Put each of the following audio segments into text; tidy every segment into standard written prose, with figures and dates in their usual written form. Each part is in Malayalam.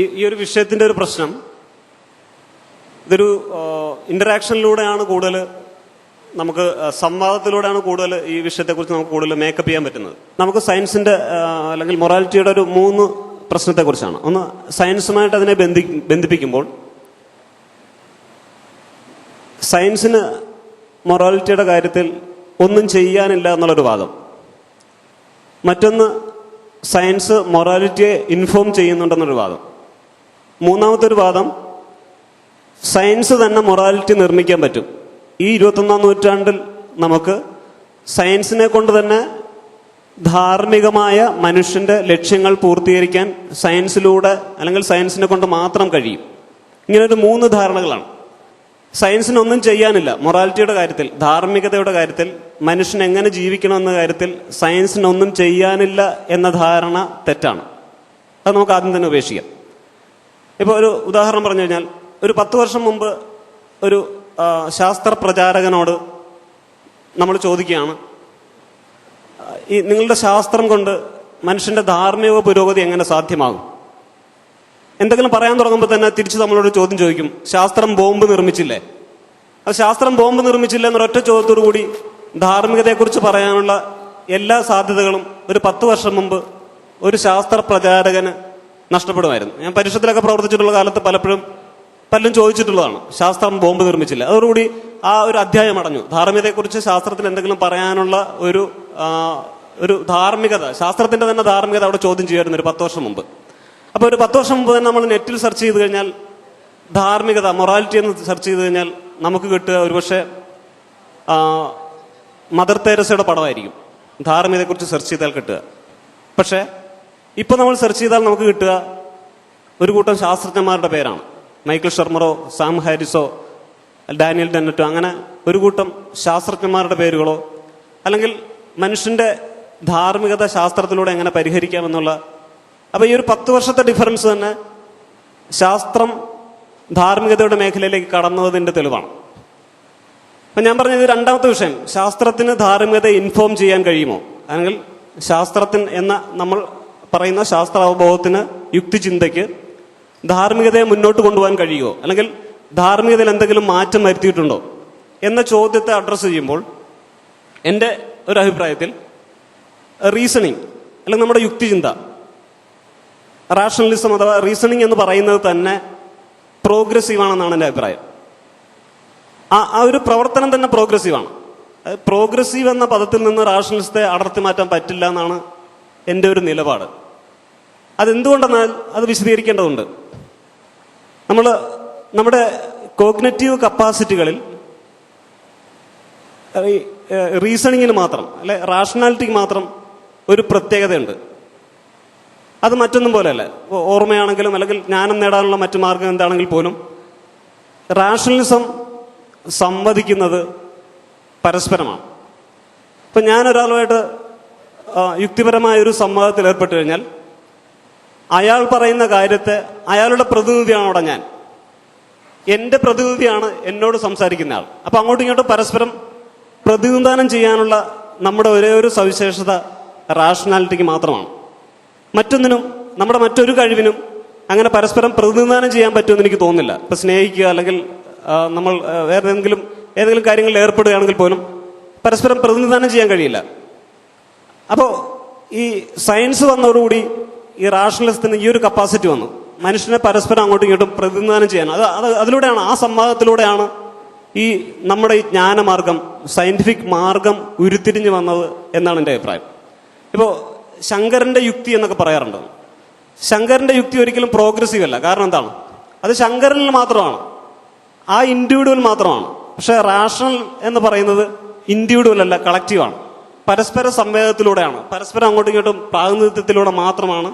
ഈ ഒരു വിഷയത്തിന്റെ ഒരു പ്രശ്നം, ഇതൊരു ഇന്ററാക്ഷനിലൂടെയാണ് കൂടുതൽ നമുക്ക്, സംവാദത്തിലൂടെയാണ് കൂടുതൽ ഈ വിഷയത്തെക്കുറിച്ച് നമുക്ക് കൂടുതൽ മേക്കപ്പ് ചെയ്യാൻ പറ്റുന്നത്. നമുക്ക് സയൻസിന്റെ അല്ലെങ്കിൽ മൊറാലിറ്റിയുടെ ഒരു 3 പ്രശ്നത്തെക്കുറിച്ചാണ്. ഒന്ന്, സയൻസുമായിട്ട് അതിനെ ബന്ധിപ്പിക്കുമ്പോൾ സയൻസിന് മൊറാലിറ്റിയുടെ കാര്യത്തിൽ ഒന്നും ചെയ്യാനില്ല എന്നുള്ളൊരു വാദം. മറ്റൊന്ന്, സയൻസ് മൊറാലിറ്റിയെ ഇൻഫോം ചെയ്യുന്നുണ്ടെന്നൊരു വാദം. മൂന്നാമത്തെ ഒരു വാദം, സയൻസ് തന്നെ മൊറാലിറ്റി നിർമ്മിക്കാൻ പറ്റും. ഈ 21ാം നൂറ്റാണ്ടിൽ നമുക്ക് സയൻസിനെ കൊണ്ട് തന്നെ ധാർമ്മികമായ മനുഷ്യന്റെ ലക്ഷ്യങ്ങൾ പൂർത്തീകരിക്കാൻ സയൻസിലൂടെ അല്ലെങ്കിൽ സയൻസിനെ കൊണ്ട് മാത്രം കഴിയും. ഇങ്ങനൊരു 3 ധാരണകളാണ്. സയൻസിനൊന്നും ചെയ്യാനില്ല മൊറാലിറ്റിയുടെ കാര്യത്തിൽ, ധാർമ്മികതയുടെ കാര്യത്തിൽ, മനുഷ്യൻ എങ്ങനെ ജീവിക്കണമെന്ന കാര്യത്തിൽ സയൻസിനൊന്നും ചെയ്യാനില്ല എന്ന ധാരണ തെറ്റാണ്. അത് നമുക്ക് ആദ്യം തന്നെ ഉപേക്ഷിക്കാം. ഇപ്പോൾ ഒരു ഉദാഹരണം പറഞ്ഞു കഴിഞ്ഞാൽ, ഒരു 10 വർഷം മുമ്പ് ഒരു ശാസ്ത്ര പ്രചാരകനോട് നമ്മൾ ചോദിക്കുകയാണ്, ഈ നിങ്ങളുടെ ശാസ്ത്രം കൊണ്ട് മനുഷ്യന്റെ ധാർമ്മിക പുരോഗതി എങ്ങനെ സാധ്യമാകും? എന്തെങ്കിലും പറയാൻ തുടങ്ങുമ്പോൾ തന്നെ തിരിച്ച് നമ്മളോട് ചോദ്യം ചോദിക്കും, ശാസ്ത്രം ബോംബ് നിർമ്മിച്ചില്ലേ? അത് ശാസ്ത്രം ബോംബ് നിർമ്മിച്ചില്ല എന്നൊരൊറ്റ ചോദ്യത്തോടു കൂടി ധാർമ്മികതയെക്കുറിച്ച് പറയാനുള്ള എല്ലാ സാധ്യതകളും ഒരു 10 വർഷം മുമ്പ് ഒരു ശാസ്ത്ര പ്രചാരകന് നഷ്ടപ്പെടുമായിരുന്നു. ഞാൻ പരിഷത്തിലൊക്കെ പ്രവർത്തിച്ചിട്ടുള്ള കാലത്ത് പലരും ചോദിച്ചിട്ടുള്ളതാണ്, ശാസ്ത്രം ബോംബ് നിർമ്മിച്ചില്ല. അതോടുകൂടി ആ ഒരു അധ്യായം അടഞ്ഞു. ധാർമ്മികതയെക്കുറിച്ച് ശാസ്ത്രത്തിൽ എന്തെങ്കിലും പറയാനുള്ള ഒരു ധാർമ്മികത, ശാസ്ത്രത്തിന്റെ തന്നെ ധാർമ്മികത അവിടെ ചോദ്യം ചെയ്യുമായിരുന്നു ഒരു 10 വർഷം മുമ്പ്. അപ്പോൾ ഒരു 10 വർഷം മുമ്പ് തന്നെ നമ്മൾ നെറ്റിൽ സെർച്ച് ചെയ്ത് കഴിഞ്ഞാൽ ധാർമ്മികത, മൊറാലിറ്റി എന്ന് സെർച്ച് ചെയ്ത് കഴിഞ്ഞാൽ നമുക്ക് കിട്ടുക ഒരുപക്ഷെ മദർ തെരേസയുടെ പടമായിരിക്കും ധാർമ്മികതയെക്കുറിച്ച് സെർച്ച് ചെയ്താൽ കിട്ടുക. പക്ഷേ ഇപ്പം നമ്മൾ സെർച്ച് ചെയ്താൽ നമുക്ക് കിട്ടുക ഒരു കൂട്ടം ശാസ്ത്രജ്ഞന്മാരുടെ പേരാണ്. മൈക്കിൾ ഷെർമറോ, സാം ഹാരിസോ, ഡാനിയൽ ഡെന്നറ്റോ, അങ്ങനെ ഒരു കൂട്ടം ശാസ്ത്രജ്ഞന്മാരുടെ പേരുകളോ, അല്ലെങ്കിൽ മനുഷ്യന്റെ ധാർമ്മികത ശാസ്ത്രത്തിലൂടെ എങ്ങനെ പരിഹരിക്കാമെന്നുള്ള. അപ്പൊ ഈ ഒരു 10 വർഷത്തെ ഡിഫറൻസ് തന്നെ ശാസ്ത്രം ധാർമ്മികതയുടെ മേഖലയിലേക്ക് കടന്നതിന്റെ തെളിവാണ്. അപ്പൊ ഞാൻ പറഞ്ഞത് രണ്ടാമത്തെ വിഷയം, ശാസ്ത്രത്തിന് ധാർമ്മികതയെ ഇൻഫോം ചെയ്യാൻ കഴിയുമോ, അല്ലെങ്കിൽ ശാസ്ത്രത്തിന് എന്ന നമ്മൾ പറയുന്ന ശാസ്ത്ര അവബോധത്തിന്, യുക്തിചിന്തയ്ക്ക് ധാർമ്മികതയെ മുന്നോട്ട് കൊണ്ടുപോകാൻ കഴിയുമോ, അല്ലെങ്കിൽ ധാർമ്മികതയിൽ എന്തെങ്കിലും മാറ്റം വരുത്തിയിട്ടുണ്ടോ എന്ന ചോദ്യത്തെ അഡ്രസ്സ് ചെയ്യുമ്പോൾ എൻ്റെ ഒരു അഭിപ്രായത്തിൽ റീസണിങ് അല്ലെങ്കിൽ നമ്മുടെ യുക്തിചിന്ത, റാഷണലിസം അഥവാ റീസണിങ് എന്ന് പറയുന്നത് തന്നെ പ്രോഗ്രസീവാണെന്നാണ് എൻ്റെ അഭിപ്രായം. ആ ഒരു പ്രവർത്തനം തന്നെ പ്രോഗ്രസീവാണ്. പ്രോഗ്രസീവ് എന്ന പദത്തിൽ നിന്ന് റാഷണലിസത്തെ അടർത്തി മാറ്റാൻ പറ്റില്ല എന്നാണ് എൻ്റെ ഒരു നിലപാട്. അതെന്തുകൊണ്ടെന്നാൽ അത് വിശദീകരിക്കേണ്ടതുണ്ട്. നമ്മുടെ കോഗ്നിറ്റീവ് കപ്പാസിറ്റികളിൽ റീസണിങ്ങിന് മാത്രം, അല്ലെ റാഷണാലിറ്റിക്ക് മാത്രം ഒരു പ്രത്യേകതയുണ്ട്. അത് മറ്റൊന്നും പോലെയല്ല. ഓർമ്മയാണെങ്കിലും അല്ലെങ്കിൽ ജ്ഞാനം നേടാനുള്ള മറ്റു മാർഗം എന്താണെങ്കിൽ പോലും റാഷണലിസം സംവദിക്കുന്നത് പരസ്പരമാണ്. ഇപ്പം ഞാനൊരാളുമായിട്ട് യുക്തിപരമായ ഒരു സംവാദത്തിൽ ഏർപ്പെട്ടു കഴിഞ്ഞാൽ അയാൾ പറയുന്ന കാര്യത്തെ അയാളുടെ പ്രതിനിധിയാണ് അവിടെ ഞാൻ, എൻ്റെ പ്രതിനിധിയാണ് എന്നോട് സംസാരിക്കുന്ന ആൾ. അപ്പം അങ്ങോട്ടും ഇങ്ങോട്ടും പരസ്പരം പ്രതിനിധാനം ചെയ്യാനുള്ള നമ്മുടെ ഒരേ ഒരു സവിശേഷത റാഷണാലിറ്റിക്ക് മാത്രമാണ്. മറ്റൊന്നിനും, നമ്മുടെ മറ്റൊരു കഴിവിനും അങ്ങനെ പരസ്പരം പ്രതിനിധാനം ചെയ്യാൻ പറ്റുമെന്ന് എനിക്ക് തോന്നുന്നില്ല. ഇപ്പം സ്നേഹിക്കുക അല്ലെങ്കിൽ നമ്മൾ ഏതെങ്കിലും കാര്യങ്ങളിൽ ഏർപ്പെടുകയാണെങ്കിൽ പോലും പരസ്പരം പ്രതിനിധാനം ചെയ്യാൻ കഴിയില്ല. അപ്പോൾ ഈ സയൻസ് വന്നതോടുകൂടി ഈ റാഷണലിസത്തിന് ഈ ഒരു കപ്പാസിറ്റി വന്നു, മനുഷ്യനെ പരസ്പരം അങ്ങോട്ടും ഇങ്ങോട്ടും പ്രതിനിധാനം ചെയ്യാൻ. അതിലൂടെയാണ്, ആ സംവാദത്തിലൂടെയാണ് ഈ നമ്മുടെ ഈ ജ്ഞാനമാർഗം, സയന്റിഫിക് മാർഗം ഉരുത്തിരിഞ്ഞു വന്നത് എന്നാണ് എൻ്റെ അഭിപ്രായം. ഇപ്പോൾ ശങ്കരന്റെ യുക്തി എന്നൊക്കെ പറയാറുണ്ട്. ശങ്കരന്റെ യുക്തി ഒരിക്കലും പ്രോഗ്രസീവ് അല്ല. കാരണം എന്താണ്? അത് ശങ്കരനിൽ മാത്രമാണ്, ആ ഇൻഡിവിജ്വൽ മാത്രമാണ്. പക്ഷെ റാഷണൽ എന്ന് പറയുന്നത് ഇൻഡിവിജ്വൽ അല്ല, കളക്റ്റീവാണ്. പരസ്പര സംവേദത്തിലൂടെയാണ്, പരസ്പരം അങ്ങോട്ടും ഇങ്ങോട്ടും പ്രാതിനിധ്യത്തിലൂടെ മാത്രമാണ്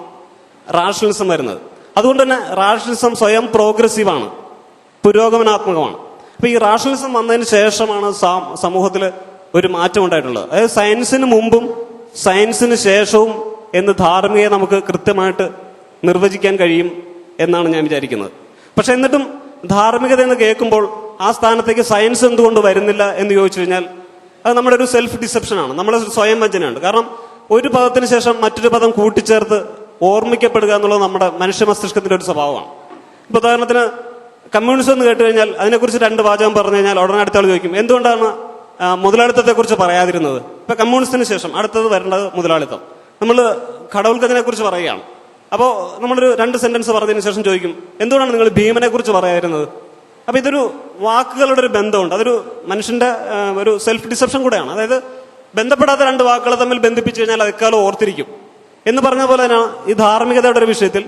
റാഷണലിസം വരുന്നത്. അതുകൊണ്ട് തന്നെ റാഷണലിസം സ്വയം പ്രോഗ്രസീവാണ്, പുരോഗമനാത്മകമാണ്. അപ്പൊ ഈ റാഷണലിസം വന്നതിന് ശേഷമാണ് സമൂഹത്തിൽ ഒരു മാറ്റം ഉണ്ടായിട്ടുള്ളത്. അതായത് സയൻസിന് മുമ്പും സയൻസിന് ശേഷവും എന്ന് ധാർമ്മികയെ നമുക്ക് കൃത്യമായിട്ട് നിർവചിക്കാൻ കഴിയും എന്നാണ് ഞാൻ വിചാരിക്കുന്നത്. പക്ഷെ എന്നിട്ടും ധാർമ്മികത എന്ന് കേൾക്കുമ്പോൾ ആ സ്ഥാനത്തേക്ക് സയൻസ് എന്തുകൊണ്ട് വരുന്നില്ല എന്ന് ചോദിച്ചു കഴിഞ്ഞാൽ അത് നമ്മുടെ ഒരു സെൽഫ് ഡിസെപ്ഷനാണ്, നമ്മുടെ സ്വയം വഞ്ചനയാണ്. കാരണം ഒരു പദത്തിന് ശേഷം മറ്റൊരു പദം കൂട്ടിച്ചേർത്ത് ഓർമ്മിക്കപ്പെടുക എന്നുള്ളത് നമ്മുടെ മനുഷ്യ മസ്തിഷ്കത്തിന്റെ ഒരു സ്വഭാവമാണ്. ഇപ്പൊ ഉദാഹരണത്തിന് കമ്മ്യൂണിസം എന്ന് കേട്ട് കഴിഞ്ഞാൽ അതിനെക്കുറിച്ച് 2 വാചകം പറഞ്ഞു കഴിഞ്ഞാൽ ഉടനെ അടുത്ത ആൾ ചോദിക്കും എന്തുകൊണ്ടാണ് മുതലാളിത്തത്തെക്കുറിച്ച് പറയാതിരുന്നത്. ഇപ്പൊ കമ്മ്യൂണിസത്തിന് ശേഷം അടുത്തത് വരേണ്ടത് മുതലാളിത്തം. നമ്മൾ ഘടോൽക്കത്തിനെ കുറിച്ച് പറയുകയാണ്. അപ്പോൾ നമ്മളൊരു 2 സെന്റൻസ് പറഞ്ഞതിന് ശേഷം ചോദിക്കും എന്തുകൊണ്ടാണ് നിങ്ങൾ ഭീമനെ കുറിച്ച് പറയാതിരുന്നത്. അപ്പൊ ഇതൊരു വാക്കുകളുടെ ഒരു ബന്ധമുണ്ട്. അതൊരു മനുഷ്യന്റെ ഒരു സെൽഫ് ഡിസെപ്ഷൻ കൂടെയാണ്. അതായത് ബന്ധപ്പെടാത്ത 2 വാക്കുകളെ തമ്മിൽ ബന്ധിപ്പിച്ചു കഴിഞ്ഞാൽ അതെക്കാലം ഓർത്തിരിക്കും എന്ന് പറഞ്ഞ പോലെ തന്നെയാണ് ഈ ധാർമ്മികതയുടെ ഒരു വിഷയത്തിൽ.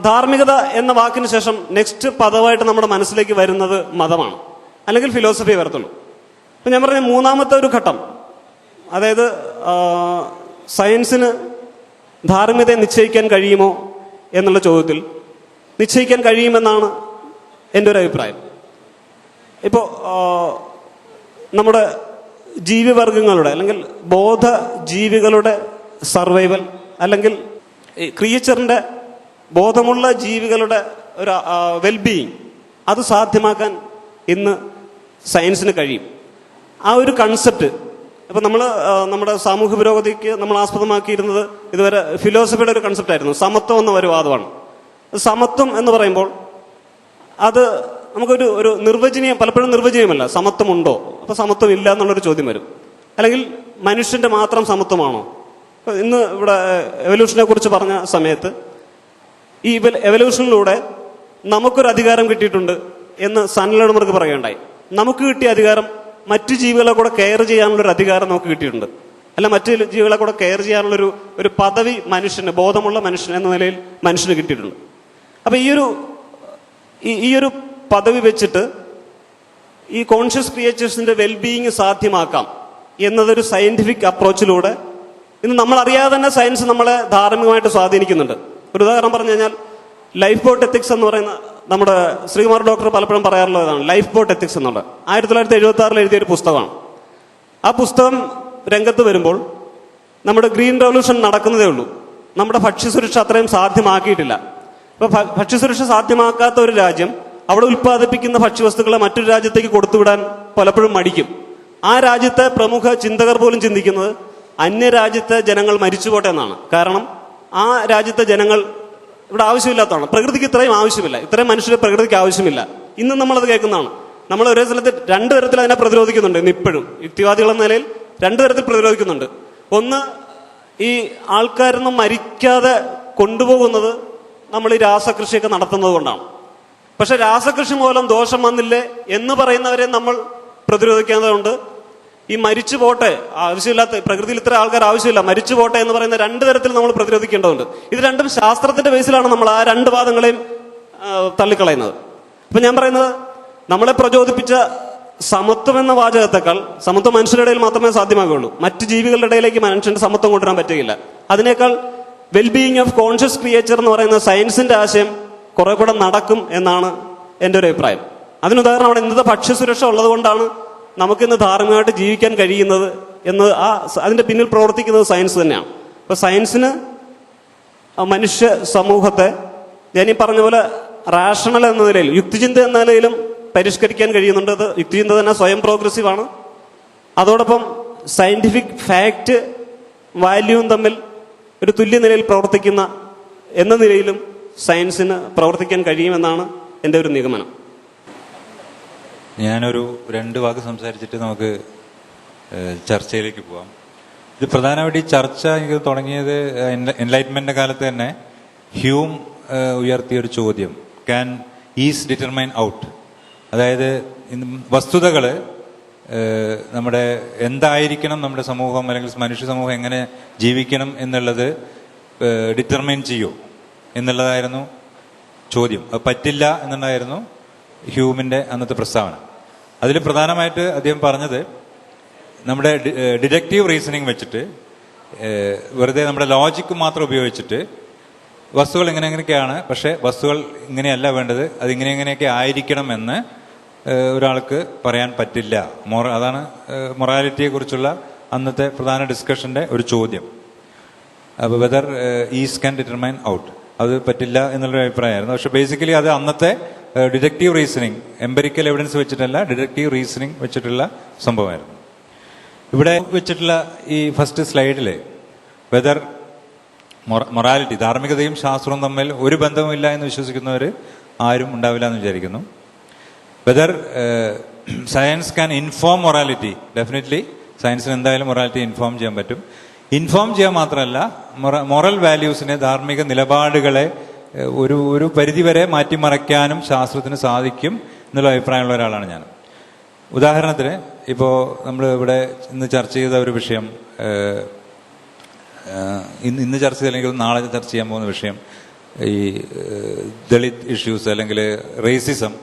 ധാർമ്മികത എന്ന വാക്കിന് ശേഷം നെക്സ്റ്റ് പദമായിട്ട് നമ്മുടെ മനസ്സിലേക്ക് വരുന്നത് മതമാണ്, അല്ലെങ്കിൽ ഫിലോസഫി വരത്തുള്ളൂ. ഇപ്പൊ ഞാൻ പറഞ്ഞ 3-ാമത്തെ ഒരു ഘട്ടം, അതായത് സയൻസിന് ധാർമ്മികതയെ നിശ്ചയിക്കാൻ കഴിയുമോ എന്നുള്ള ചോദ്യത്തിൽ നിശ്ചയിക്കാൻ കഴിയുമെന്നാണ് എൻ്റെ ഒരു അഭിപ്രായം. ഇപ്പോൾ നമ്മുടെ ജീവിവർഗങ്ങളുടെ അല്ലെങ്കിൽ ബോധ ജീവികളുടെ സർവൈവൽ, അല്ലെങ്കിൽ ക്രിയേച്ചറിന്റെ ബോധമുള്ള ജീവികളുടെ ഒരു വെൽബീയിങ്, അത് സാധ്യമാക്കാൻ ഇന്ന് സയൻസിന് കഴിയും. ആ ഒരു കൺസെപ്റ്റ് ഇപ്പൊ നമ്മുടെ സാമൂഹ്യ പുരോഗതിക്ക് നമ്മൾ ആസ്പദമാക്കിയിരുന്നത് ഇതുവരെ ഫിലോസഫിയുടെ ഒരു കൺസെപ്റ്റ് ആയിരുന്നു. സമത്വം എന്ന ഒരു വാദമാണ്. സമത്വം എന്ന് പറയുമ്പോൾ അത് നമുക്കൊരു നിർവചനീയം, പലപ്പോഴും നിർവചനീയമല്ല. സമത്വം ഉണ്ടോ, അപ്പൊ സമത്വം ഇല്ല എന്നുള്ളൊരു ചോദ്യം വരും. അല്ലെങ്കിൽ മനുഷ്യന്റെ മാത്രം സമത്വമാണോ. ഇന്ന് ഇവിടെ എവല്യൂഷനെ കുറിച്ച് പറഞ്ഞ സമയത്ത് ഈ എവല്യൂഷനിലൂടെ നമുക്കൊരു അധികാരം കിട്ടിയിട്ടുണ്ട് എന്ന് സനലഡമർക്ക് പറയുകയുണ്ടായി. നമുക്ക് കിട്ടിയ അധികാരം മറ്റു ജീവികളെ കൂടെ കെയർ ചെയ്യാനുള്ളൊരു അധികാരം നമുക്ക് കിട്ടിയിട്ടുണ്ട്. അല്ല, മറ്റു ജീവികളെ കൂടെ കെയർ ചെയ്യാനുള്ളൊരു പദവി മനുഷ്യന്, ബോധമുള്ള മനുഷ്യൻ എന്ന നിലയിൽ മനുഷ്യന് കിട്ടിയിട്ടുണ്ട്. അപ്പൊ ഈ ഒരു പദവി വെച്ചിട്ട് ഈ കോൺഷ്യസ് ക്രിയേച്ചേഴ്സിന്റെ വെൽബീയിങ് സാധ്യമാക്കാം എന്നതൊരു സയന്റിഫിക് അപ്രോച്ചിലൂടെ ഇന്ന് നമ്മൾ അറിയാതെ തന്നെ സയൻസ് നമ്മളെ ധാർമ്മികമായിട്ട് സ്വാധീനിക്കുന്നുണ്ട്. ഒരു ഉദാഹരണം പറഞ്ഞു കഴിഞ്ഞാൽ ലൈഫ് ബോട്ട് എത്തിക്സ് എന്ന് പറയുന്ന നമ്മുടെ ശ്രീകുമാർ ഡോക്ടർ പലപ്പോഴും പറയാറുള്ളതാണ് ലൈഫ് ബോട്ട് എത്തിക്സ് എന്നുള്ളത്. 1976 എഴുതിയൊരു പുസ്തകമാണ്. ആ പുസ്തകം രംഗത്ത് വരുമ്പോൾ നമ്മുടെ ഗ്രീൻ റവല്യൂഷൻ നടക്കുന്നതേ ഉള്ളൂ. നമ്മുടെ ഭക്ഷ്യസുരക്ഷ അത്രയും സാധ്യമാക്കിയിട്ടില്ല. ഇപ്പൊ ഭക്ഷ്യസുരക്ഷ സാധ്യമാക്കാത്ത ഒരു രാജ്യം അവിടെ ഉൽപ്പാദിപ്പിക്കുന്ന ഭക്ഷ്യവസ്തുക്കളെ മറ്റൊരു രാജ്യത്തേക്ക് കൊടുത്തുവിടാൻ പലപ്പോഴും മടിക്കും. ആ രാജ്യത്തെ പ്രമുഖ ചിന്തകർ പോലും ചിന്തിക്കുന്നത് അന്യരാജ്യത്തെ ജനങ്ങൾ മരിച്ചുപോട്ടെ എന്നാണ്. കാരണം ആ രാജ്യത്തെ ജനങ്ങൾ ഇവിടെ ആവശ്യമില്ലാത്തതാണ്. പ്രകൃതിക്ക് ഇത്രയും ആവശ്യമില്ല, ഇത്രയും മനുഷ്യരെ പ്രകൃതിക്ക് ആവശ്യമില്ല. ഇന്നും നമ്മളത് കേൾക്കുന്നതാണ്. നമ്മൾ ഒരേ സ്ഥലത്ത് 2 തരത്തിൽ അതിനെ പ്രതിരോധിക്കുന്നുണ്ട്. ഇന്ന് ഇപ്പോഴും യുക്തിവാദികൾ എന്ന നിലയിൽ 2 തരത്തിൽ പ്രതിരോധിക്കുന്നുണ്ട്. ഒന്ന്, ഈ ആൾക്കാരൊന്നും മരിക്കാതെ കൊണ്ടുപോകുന്നത് നമ്മൾ ഈ രാസകൃഷിയൊക്കെ നടത്തുന്നത് കൊണ്ടാണ്. പക്ഷെ രാസകൃഷി മൂലം ദോഷം വന്നില്ലേ എന്ന് പറയുന്നവരെ നമ്മൾ പ്രതിരോധിക്കേണ്ടതുണ്ട്. ഈ മരിച്ചു പോട്ടെ, ആവശ്യമില്ലാത്ത, പ്രകൃതിയിൽ ഇത്ര ആൾക്കാർ ആവശ്യമില്ല, മരിച്ചു പോട്ടെ എന്ന് പറയുന്ന 2 തരത്തിൽ നമ്മൾ പ്രതിരോധിക്കേണ്ടതുണ്ട്. ഇത് രണ്ടും ശാസ്ത്രത്തിന്റെ ബേസിലാണ് നമ്മൾ ആ 2 വാദങ്ങളെയും തള്ളിക്കളയുന്നത്. അപ്പൊ ഞാൻ പറയുന്നത്, നമ്മളെ പ്രചോദിപ്പിച്ച സമത്വം എന്ന വാചകത്തെക്കാൾ, സമത്വം മനുഷ്യരുടെ ഇടയിൽ മാത്രമേ സാധ്യമാകുള്ളൂ, മറ്റു ജീവികളുടെ ഇടയിലേക്ക് മനുഷ്യന്റെ സമത്വം കൊണ്ടുവരാൻ പറ്റുകയില്ല. അതിനേക്കാൾ വെൽബീയിങ് ഓഫ് കോൺഷ്യസ് ക്രിയേച്ചർ എന്ന് പറയുന്ന സയൻസിന്റെ ആശയം കുറെ കൂടെ നടക്കും എന്നാണ് എൻ്റെ ഒരു അഭിപ്രായം. അതിനുദാഹരണമാണ് ഇന്നത്തെ ഭക്ഷ്യസുരക്ഷ ഉള്ളത് കൊണ്ടാണ് നമുക്കിന്ന് ധാർമ്മികമായിട്ട് ജീവിക്കാൻ കഴിയുന്നത് എന്ന് അതിന്റെ പിന്നിൽ പ്രവർത്തിക്കുന്നത് സയൻസ് തന്നെയാണ്. അപ്പൊ സയൻസിന് മനുഷ്യ സമൂഹത്തെ ഞാനീ പറഞ്ഞ പോലെ റാഷണൽ എന്ന നിലയിൽ, യുക്തിചിന്ത എന്ന നിലയിലും പരിഷ്കരിക്കാൻ കഴിയുന്നുണ്ട്. അത് യുക്തിചിന്ത തന്നെ സ്വയം പ്രോഗ്രസീവാണ്. അതോടൊപ്പം സയന്റിഫിക് ഫാക്ട് വാല്യൂവും തമ്മിൽ ഒരു തുല്യ നിലയിൽ പ്രവർത്തിക്കുന്ന എന്ന നിലയിലും സയൻസിന് പ്രവർത്തിക്കാൻ കഴിയുമെന്നാണ് എൻ്റെ ഒരു നിഗമനം. ഞാനൊരു 2 വാക്ക് സംസാരിച്ചിട്ട് നമുക്ക് ചർച്ചയിലേക്ക് പോവാം. ഇത് പ്രധാനമായിട്ട് ഈ ചർച്ച എനിക്ക് തുടങ്ങിയത് എൻലൈറ്റ്മെന്റിന്റെ കാലത്ത് തന്നെ ഹ്യൂം ഉയർത്തിയൊരു ചോദ്യം, ക്യാൻ ഈസ് ഡിറ്റർമൈൻ ഔട്ട്? അതായത് വസ്തുതകൾ നമ്മുടെ എന്തായിരിക്കണം, നമ്മുടെ സമൂഹം അല്ലെങ്കിൽ മനുഷ്യ സമൂഹം എങ്ങനെ ജീവിക്കണം എന്നുള്ളത് ഡിറ്റർമൈൻ ചെയ്യൂ എന്നുള്ളതായിരുന്നു ചോദ്യം. അത് പറ്റില്ല എന്നുള്ളതായിരുന്നു ഹ്യൂമിന്റെ അന്നത്തെ പ്രസ്താവന. അതിൽ പ്രധാനമായിട്ട് അദ്ദേഹം പറഞ്ഞത്, നമ്മുടെ ഡിഡക്റ്റീവ് റീസണിങ് വെച്ചിട്ട്, വെറുതെ നമ്മുടെ ലോജിക്ക് മാത്രം ഉപയോഗിച്ചിട്ട് വസ്തുക്കൾ എങ്ങനെയൊക്കെയാണ്, പക്ഷെ വസ്തുക്കൾ ഇങ്ങനെയല്ല വേണ്ടത്, അത് ഇങ്ങനെയൊക്കെ ആയിരിക്കണം എന്ന് ഒരാൾക്ക് പറയാൻ പറ്റില്ല. അതാണ് മൊറാലിറ്റിയെ കുറിച്ചുള്ള അന്നത്തെ പ്രധാന ഡിസ്കഷന്റെ ഒരു ചോദ്യം. അപ്പോൾ whether is can determine out, അത് പറ്റില്ല എന്നുള്ളൊരു അഭിപ്രായമായിരുന്നു. പക്ഷെ ബേസിക്കലി അത് അന്നത്തെ ഡിഡക്റ്റീവ് റീസണിങ്, എംപെരിക്കൽ എവിഡൻസ് വെച്ചിട്ടല്ല, ഡിഡക്റ്റീവ് റീസണിങ് വെച്ചിട്ടുള്ള സംഭവമായിരുന്നു. ഇവിടെ വെച്ചിട്ടുള്ള ഈ ഫസ്റ്റ് സ്ലൈഡില് വെദർ മൊറാലിറ്റി, ധാർമ്മികതയും ശാസ്ത്രവും തമ്മിൽ ഒരു ബന്ധവുമില്ല എന്ന് വിശ്വസിക്കുന്നവർ ആരും ഉണ്ടാവില്ല എന്ന് വിചാരിക്കുന്നു. Whether science can inform morality, definitely സയൻസിന് എന്തായാലും മൊറാലിറ്റി ഇൻഫോം ചെയ്യാൻ പറ്റും. ഇൻഫോം ചെയ്യാൻ മാത്രമല്ല, മൊറൽ വാല്യൂസിനെ, ധാർമ്മിക നിലപാടുകളെ ഒരു പരിധിവരെ മാറ്റിമറയ്ക്കാനും ശാസ്ത്രത്തിന് സാധിക്കും എന്നുള്ള അഭിപ്രായമുള്ള ഒരാളാണ് ഞാൻ. ഉദാഹരണത്തിന് ഇപ്പോൾ നമ്മൾ ഇവിടെ ഇന്ന് ചർച്ച ചെയ്ത ഒരു വിഷയം, ഇന്ന് ചർച്ച ചെയ്തില്ലെങ്കിൽ നാളെ ചർച്ച ചെയ്യാൻ പോകുന്ന വിഷയം ഈ ദളിത് ഇഷ്യൂസ് അല്ലെങ്കിൽ റേസിസം,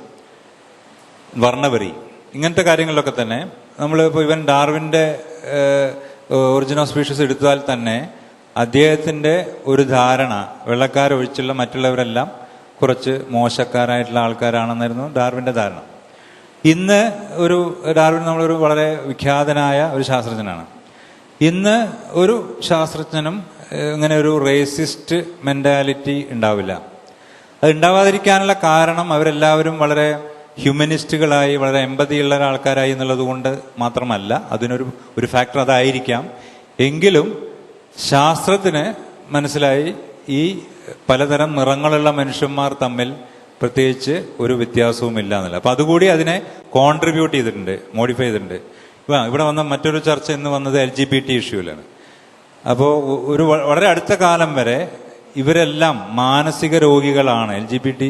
വർണ്ണവെറി, ഇങ്ങനത്തെ കാര്യങ്ങളിലൊക്കെ തന്നെ നമ്മളിപ്പോൾ ഇവൻ ഡാർവിൻ്റെ ഒറിജിൻ ഓഫ് സ്പീഷീസ് എടുത്താൽ തന്നെ അദ്ദേഹത്തിൻ്റെ ഒരു ധാരണ വെള്ളക്കാരൊഴിച്ചുള്ള മറ്റുള്ളവരെല്ലാം കുറച്ച് മോശക്കാരായിട്ടുള്ള ആൾക്കാരാണെന്നായിരുന്നു ഡാർവിൻ്റെ ധാരണ. ഇന്ന് ഡാർവിൻ നമ്മളൊരു വളരെ വിഖ്യാതനായ ഒരു ശാസ്ത്രജ്ഞനാണ്. ഇന്ന് ഒരു ശാസ്ത്രജ്ഞനും ഇങ്ങനെ ഒരു റേസിസ്റ്റ് മെന്റാലിറ്റി ഉണ്ടാവില്ല. അത് ഉണ്ടാവാതിരിക്കാനുള്ള കാരണം അവരെല്ലാവരും വളരെ ഹ്യൂമനിസ്റ്റുകളായി, വളരെ എമ്പതിയുള്ള ആൾക്കാരായി എന്നുള്ളത് കൊണ്ട് മാത്രമല്ല. ഒരു ഫാക്ടർ അതായിരിക്കാം. എങ്കിലും ശാസ്ത്രത്തിന് മനസ്സിലായി ഈ പലതരം നിറങ്ങളുള്ള മനുഷ്യന്മാർ തമ്മിൽ പ്രത്യേകിച്ച് ഒരു വ്യത്യാസവും ഇല്ല എന്നല്ല. അപ്പൊ അതുകൂടി അതിനെ കോൺട്രിബ്യൂട്ട് ചെയ്തിട്ടുണ്ട്, മോഡിഫൈ ചെയ്തിട്ടുണ്ട്. ഇവിടെ വന്ന മറ്റൊരു ചർച്ച ഇന്ന് വന്നത് LGBT ഇഷ്യൂലാണ്. അപ്പോൾ വളരെ അടുത്ത കാലം വരെ ഇവരെല്ലാം മാനസിക രോഗികളാണ്, LGBT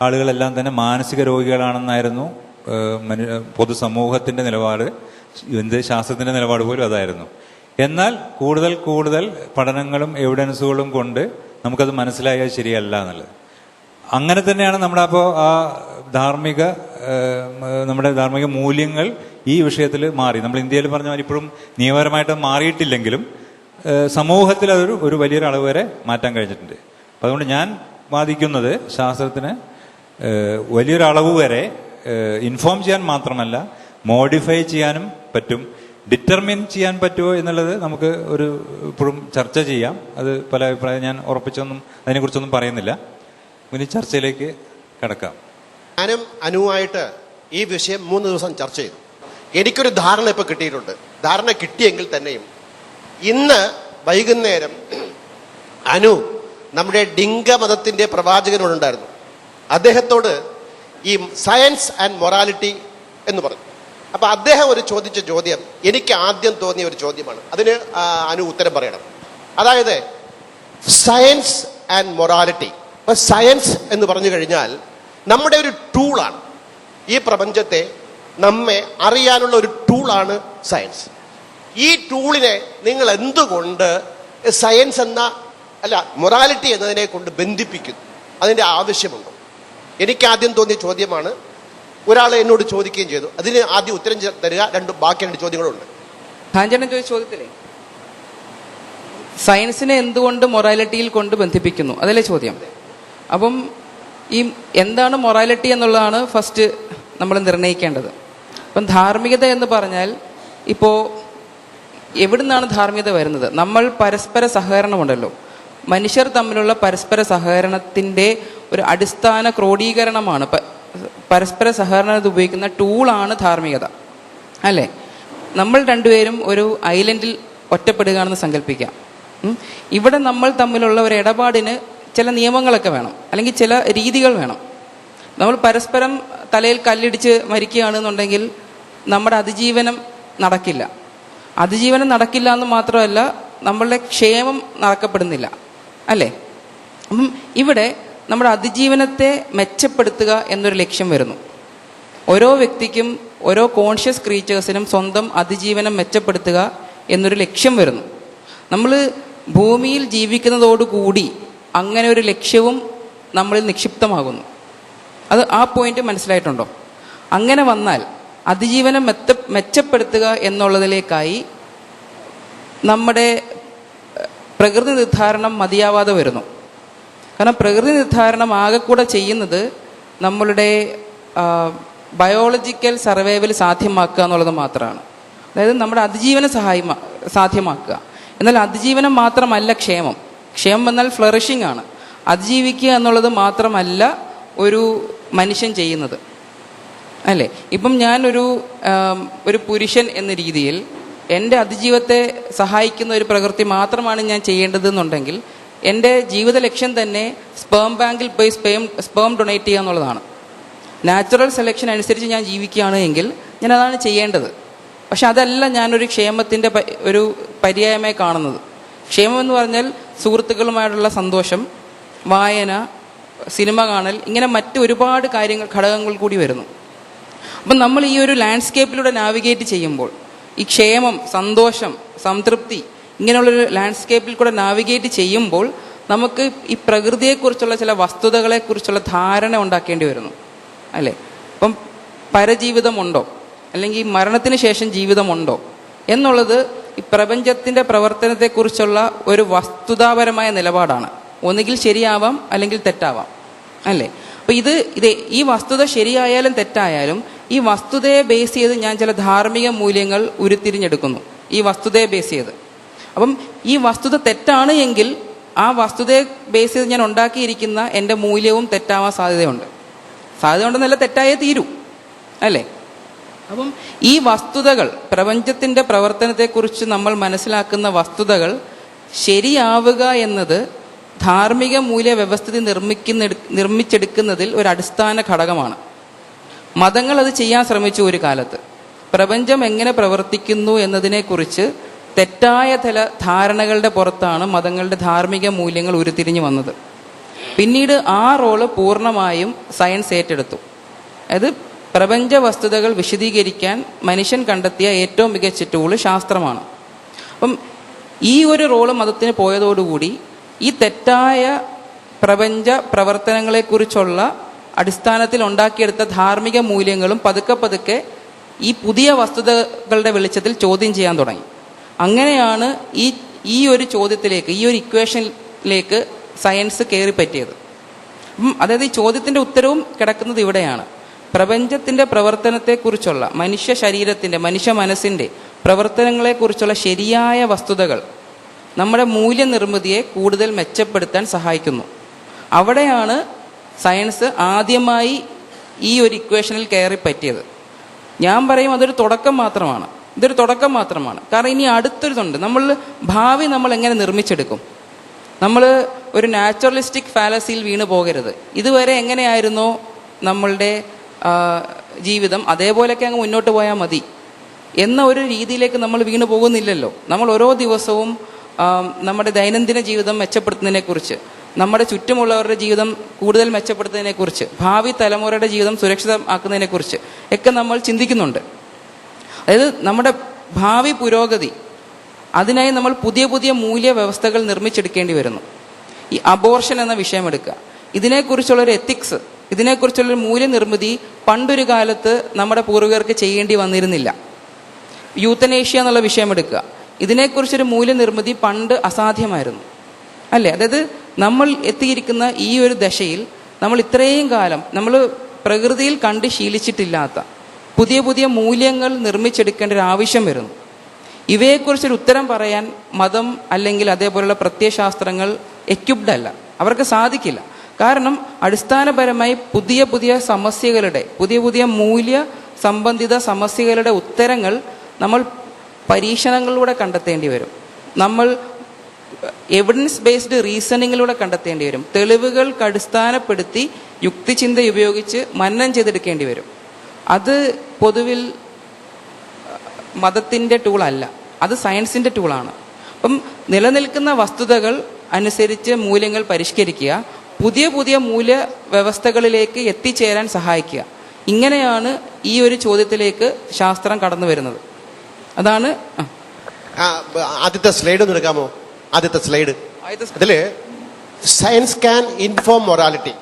ആളുകളെല്ലാം തന്നെ മാനസിക രോഗികളാണെന്നായിരുന്നു പൊതുസമൂഹത്തിന്റെ നിലപാട്. ശാസ്ത്രത്തിന്റെ നിലപാട് പോലും അതായിരുന്നു. എന്നാൽ കൂടുതൽ കൂടുതൽ പഠനങ്ങളും എവിഡൻസുകളും കൊണ്ട് നമുക്കത് മനസ്സിലായാൽ ശരിയല്ല എന്നുള്ളത്. അങ്ങനെ തന്നെയാണ് നമ്മുടെ നമ്മുടെ ധാർമ്മിക മൂല്യങ്ങൾ ഈ വിഷയത്തിൽ മാറി. നമ്മൾ ഇന്ത്യയിൽ പറഞ്ഞ മാതിരി ഇപ്പോഴും നിയമപരമായിട്ട് മാറിയിട്ടില്ലെങ്കിലും സമൂഹത്തിൽ ഒരു വലിയൊരു അളവ് വരെ മാറ്റാൻ കഴിഞ്ഞിട്ടുണ്ട്. അപ്പം അതുകൊണ്ട് ഞാൻ വാദിക്കുന്നത് ശാസ്ത്രത്തിന് വലിയൊരു അളവ് വരെ ഇൻഫോം ചെയ്യാൻ മാത്രമല്ല മോഡിഫൈ ചെയ്യാനും പറ്റും. ഡിറ്റർമിൻ ചെയ്യാൻ പറ്റുമോ എന്നുള്ളത് നമുക്ക് ഇപ്പോഴും ചർച്ച ചെയ്യാം. അത് പല അഭിപ്രായം ഞാൻ അതിനെക്കുറിച്ചൊന്നും പറയുന്നില്ല. ഇനി ചർച്ചയിലേക്ക് കടക്കാം. ഞാനും അനുവായിട്ട് ഈ വിഷയം 3 ദിവസം ചർച്ച ചെയ്തു. എനിക്കൊരു ധാരണ ഇപ്പൊ കിട്ടിയിട്ടുണ്ട്. ധാരണ കിട്ടിയെങ്കിൽ തന്നെയും ഇന്ന് വൈകുന്നേരം അനു നമ്മുടെ ഡിങ്ക മതത്തിന്റെ പ്രവാചകനോടുണ്ടായിരുന്നു. അദ്ദേഹത്തോട് ഈ സയൻസ് ആൻഡ് മൊറാലിറ്റി എന്ന് പറഞ്ഞു. അപ്പൊ അദ്ദേഹം ചോദിച്ച ചോദ്യം എനിക്ക് ആദ്യം തോന്നിയ ഒരു ചോദ്യമാണ്. അതിന് അനു ഉത്തരം പറയണം. അതായത് സയൻസ് ആൻഡ് മൊറാലിറ്റി. അപ്പൊ സയൻസ് എന്ന് പറഞ്ഞു കഴിഞ്ഞാൽ നമ്മുടെ ഒരു ടൂളാണ്. ഈ പ്രപഞ്ചത്തെ നമ്മെ അറിയാനുള്ള ഒരു ടൂളാണ് സയൻസ്. ഈ ടൂളിനെ നിങ്ങൾ എന്തുകൊണ്ട് സയൻസ് മൊറാലിറ്റി എന്നതിനെ കൊണ്ട് ബന്ധിപ്പിക്കുന്നു? അതിന്റെ ആവശ്യമുണ്ടോ? എനിക്ക് ആദ്യം തോന്നിയ ചോദ്യമാണ്. ഒരാൾ എന്നോട് ചോദിക്കുകയും ചെയ്തു. അതിന് ആദ്യം ഉത്തരം തരിക. ബാക്കി 2 ചോദ്യങ്ങളുണ്ട്. ചോദ്യത്തിലെ സയൻസിനെ എന്തുകൊണ്ട് മൊറാലിറ്റിയിൽ കൊണ്ട് ബന്ധിപ്പിക്കുന്നു, അതല്ലേ ചോദ്യം? അപ്പം ഈ എന്താണ് മൊറാലിറ്റി എന്നുള്ളതാണ് ഫസ്റ്റ് നമ്മൾ നിർണ്ണയിക്കേണ്ടത്. അപ്പം ധാർമ്മികത എന്ന് പറഞ്ഞാൽ ഇപ്പോൾ എവിടുന്നാണ് ധാർമ്മികത വരുന്നത്? നമ്മൾ പരസ്പര സഹകരണമുണ്ടല്ലോ, മനുഷ്യർ തമ്മിലുള്ള പരസ്പര സഹകരണത്തിൻ്റെ ഒരു അടിസ്ഥാന ക്രോഡീകരണമാണ്. പരസ്പര സഹകരണത്തിൽ ഉപയോഗിക്കുന്ന ടൂളാണ് ധാർമ്മികത, അല്ലേ? നമ്മൾ രണ്ടുപേരും ഒരു ഐലൻഡിൽ ഒറ്റപ്പെടുകയാണെന്ന് സങ്കല്പിക്കാം. ഇവിടെ നമ്മൾ തമ്മിലുള്ള ഒരു ഇടപാടിന് ചില നിയമങ്ങളൊക്കെ വേണം, അല്ലെങ്കിൽ ചില രീതികൾ വേണം. നമ്മൾ പരസ്പരം തലയിൽ കല്ലിടിച്ച് മരിക്കുകയാണെന്നുണ്ടെങ്കിൽ നമ്മുടെ അതിജീവനം നടക്കില്ല. അതിജീവനം നടക്കില്ല എന്ന് മാത്രമല്ല, നമ്മളുടെ ക്ഷേമം നടക്കപ്പെടുന്നില്ല, അല്ലേ? അപ്പം ഇവിടെ നമ്മുടെ അതിജീവനത്തെ മെച്ചപ്പെടുത്തുക എന്നൊരു ലക്ഷ്യം വരുന്നു. ഓരോ വ്യക്തിക്കും, ഓരോ കോൺഷ്യസ് ക്രീച്ചേഴ്സിനും സ്വന്തം അതിജീവനം മെച്ചപ്പെടുത്തുക എന്നൊരു ലക്ഷ്യം വരുന്നു. നമ്മൾ ഭൂമിയിൽ ജീവിക്കുന്നതോടുകൂടി അങ്ങനെ ഒരു ലക്ഷ്യവും നമ്മളിൽ നിക്ഷിപ്തമാകുന്നു. ആ പോയിന്റ് മനസ്സിലായിട്ടുണ്ടോ? അങ്ങനെ വന്നാൽ അതിജീവനം മെച്ചപ്പെടുത്തുക എന്നുള്ളതിലേക്കായി നമ്മുടെ പ്രകൃതി നിർദ്ധാരണം മതിയാവാതെ വരുന്നു. കാരണം പ്രകൃതി നിർദ്ധാരണം ആകെ കൂടെ ചെയ്യുന്നത് നമ്മളുടെ ബയോളജിക്കൽ സർവൈവൽ സാധ്യമാക്കുക എന്നുള്ളത് മാത്രമാണ്. അതായത് നമ്മുടെ അതിജീവനം സാധ്യമാക്കുക. എന്നാൽ അതിജീവനം മാത്രമല്ല ക്ഷേമം. ക്ഷേമം എന്നാൽ ഫ്ലറിഷിംഗ് ആണ്. അതിജീവിക്കുക എന്നുള്ളത് മാത്രമല്ല ഒരു മനുഷ്യൻ ചെയ്യുന്നത്, അല്ലേ? ഇപ്പം ഞാനൊരു പുരുഷൻ എന്ന രീതിയിൽ എൻ്റെ അതിജീവത്തെ സഹായിക്കുന്ന ഒരു പ്രവൃത്തി മാത്രമാണ് ഞാൻ ചെയ്യേണ്ടതെന്നുണ്ടെങ്കിൽ എൻ്റെ ജീവിത ലക്ഷ്യം തന്നെ സ്പേം ബാങ്കിൽ പോയി സ്പേം ഡൊണേറ്റ് ചെയ്യുക എന്നുള്ളതാണ്. നാച്ചുറൽ സെലക്ഷൻ അനുസരിച്ച് ഞാൻ ജീവിക്കുകയാണ് എങ്കിൽ ഞാൻ അതാണ് ചെയ്യേണ്ടത്. പക്ഷെ അതല്ല ഞാനൊരു ക്ഷേമത്തിൻ്റെ ഒരു പര്യായമായി കാണുന്നത്. ക്ഷേമം എന്ന് പറഞ്ഞാൽ സുഹൃത്തുക്കളുമായിട്ടുള്ള സന്തോഷം, വായന, സിനിമ കാണൽ, ഇങ്ങനെ മറ്റ് ഒരുപാട് ഘടകങ്ങൾ കൂടി വരുന്നു. അപ്പം നമ്മൾ ഈ ഒരു ലാൻഡ്സ്കേപ്പിലൂടെ നാവിഗേറ്റ് ചെയ്യുമ്പോൾ ഈ ക്ഷേമം, സന്തോഷം, സംതൃപ്തി ഇങ്ങനെയുള്ളൊരു ലാൻഡ്സ്കേപ്പിൽ കൂടെ നാവിഗേറ്റ് ചെയ്യുമ്പോൾ നമുക്ക് ഈ പ്രകൃതിയെക്കുറിച്ചുള്ള ചില വസ്തുതകളെക്കുറിച്ചുള്ള ധാരണ ഉണ്ടാക്കേണ്ടി വരുന്നു, അല്ലേ? ഇപ്പം പരജീവിതമുണ്ടോ, അല്ലെങ്കിൽ മരണത്തിന് ശേഷം ജീവിതമുണ്ടോ എന്നുള്ളത് ഈ പ്രപഞ്ചത്തിൻ്റെ പ്രവർത്തനത്തെക്കുറിച്ചുള്ള ഒരു വസ്തുതാപരമായ നിലപാടാണ്. ഒന്നുകിൽ ശരിയാവാം, അല്ലെങ്കിൽ തെറ്റാവാം, അല്ലേ? അപ്പം ഈ വസ്തുത ശരിയായാലും തെറ്റായാലും ഈ വസ്തുതയെ ബേസ് ചെയ്ത് ഞാൻ ചില ധാർമ്മിക മൂല്യങ്ങൾ ഉരുത്തിരിഞ്ഞെടുക്കുന്നു. ഈ വസ്തുതയെ ബേസ് ചെയ്ത്. അപ്പം ഈ വസ്തുത തെറ്റാണ് എങ്കിൽ ആ വസ്തുതയെ ബേസ് ചെയ്ത് ഞാൻ ഉണ്ടാക്കിയിരിക്കുന്ന എൻ്റെ മൂല്യവും തെറ്റാവാൻ സാധ്യതയുണ്ടെന്നല്ല, തെറ്റായേ തീരൂ, അല്ലേ? അപ്പം ഈ വസ്തുതകൾ, പ്രപഞ്ചത്തിൻ്റെ പ്രവർത്തനത്തെക്കുറിച്ച് നമ്മൾ മനസ്സിലാക്കുന്ന വസ്തുതകൾ ശരിയാവുക എന്നത് ധാർമ്മിക മൂല്യ വ്യവസ്ഥിതി നിർമ്മിച്ചെടുക്കുന്നതിൽ ഒരു അടിസ്ഥാന ഘടകമാണ്. മതങ്ങൾ അത് ചെയ്യാൻ ശ്രമിച്ചു ഒരു കാലത്ത്. പ്രപഞ്ചം എങ്ങനെ പ്രവർത്തിക്കുന്നു എന്നതിനെക്കുറിച്ച് തെറ്റായ ചില ധാരണകളുടെ പുറത്താണ് മതങ്ങളുടെ ധാർമ്മിക മൂല്യങ്ങൾ ഉരുത്തിരിഞ്ഞു വന്നത്. പിന്നീട് ആ റോള് പൂർണ്ണമായും സയൻസ് ഏറ്റെടുത്തു. അതായത് പ്രപഞ്ച വസ്തുതകൾ വിശദീകരിക്കാൻ മനുഷ്യൻ കണ്ടെത്തിയ ഏറ്റവും മികച്ച ടൂള് ശാസ്ത്രമാണ്. അപ്പം ഈ ഒരു റോള് മതത്തിന് പോയതോടുകൂടി ഈ തെറ്റായ പ്രപഞ്ച പ്രവർത്തനങ്ങളെക്കുറിച്ചുള്ള അടിസ്ഥാനത്തിൽ ഉണ്ടാക്കിയെടുത്ത ധാർമ്മിക മൂല്യങ്ങളും പതുക്കെ പതുക്കെ ഈ പുതിയ വസ്തുതകളുടെ വെളിച്ചത്തിൽ ചോദ്യം ചെയ്യാൻ തുടങ്ങി. അങ്ങനെയാണ് ഈ ഒരു ചോദ്യത്തിലേക്ക്, ഈ ഒരു ഇക്വേഷനിലേക്ക് സയൻസ് കയറി പറ്റിയത്. അതായത് ഈ ചോദ്യത്തിൻ്റെ ഉത്തരവും കിടക്കുന്നത് ഇവിടെയാണ്. പ്രപഞ്ചത്തിൻ്റെ പ്രവർത്തനത്തെക്കുറിച്ചുള്ള മനുഷ്യ ശരീരത്തിൻ്റെ, മനുഷ്യ മനസ്സിൻ്റെ പ്രവർത്തനങ്ങളെക്കുറിച്ചുള്ള ശരിയായ വസ്തുതകൾ നമ്മുടെ മൂല്യനിർമ്മിതിയെ കൂടുതൽ മെച്ചപ്പെടുത്താൻ സഹായിക്കുന്നു. അവിടെയാണ് സയൻസ് ആദ്യമായി ഈ ഒരു ഇക്വേഷനിൽ കയറി പറ്റിയത്. ഞാൻ പറയും അതൊരു തുടക്കം മാത്രമാണ്. ഇതൊരു തുടക്കം മാത്രമാണ്. കാരണം ഇനി അടുത്തൊരിതുണ്ട്. ഭാവി നമ്മൾ എങ്ങനെ നിർമ്മിച്ചെടുക്കും? നമ്മൾ ഒരു നാച്ചുറലിസ്റ്റിക് ഫാലസിയിൽ വീണ് പോകരുത്. ഇതുവരെ എങ്ങനെയായിരുന്നോ നമ്മളുടെ ജീവിതം, അതേപോലെയൊക്കെ അങ്ങ് മുന്നോട്ട് പോയാൽ മതി എന്ന ഒരു രീതിയിലേക്ക് നമ്മൾ വീണ് പോകുന്നില്ലല്ലോ. നമ്മൾ ഓരോ ദിവസവും നമ്മുടെ ദൈനംദിന ജീവിതം മെച്ചപ്പെടുത്തുന്നതിനെക്കുറിച്ച്, നമ്മുടെ ചുറ്റുമുള്ളവരുടെ ജീവിതം കൂടുതൽ മെച്ചപ്പെടുത്തുന്നതിനെക്കുറിച്ച്, ഭാവി തലമുറയുടെ ജീവിതം സുരക്ഷിതമാക്കുന്നതിനെക്കുറിച്ച് ഒക്കെ നമ്മൾ ചിന്തിക്കുന്നുണ്ട്. അതായത് നമ്മുടെ ഭാവി പുരോഗതി, അതിനായി നമ്മൾ പുതിയ പുതിയ മൂല്യ വ്യവസ്ഥകൾ നിർമ്മിച്ചെടുക്കേണ്ടി വരുന്നു. ഈ അബോർഷൻ എന്ന വിഷയം എടുക്കുക. ഇതിനെക്കുറിച്ചുള്ളൊരു എത്തിക്സ്, ഇതിനെക്കുറിച്ചുള്ളൊരു മൂല്യനിർമ്മിതി പണ്ടൊരു കാലത്ത് നമ്മുടെ പൂർവികർക്ക് ചെയ്യേണ്ടി വന്നിരുന്നില്ല. യൂത്തനേഷ്യ എന്നുള്ള വിഷയം എടുക്കുക. ഇതിനെക്കുറിച്ചൊരു മൂല്യനിർമ്മിതി പണ്ട് അസാധ്യമായിരുന്നു, അല്ലേ? അതായത് നമ്മൾ എത്തിയിരിക്കുന്ന ഈ ഒരു ദശയിൽ നമ്മൾ ഇത്രയും കാലം നമ്മൾ പ്രകൃതിയിൽ കണ്ട് ശീലിച്ചിട്ടില്ലാത്ത പുതിയ പുതിയ മൂല്യങ്ങൾ നിർമ്മിച്ചെടുക്കേണ്ട ഒരു ആവശ്യം വരുന്നു. ഇവയെക്കുറിച്ചൊരു ഉത്തരം പറയാൻ മതം അല്ലെങ്കിൽ അതേപോലുള്ള പ്രത്യയശാസ്ത്രങ്ങൾ എക്യുപ്ഡ് അല്ല, അവർക്ക് സാധിക്കില്ല. കാരണം അടിസ്ഥാനപരമായി പുതിയ പുതിയ സമസ്യകളുടെ, പുതിയ പുതിയ മൂല്യ സംബന്ധിത സമസ്യകളുടെ ഉത്തരങ്ങൾ നമ്മൾ പരീക്ഷണങ്ങളിലൂടെ കണ്ടെത്തേണ്ടി വരും. നമ്മൾ എവിഡൻസ് ബേസ്ഡ് റീസണിങ്ങിലൂടെ കണ്ടെത്തേണ്ടി വരും. തെളിവുകൾക്ക് അടിസ്ഥാനപ്പെടുത്തി യുക്തിചിന്ത ഉപയോഗിച്ച് മനനം ചെയ്തെടുക്കേണ്ടി വരും. അത് പൊതുവിൽ മതത്തിൻ്റെ ടൂളല്ല, അത് സയൻസിൻ്റെ ടൂളാണ്. അപ്പം നിലനിൽക്കുന്ന വസ്തുതകൾ അനുസരിച്ച് മൂല്യങ്ങൾ പരിഷ്കരിക്കുക, പുതിയ പുതിയ മൂല്യ വ്യവസ്ഥകളിലേക്ക് എത്തിച്ചേരാൻ സഹായിക്കുക. ഇങ്ങനെയാണ് ഈ ഒരു ചോദ്യത്തിലേക്ക് ശാസ്ത്രം കടന്നു വരുന്നത്. അതാണ്. ആദ്യത്തെ സ്ലൈഡ് ഒന്ന് എടുക്കാമോ? ആദ്യത്തെ സ്ലൈഡ്. അതില് സയൻസ് ക്യാൻ ഇൻഫോം മൊറാലിറ്റി,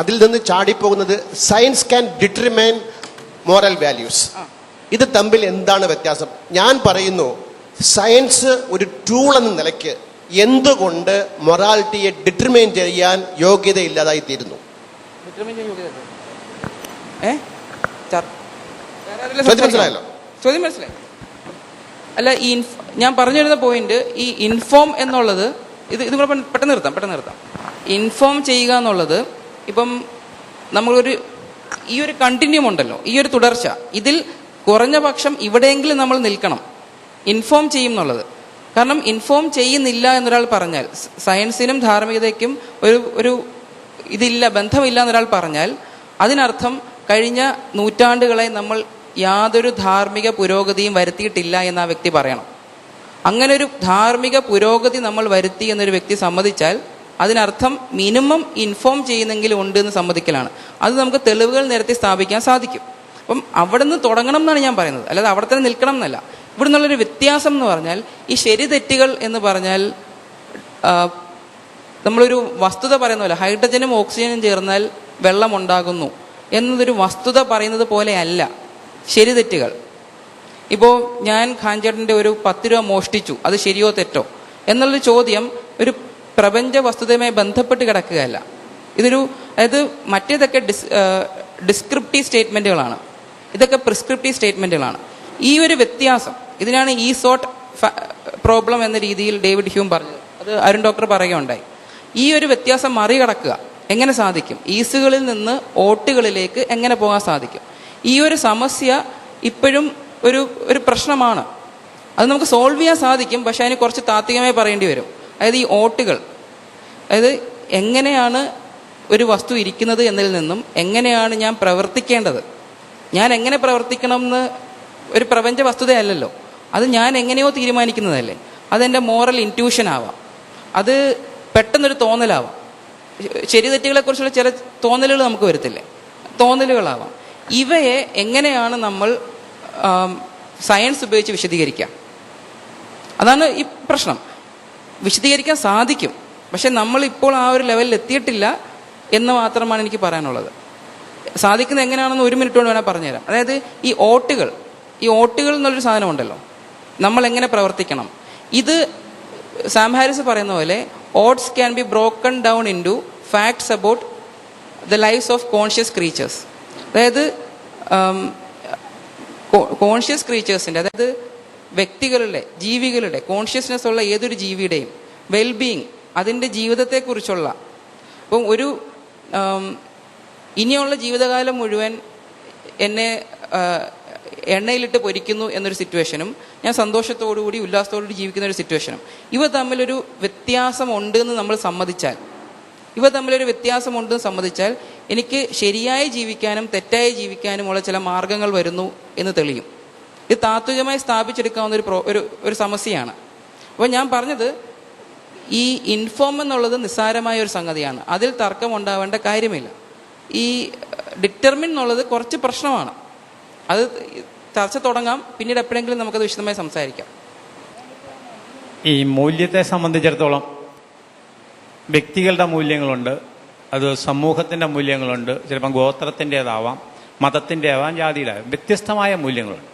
അതിൽ നിന്ന് ചാടിപ്പോകുന്നത് science can determine moral values. ഇത് തമ്മിൽ എന്താണ് വ്യത്യാസം? ഞാൻ പറയുന്നു, സയൻസ് ഒരു ടൂൾ എന്ന നിലയ്ക്ക് എന്തുകൊണ്ട് മൊറാലിറ്റിയെ ഡിറ്റർമൈൻ ചെയ്യാൻ യോഗ്യതയില്ലാതായി തീരുന്നു? മനസ്സിലായല്ലോ? ചോദ്യം മനസ്സിലായി. അല്ല, ഞാൻ പറഞ്ഞു വരുന്ന പോയിന്റ്, ഈ ഇൻഫോം എന്നുള്ളത്, ഇത് പെട്ടെന്ന് നിർത്താം. ഇൻഫോം ചെയ്യുക എന്നുള്ളത്, ഇപ്പം ഈ ഒരു കണ്ടിന്യൂം ഉണ്ടല്ലോ, ഈ ഒരു തുടർച്ച, ഇതിൽ കുറഞ്ഞ പക്ഷം ഇവിടെയെങ്കിലും നമ്മൾ നിൽക്കണം. ഇൻഫോം ചെയ്യും എന്നുള്ളത് കാരണം ഇൻഫോം ചെയ്യുന്നില്ല എന്നൊരാൾ പറഞ്ഞാൽ, സയൻസിനും ധാർമ്മികതയ്ക്കും ഒരു ഇതില്ല, ബന്ധമില്ല എന്നൊരാൾ പറഞ്ഞാൽ അതിനർത്ഥം കഴിഞ്ഞ നൂറ്റാണ്ടുകളെ നമ്മൾ യാതൊരു ധാർമ്മിക പുരോഗതിയും വരുത്തിയിട്ടില്ല എന്ന് ആ വ്യക്തി പറയണം. അങ്ങനെ ഒരു ധാർമ്മിക പുരോഗതി നമ്മൾ വരുത്തി എന്നൊരു വ്യക്തി സമ്മതിച്ചാൽ അതിനർത്ഥം മിനിമം ഇൻഫോം ചെയ്യുന്നെങ്കിലും ഉണ്ട് എന്ന് സമ്മതിക്കലാണ്. അത് നമുക്ക് തെളിവുകൾ നിരത്തി സ്ഥാപിക്കാൻ സാധിക്കും. അപ്പം അവിടെ നിന്ന് തുടങ്ങണം എന്നാണ് ഞാൻ പറയുന്നത്, അല്ലാതെ അവിടെ തന്നെ നിൽക്കണം എന്നല്ല. ഇവിടെ നിന്നുള്ളൊരു വ്യത്യാസം എന്ന് പറഞ്ഞാൽ, ഈ ശരി തെറ്റുകൾ എന്ന് പറഞ്ഞാൽ നമ്മളൊരു വസ്തുത പറയുന്ന പോലെ ഹൈഡ്രജനും ഓക്സിജനും ചേർന്നാൽ വെള്ളം ഉണ്ടാകുന്നു എന്നതൊരു വസ്തുത പറയുന്നത് പോലെയല്ല ശരി തെറ്റുകൾ. ഇപ്പോൾ ഞാൻ ഖാൻചേട്ടൻ്റെ ഒരു 10 രൂപ മോഷ്ടിച്ചു, അത് ശരിയോ തെറ്റോ എന്നുള്ളൊരു ചോദ്യം ഒരു പ്രപഞ്ച വസ്തുതയുമായി ബന്ധപ്പെട്ട് കിടക്കുകയല്ല. അതായത് മറ്റേതൊക്കെ ഡിസ്ക്രിപ്റ്റീവ് സ്റ്റേറ്റ്മെൻറ്റുകളാണ്, ഇതൊക്കെ പ്രിസ്ക്രിപ്റ്റീവ് സ്റ്റേറ്റ്മെൻറ്റുകളാണ്. ഈ ഒരു വ്യത്യാസം, ഇതിനാണ് ഈ സോട്ട് പ്രോബ്ലം എന്ന രീതിയിൽ ഡേവിഡ് ഹ്യൂം പറഞ്ഞത്, അത് അരുൺ ഡോക്ടർ പറയുകയുണ്ടായി. ഈ ഒരു വ്യത്യാസം മറികടക്കുക എങ്ങനെ സാധിക്കും? ഈസുകളിൽ നിന്ന് ഓട്ടുകളിലേക്ക് എങ്ങനെ പോകാൻ സാധിക്കും? ഈ ഒരു സമസ്യ ഇപ്പോഴും ഒരു പ്രശ്നമാണ്. അത് നമുക്ക് സോൾവ് ചെയ്യാൻ സാധിക്കും, പക്ഷെ അതിന് കുറച്ച് താത്വികമായി പറയേണ്ടി വരും. അതായത് ഈ ഓട്ടുകൾ, അതായത് എങ്ങനെയാണ് ഒരു വസ്തു ഇരിക്കുന്നത് എന്നതിൽ നിന്നും എങ്ങനെയാണ് ഞാൻ പ്രവർത്തിക്കേണ്ടത്, ഞാൻ എങ്ങനെ പ്രവർത്തിക്കണം എന്ന് ഒരു പ്രപഞ്ച വസ്തുതയല്ലല്ലോ, അത് ഞാൻ എങ്ങനെയോ തീരുമാനിക്കുന്നതല്ലേ. അതെൻ്റെ മോറൽ ഇൻറ്റ്യൂഷൻ ആവാം, അത് പെട്ടെന്നൊരു തോന്നലാവാം. ശരി തെറ്റുകളെക്കുറിച്ചുള്ള ചില തോന്നലുകൾ നമുക്ക് വരത്തില്ലേ, തോന്നലുകളാവാം. ഇവയെ എങ്ങനെയാണ് നമ്മൾ സയൻസ് ഉപയോഗിച്ച് വിശദീകരിക്കുക? അതാണ് ഈ പ്രശ്നം. വിശദീകരിക്കാൻ സാധിക്കും, പക്ഷെ നമ്മളിപ്പോൾ ആ ഒരു ലെവലിൽ എത്തിയിട്ടില്ല എന്ന് മാത്രമാണ് എനിക്ക് പറയാനുള്ളത്. സാധിക്കുന്നത് എങ്ങനെയാണെന്ന് 1 മിനിറ്റ് കൊണ്ട് വേണേൽ പറഞ്ഞുതരാം. അതായത് ഈ ഓട്ടുകൾ എന്നുള്ളൊരു സാധനമുണ്ടല്ലോ, നമ്മൾ എങ്ങനെ പ്രവർത്തിക്കണം. ഇത് സാം ഹാരിസ് പറയുന്ന പോലെ oughts can be broken down into facts about the lifes of conscious creatures. അതായത് കോൺഷ്യസ് ക്രീച്ചേഴ്സിൻ്റെ, അതായത് വ്യക്തികളുടെ, ജീവികളുടെ, കോൺഷ്യസ്നെസ് ഉള്ള ഏതൊരു ജീവിയുടെയും വെൽബീയിങ്, അതിൻ്റെ ജീവിതത്തെക്കുറിച്ചുള്ള, അപ്പം ഒരു ഇനിയുള്ള ജീവിതകാലം മുഴുവൻ എന്നെ എണ്ണയിലിട്ട് പൊരിക്കുന്നു എന്നൊരു സിറ്റുവേഷനും ഞാൻ സന്തോഷത്തോടുകൂടി ഉല്ലാസത്തോടുകൂടി ജീവിക്കുന്ന ഒരു സിറ്റുവേഷനും, ഇവ തമ്മിലൊരു വ്യത്യാസമുണ്ട് എന്ന് നമ്മൾ സമ്മതിച്ചാൽ, എനിക്ക് ശരിയായി ജീവിക്കാനും തെറ്റായി ജീവിക്കാനുമുള്ള ചില മാർഗങ്ങൾ വരുന്നു എന്ന് തെളിയും. ഇത് താത്വികമായി സ്ഥാപിച്ചെടുക്കാവുന്ന ഒരു സമസ്യയാണ്. അപ്പോൾ ഞാൻ പറഞ്ഞത്, ഈ ഇൻഫോം എന്നുള്ളത് നിസ്സാരമായ ഒരു സംഗതിയാണ്, അതിൽ തർക്കം ഉണ്ടാവേണ്ട കാര്യമില്ല. ഈ ഡിറ്റർമിൻ എന്നുള്ളത് കുറച്ച് പ്രശ്നമാണ്. അത് ചർച്ച തുടങ്ങാം, പിന്നീട് എപ്പോഴെങ്കിലും നമുക്കത് വിശദമായി സംസാരിക്കാം. ഈ മൂല്യത്തെ സംബന്ധിച്ചിടത്തോളം വ്യക്തികളുടെ മൂല്യങ്ങളുണ്ട്, അത് സമൂഹത്തിൻ്റെ മൂല്യങ്ങളുണ്ട്, ചിലപ്പം ഗോത്രത്തിൻ്റേതാവാം, മതത്തിൻ്റെ ആവാം, ജാതിയുടെ ആവാം, വ്യത്യസ്തമായ മൂല്യങ്ങളുണ്ട്.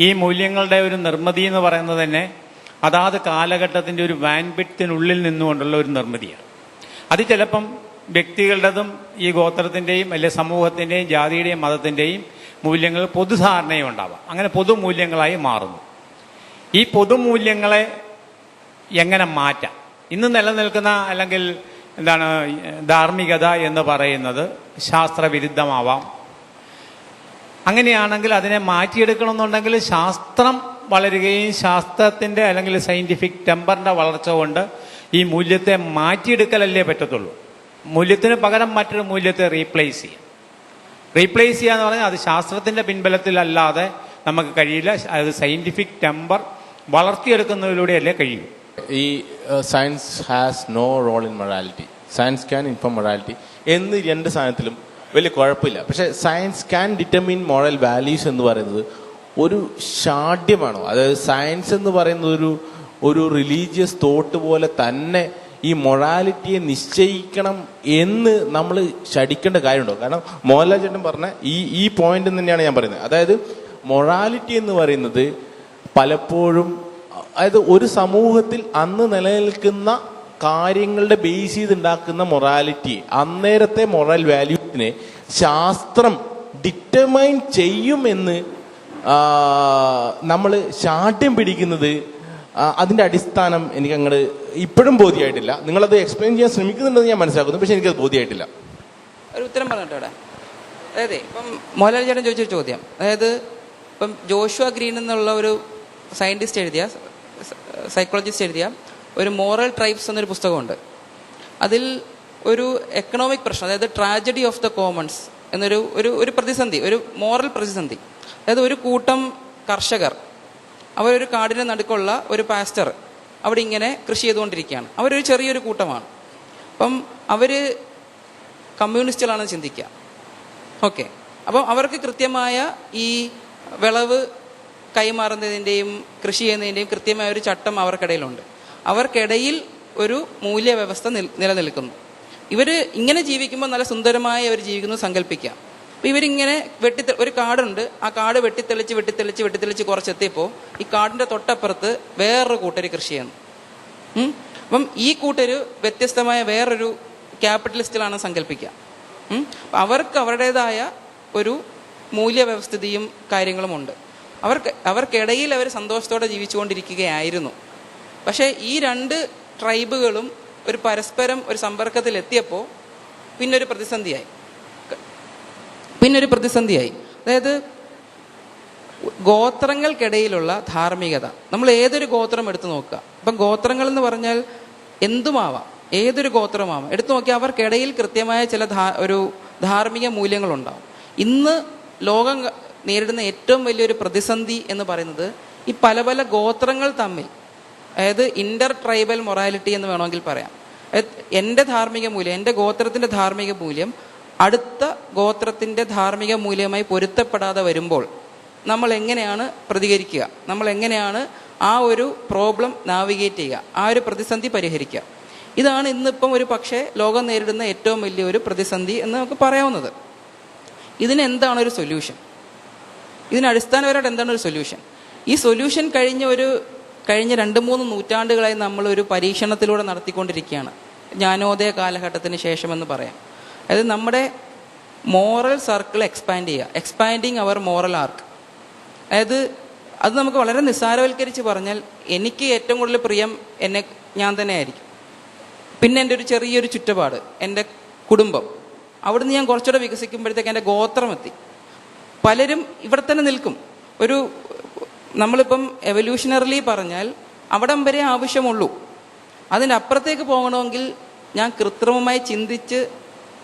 ഈ മൂല്യങ്ങളുടെ ഒരു നിർമ്മിതി എന്ന് പറയുന്നത് തന്നെ അതാത് കാലഘട്ടത്തിൻ്റെ ഒരു വാൻപിഡ്ത്തിനുള്ളിൽ നിന്നുകൊണ്ടുള്ള ഒരു നിർമ്മിതിയാണ്. അത് ചിലപ്പം വ്യക്തികളുടേതും ഈ ഗോത്രത്തിൻ്റെയും അല്ലെങ്കിൽ സമൂഹത്തിൻ്റെയും ജാതിയുടെയും മതത്തിൻ്റെയും മൂല്യങ്ങൾ പൊതുധാരണയും ഉണ്ടാവാം. അങ്ങനെ പൊതുമൂല്യങ്ങളായി മാറുന്നു. ഈ പൊതുമൂല്യങ്ങളെ എങ്ങനെ മാറ്റാം? ഇന്ന് നിലനിൽക്കുന്ന അല്ലെങ്കിൽ ധാർമ്മികത എന്ന് പറയുന്നത് ശാസ്ത്രവിരുദ്ധമാവാം. അങ്ങനെയാണെങ്കിൽ അതിനെ മാറ്റിയെടുക്കണമെന്നുണ്ടെങ്കിൽ ശാസ്ത്രം വളരുകയും ശാസ്ത്രത്തിൻ്റെ അല്ലെങ്കിൽ സയൻറ്റിഫിക് ടെമ്പറിൻ്റെ വളർച്ച കൊണ്ട് ഈ മൂല്യത്തെ മാറ്റിയെടുക്കലല്ലേ പറ്റത്തുള്ളൂ. മൂല്യത്തിന് പകരം മറ്റൊരു മൂല്യത്തെ റീപ്ലേസ് ചെയ്യുക എന്ന് പറഞ്ഞാൽ അത് ശാസ്ത്രത്തിൻ്റെ പിൻബലത്തിലല്ലാതെ നമുക്ക് കഴിയില്ല. അത് സയൻറ്റിഫിക് ടെമ്പർ വളർത്തിയെടുക്കുന്നതിലൂടെയല്ലേ കഴിയൂ. ഈ science has no role in morality, science can inform morality എന്ന് 2 സാധനത്തിലും വലിയ കുഴപ്പമില്ല. പക്ഷെ science can determine moral values എന്ന് പറയുന്നത് ഒരു ഷാഢ്യമാണോ? അതായത് സയൻസ് എന്ന് പറയുന്നത് ഒരു റിലീജിയസ് തോട്ട് പോലെ തന്നെ ഈ മൊറാലിറ്റിയെ നിശ്ചയിക്കണം എന്ന് നമ്മൾ ശടിക്കേണ്ട കാര്യമുണ്ടോ? കാരണം മോഹൻലാൽ ചേട്ടൻ പറഞ്ഞ ഈ പോയിന്റ് തന്നെയാണ് ഞാൻ പറയുന്നത്. അതായത് മൊറാലിറ്റി എന്ന് പറയുന്നത് പലപ്പോഴും, അതായത് ഒരു സമൂഹത്തിൽ അന്ന് നിലനിൽക്കുന്ന കാര്യങ്ങളുടെ ബേസ് ചെയ്തുണ്ടാക്കുന്ന മൊറാലിറ്റി, അന്നേരത്തെ മൊറൽ വാല്യൂസിനെ ശാസ്ത്രം ഡിറ്റർമൈൻ ചെയ്യുമെന്ന് നമ്മൾ ശാഠ്യം പിടിക്കുന്നത്, അതിൻ്റെ അടിസ്ഥാനം എനിക്ക് അങ്ങോട്ട് ഇപ്പോഴും ബോധ്യമായിട്ടില്ല. നിങ്ങളത് എക്സ്പ്ലെയിൻ ചെയ്യാൻ ശ്രമിക്കുന്നുണ്ടെന്ന് ഞാൻ മനസ്സിലാക്കുന്നു, പക്ഷെ എനിക്കത് ബോധ്യമായിട്ടില്ല. ഒരു ഉത്തരം പറഞ്ഞിട്ടോ ഇവിടെ. അതായത് ഇപ്പം മോഹൻലാൽ ചേട്ടൻ ചോദിച്ചൊരു ചോദ്യം, അതായത് ഇപ്പം ജോഷുവ ഗ്രീൻ എന്നുള്ള ഒരു സയൻറ്റിസ്റ്റ് എഴുതിയ, സൈക്കോളജിസ്റ്റ് എഴുതിയ ഒരു മോറൽ ട്രൈബ്സ് എന്നൊരു പുസ്തകമുണ്ട്. അതിൽ ഒരു എക്കണോമിക് പ്രശ്നം, അതായത് ട്രാജഡി ഓഫ് ദ കോമൺസ് എന്നൊരു ഒരു പ്രതിസന്ധി, ഒരു മോറൽ പ്രതിസന്ധി. അതായത് ഒരു കൂട്ടം കർഷകർ, അവരൊരു കാടിന് നടുക്കുള്ള ഒരു പാസ്റ്റർ അവിടെ ഇങ്ങനെ കൃഷി ചെയ്തുകൊണ്ടിരിക്കുകയാണ്. അവരൊരു ചെറിയൊരു കൂട്ടമാണ്. അപ്പം അവർ കമ്മ്യൂണിസ്റ്റുകളാണെന്ന് ചിന്തിക്കുക. ഓക്കെ, അപ്പം അവർക്ക് കൃത്യമായ ഈ വിളവ് കൈമാറുന്നതിൻ്റെയും കൃഷി ചെയ്യുന്നതിൻ്റെയും കൃത്യമായ ഒരു ചട്ടം അവർക്കിടയിലുണ്ട്. അവർക്കിടയിൽ ഒരു മൂല്യവ്യവസ്ഥ നിലനിൽക്കുന്നു. ഇവർ ഇങ്ങനെ ജീവിക്കുമ്പോൾ നല്ല സുന്ദരമായി അവർ ജീവിക്കുന്നു സങ്കല്പിക്കാം. അപ്പം ഇവരിങ്ങനെ ഒരു കാടുണ്ട്, ആ കാട് വെട്ടിത്തെളിച്ച് കുറച്ചെത്തിയപ്പോൾ ഈ കാടിൻ്റെ തൊട്ടപ്പുറത്ത് വേറൊരു കൂട്ടർ കൃഷി ചെയ്യുന്നു. അപ്പം ഈ കൂട്ടർ വ്യത്യസ്തമായ വേറൊരു ക്യാപിറ്റലിസ്റ്റിലാണ് സങ്കല്പിക്കുക. അവർക്ക് അവരുടേതായ ഒരു മൂല്യവ്യവസ്ഥിതിയും കാര്യങ്ങളുമുണ്ട്. അവർക്കിടയിൽ അവർ സന്തോഷത്തോടെ ജീവിച്ചുകൊണ്ടിരിക്കുകയായിരുന്നു. പക്ഷേ ഈ രണ്ട് ട്രൈബുകളും ഒരു പരസ്പരം ഒരു സമ്പർക്കത്തിൽ എത്തിയപ്പോൾ പിന്നൊരു പ്രതിസന്ധിയായി. അതായത് ഗോത്രങ്ങൾക്കിടയിലുള്ള ധാർമ്മികത, നമ്മൾ ഏതൊരു ഗോത്രം എടുത്തു നോക്കുക. ഇപ്പം ഗോത്രങ്ങൾ എന്ന് പറഞ്ഞാൽ എന്തുമാവാം, ഏതൊരു ഗോത്രമാവാം, എടുത്തു നോക്കിയാൽ അവർക്കിടയിൽ കൃത്യമായ ചില ഒരു ധാർമ്മിക മൂല്യങ്ങളുണ്ടാവും. ഇന്ന് ലോകം നേരിടുന്ന ഏറ്റവും വലിയൊരു പ്രതിസന്ധി എന്ന് പറയുന്നത് ഈ പല പല ഗോത്രങ്ങൾ തമ്മിൽ, അതായത് ഇന്റർ ട്രൈബൽ മൊറാലിറ്റി എന്ന് വേണമെങ്കിൽ പറയാം. എൻ്റെ ധാർമ്മിക മൂല്യം, എൻ്റെ ഗോത്രത്തിൻ്റെ ധാർമ്മിക മൂല്യം അടുത്ത ഗോത്രത്തിൻ്റെ ധാർമ്മിക മൂല്യമായി പൊരുത്തപ്പെടാതെ വരുമ്പോൾ നമ്മൾ എങ്ങനെയാണ് പ്രതികരിക്കുക, നമ്മൾ എങ്ങനെയാണ് ആ ഒരു പ്രോബ്ലം നാവിഗേറ്റ് ചെയ്യുക, ആ ഒരു പ്രതിസന്ധി പരിഹരിക്കുക. ഇതാണ് ഇന്നിപ്പം ഒരു പക്ഷേ ലോകം നേരിടുന്ന ഏറ്റവും വലിയൊരു പ്രതിസന്ധി എന്ന് നമുക്ക് പറയാവുന്നത്. ഇതിന് എന്താണ് ഒരു സൊല്യൂഷൻ? ഇതിന് അടിസ്ഥാനപരമായിട്ട് എന്താണ് ഒരു സൊല്യൂഷൻ? ഈ സൊല്യൂഷൻ കഴിഞ്ഞ 2-3 നൂറ്റാണ്ടുകളായി നമ്മളൊരു പരീക്ഷണത്തിലൂടെ നടത്തിക്കൊണ്ടിരിക്കുകയാണ്. ജ്ഞാനോദയ കാലഘട്ടത്തിന് ശേഷമെന്ന് പറയാം. അതായത് നമ്മുടെ മോറൽ സർക്കിൾ എക്സ്പാൻഡ് ചെയ്യുക, എക്സ്പാൻഡിങ് അവർ മോറൽ ആർക്ക്. അതായത് അത് നമുക്ക് വളരെ നിസ്സാരവൽക്കരിച്ച് പറഞ്ഞാൽ എനിക്ക് ഏറ്റവും കൂടുതൽ പ്രിയം ഞാൻ തന്നെ ആയിരിക്കും. പിന്നെ എൻ്റെ ഒരു ചെറിയൊരു ചുറ്റുപാട്, എൻ്റെ കുടുംബം, അവിടുന്ന് ഞാൻ കുറച്ചുകൂടെ വികസിക്കുമ്പോഴത്തേക്ക് എൻ്റെ ഗോത്രമെത്തി. പലരും ഇവിടെ തന്നെ നിൽക്കും. നമ്മളിപ്പം എവല്യൂഷണറിലി പറഞ്ഞാൽ അവിടം വരെ ആവശ്യമുള്ളൂ. അതിൻ്റെ അപ്പുറത്തേക്ക് പോകണമെങ്കിൽ ഞാൻ കൃത്രിമമായി ചിന്തിച്ച്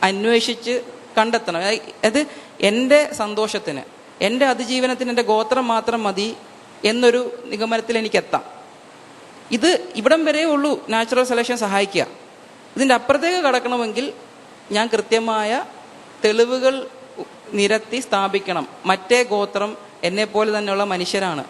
അന്വേഷിച്ച് കണ്ടെത്തണം. അത് എൻ്റെ സന്തോഷത്തിന്, എൻ്റെ അതിജീവനത്തിന് എൻ്റെ ഗോത്രം മാത്രം മതി എന്നൊരു നിഗമനത്തിൽ എനിക്കെത്താം. ഇത് ഇവിടം വരെ ഉള്ളൂ നാച്ചുറൽ സെലക്ഷൻ സഹായിക്കുക. ഇതിൻ്റെ അപ്പുറത്തേക്ക് കടക്കണമെങ്കിൽ ഞാൻ കൃത്യമായ തെളിവുകൾ നിരത്തി സ്ഥാപിക്കണം. മറ്റേ ഗോത്രം എന്നെപ്പോലെ തന്നെയുള്ള മനുഷ്യരാണ്.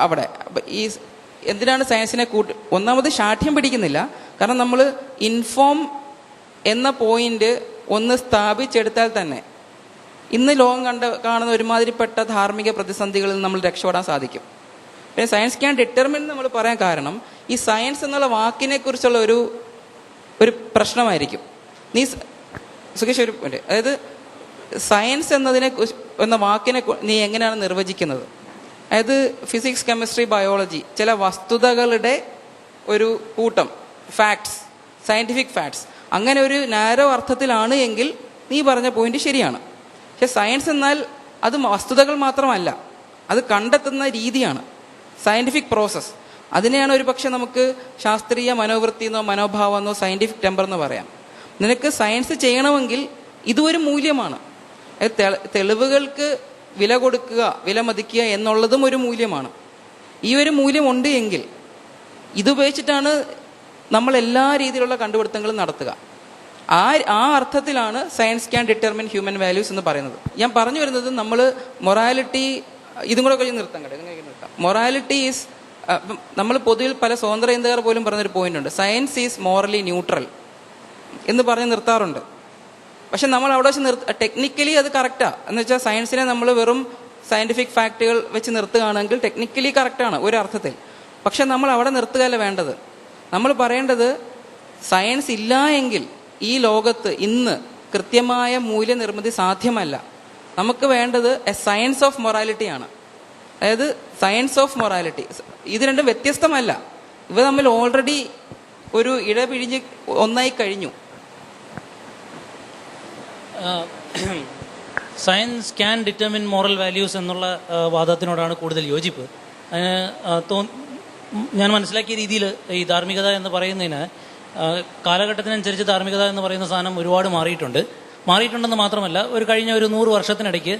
അവിടെ ഈ എന്തിനാണ് സയൻസിനെ ഒന്നാമത് ശാഠ്യം പിടിക്കുന്നില്ല. കാരണം നമ്മൾ ഇൻഫോം എന്ന പോയിന്റ് ഒന്ന് സ്ഥാപിച്ചെടുത്താൽ തന്നെ ഇന്ന് ലോകം കാണുന്ന ഒരുമാതിരിപ്പെട്ട ധാർമ്മിക പ്രതിസന്ധികളിൽ നമ്മൾ രക്ഷപ്പെടാൻ സാധിക്കും. പിന്നെ സയൻസ് ക്യാൻ ഡിറ്റർമിൻ നമ്മൾ പറയാൻ കാരണം ഈ സയൻസ് എന്നുള്ള വാക്കിനെ കുറിച്ചുള്ള ഒരു പ്രശ്നമായിരിക്കും. സുഖേഷ് അതായത് സയൻസ് എന്ന വാക്കിനെ നീ എങ്ങനെയാണ് നിർവചിക്കുന്നത്? അതായത് ഫിസിക്സ്, കെമിസ്ട്രി, ബയോളജി, ചില വസ്തുതകളുടെ ഒരു കൂട്ടം, ഫാക്ട്സ്, സയന്റിഫിക് ഫാക്ട്സ്, അങ്ങനെ ഒരു നാരോ അർത്ഥത്തിലാണ് എങ്കിൽ നീ പറഞ്ഞ പോയിന്റ് ശരിയാണ്. പക്ഷെ സയൻസ് എന്നാൽ അത് വസ്തുതകൾ മാത്രമല്ല, അത് കണ്ടെത്തുന്ന രീതിയാണ്, സയന്റിഫിക് പ്രോസസ്സ്. അതിനെയാണ് ഒരു പക്ഷെ നമുക്ക് ശാസ്ത്രീയ മനോവൃത്തി എന്നോ മനോഭാവം എന്നോ സയന്റിഫിക് ടെമ്പർ എന്ന് പറയാം. നിനക്ക് സയൻസ് ചെയ്യണമെങ്കിൽ ഇതൊരു മൂല്യമാണ്. തെളിവുകൾക്ക് വില കൊടുക്കുക, വിലമതിക്കുക എന്നുള്ളതും ഒരു മൂല്യമാണ്. ഈ ഒരു മൂല്യമുണ്ട് എങ്കിൽ ഇതുപയോഗിച്ചിട്ടാണ് നമ്മൾ എല്ലാ രീതിയിലുള്ള കണ്ടുപിടുത്തങ്ങളും നടത്തുക. ആ അർത്ഥത്തിലാണ് science can determine human values എന്ന് പറയുന്നത്. ഞാൻ പറഞ്ഞു വരുന്നത് നമ്മൾ മൊറാലിറ്റി, ഇതും കൂടെ കഴിഞ്ഞ് നിർത്താം. മൊറാലിറ്റി ഈസ്, നമ്മൾ പൊതുവിൽ പല സ്വതന്ത്ര ചിന്തകർ പോലും പറഞ്ഞൊരു പോയിന്റ് ഉണ്ട്, സയൻസ് ഈസ് മോറലി ന്യൂട്രൽ എന്ന് പറഞ്ഞ് നിർത്താറുണ്ട്. പക്ഷെ നമ്മൾ അവിടെ വെച്ച് ടെക്നിക്കലി അത് കറക്റ്റാ എന്ന് വെച്ചാൽ സയൻസിനെ നമ്മൾ വെറും സയന്റിഫിക് ഫാക്ടുകൾ വെച്ച് നിർത്തുകയാണെങ്കിൽ ടെക്നിക്കലി കറക്റ്റാണ് ഒരു അർത്ഥത്തിൽ. പക്ഷെ നമ്മൾ അവിടെ നിർത്തുകയല്ല വേണ്ടത്. നമ്മൾ പറയേണ്ടത് സയൻസ് ഇല്ല എങ്കിൽ ഈ ലോകത്ത് ഇന്ന് കൃത്യമായ മൂല്യനിർമ്മിതി സാധ്യമല്ല. നമുക്ക് വേണ്ടത് എ സയൻസ് ഓഫ് മൊറാലിറ്റിയാണ്. അതായത് സയൻസ് ഓഫ് മൊറാലിറ്റി, ഇത് രണ്ടും വ്യത്യസ്തമല്ല. ഇവ തമ്മിൽ ഓൾറെഡി ഒരു ഇടപിഴിഞ്ഞ് ഒന്നായി കഴിഞ്ഞു. Science can determine moral values എന്നുള്ള വാദത്തിനോടാണ് കൂടുതൽ യോജിപ്പ്. അതിന് ഞാൻ മനസ്സിലാക്കിയ രീതിയിൽ ഈ ധാർമ്മികത എന്ന് പറയുന്നതിന് കാലഘട്ടത്തിനനുസരിച്ച് ധാർമ്മികത എന്ന് പറയുന്ന സാധനം ഒരുപാട് മാറിയിട്ടുണ്ടെന്ന് മാത്രമല്ല, കഴിഞ്ഞ 100 വർഷത്തിനിടയ്ക്ക്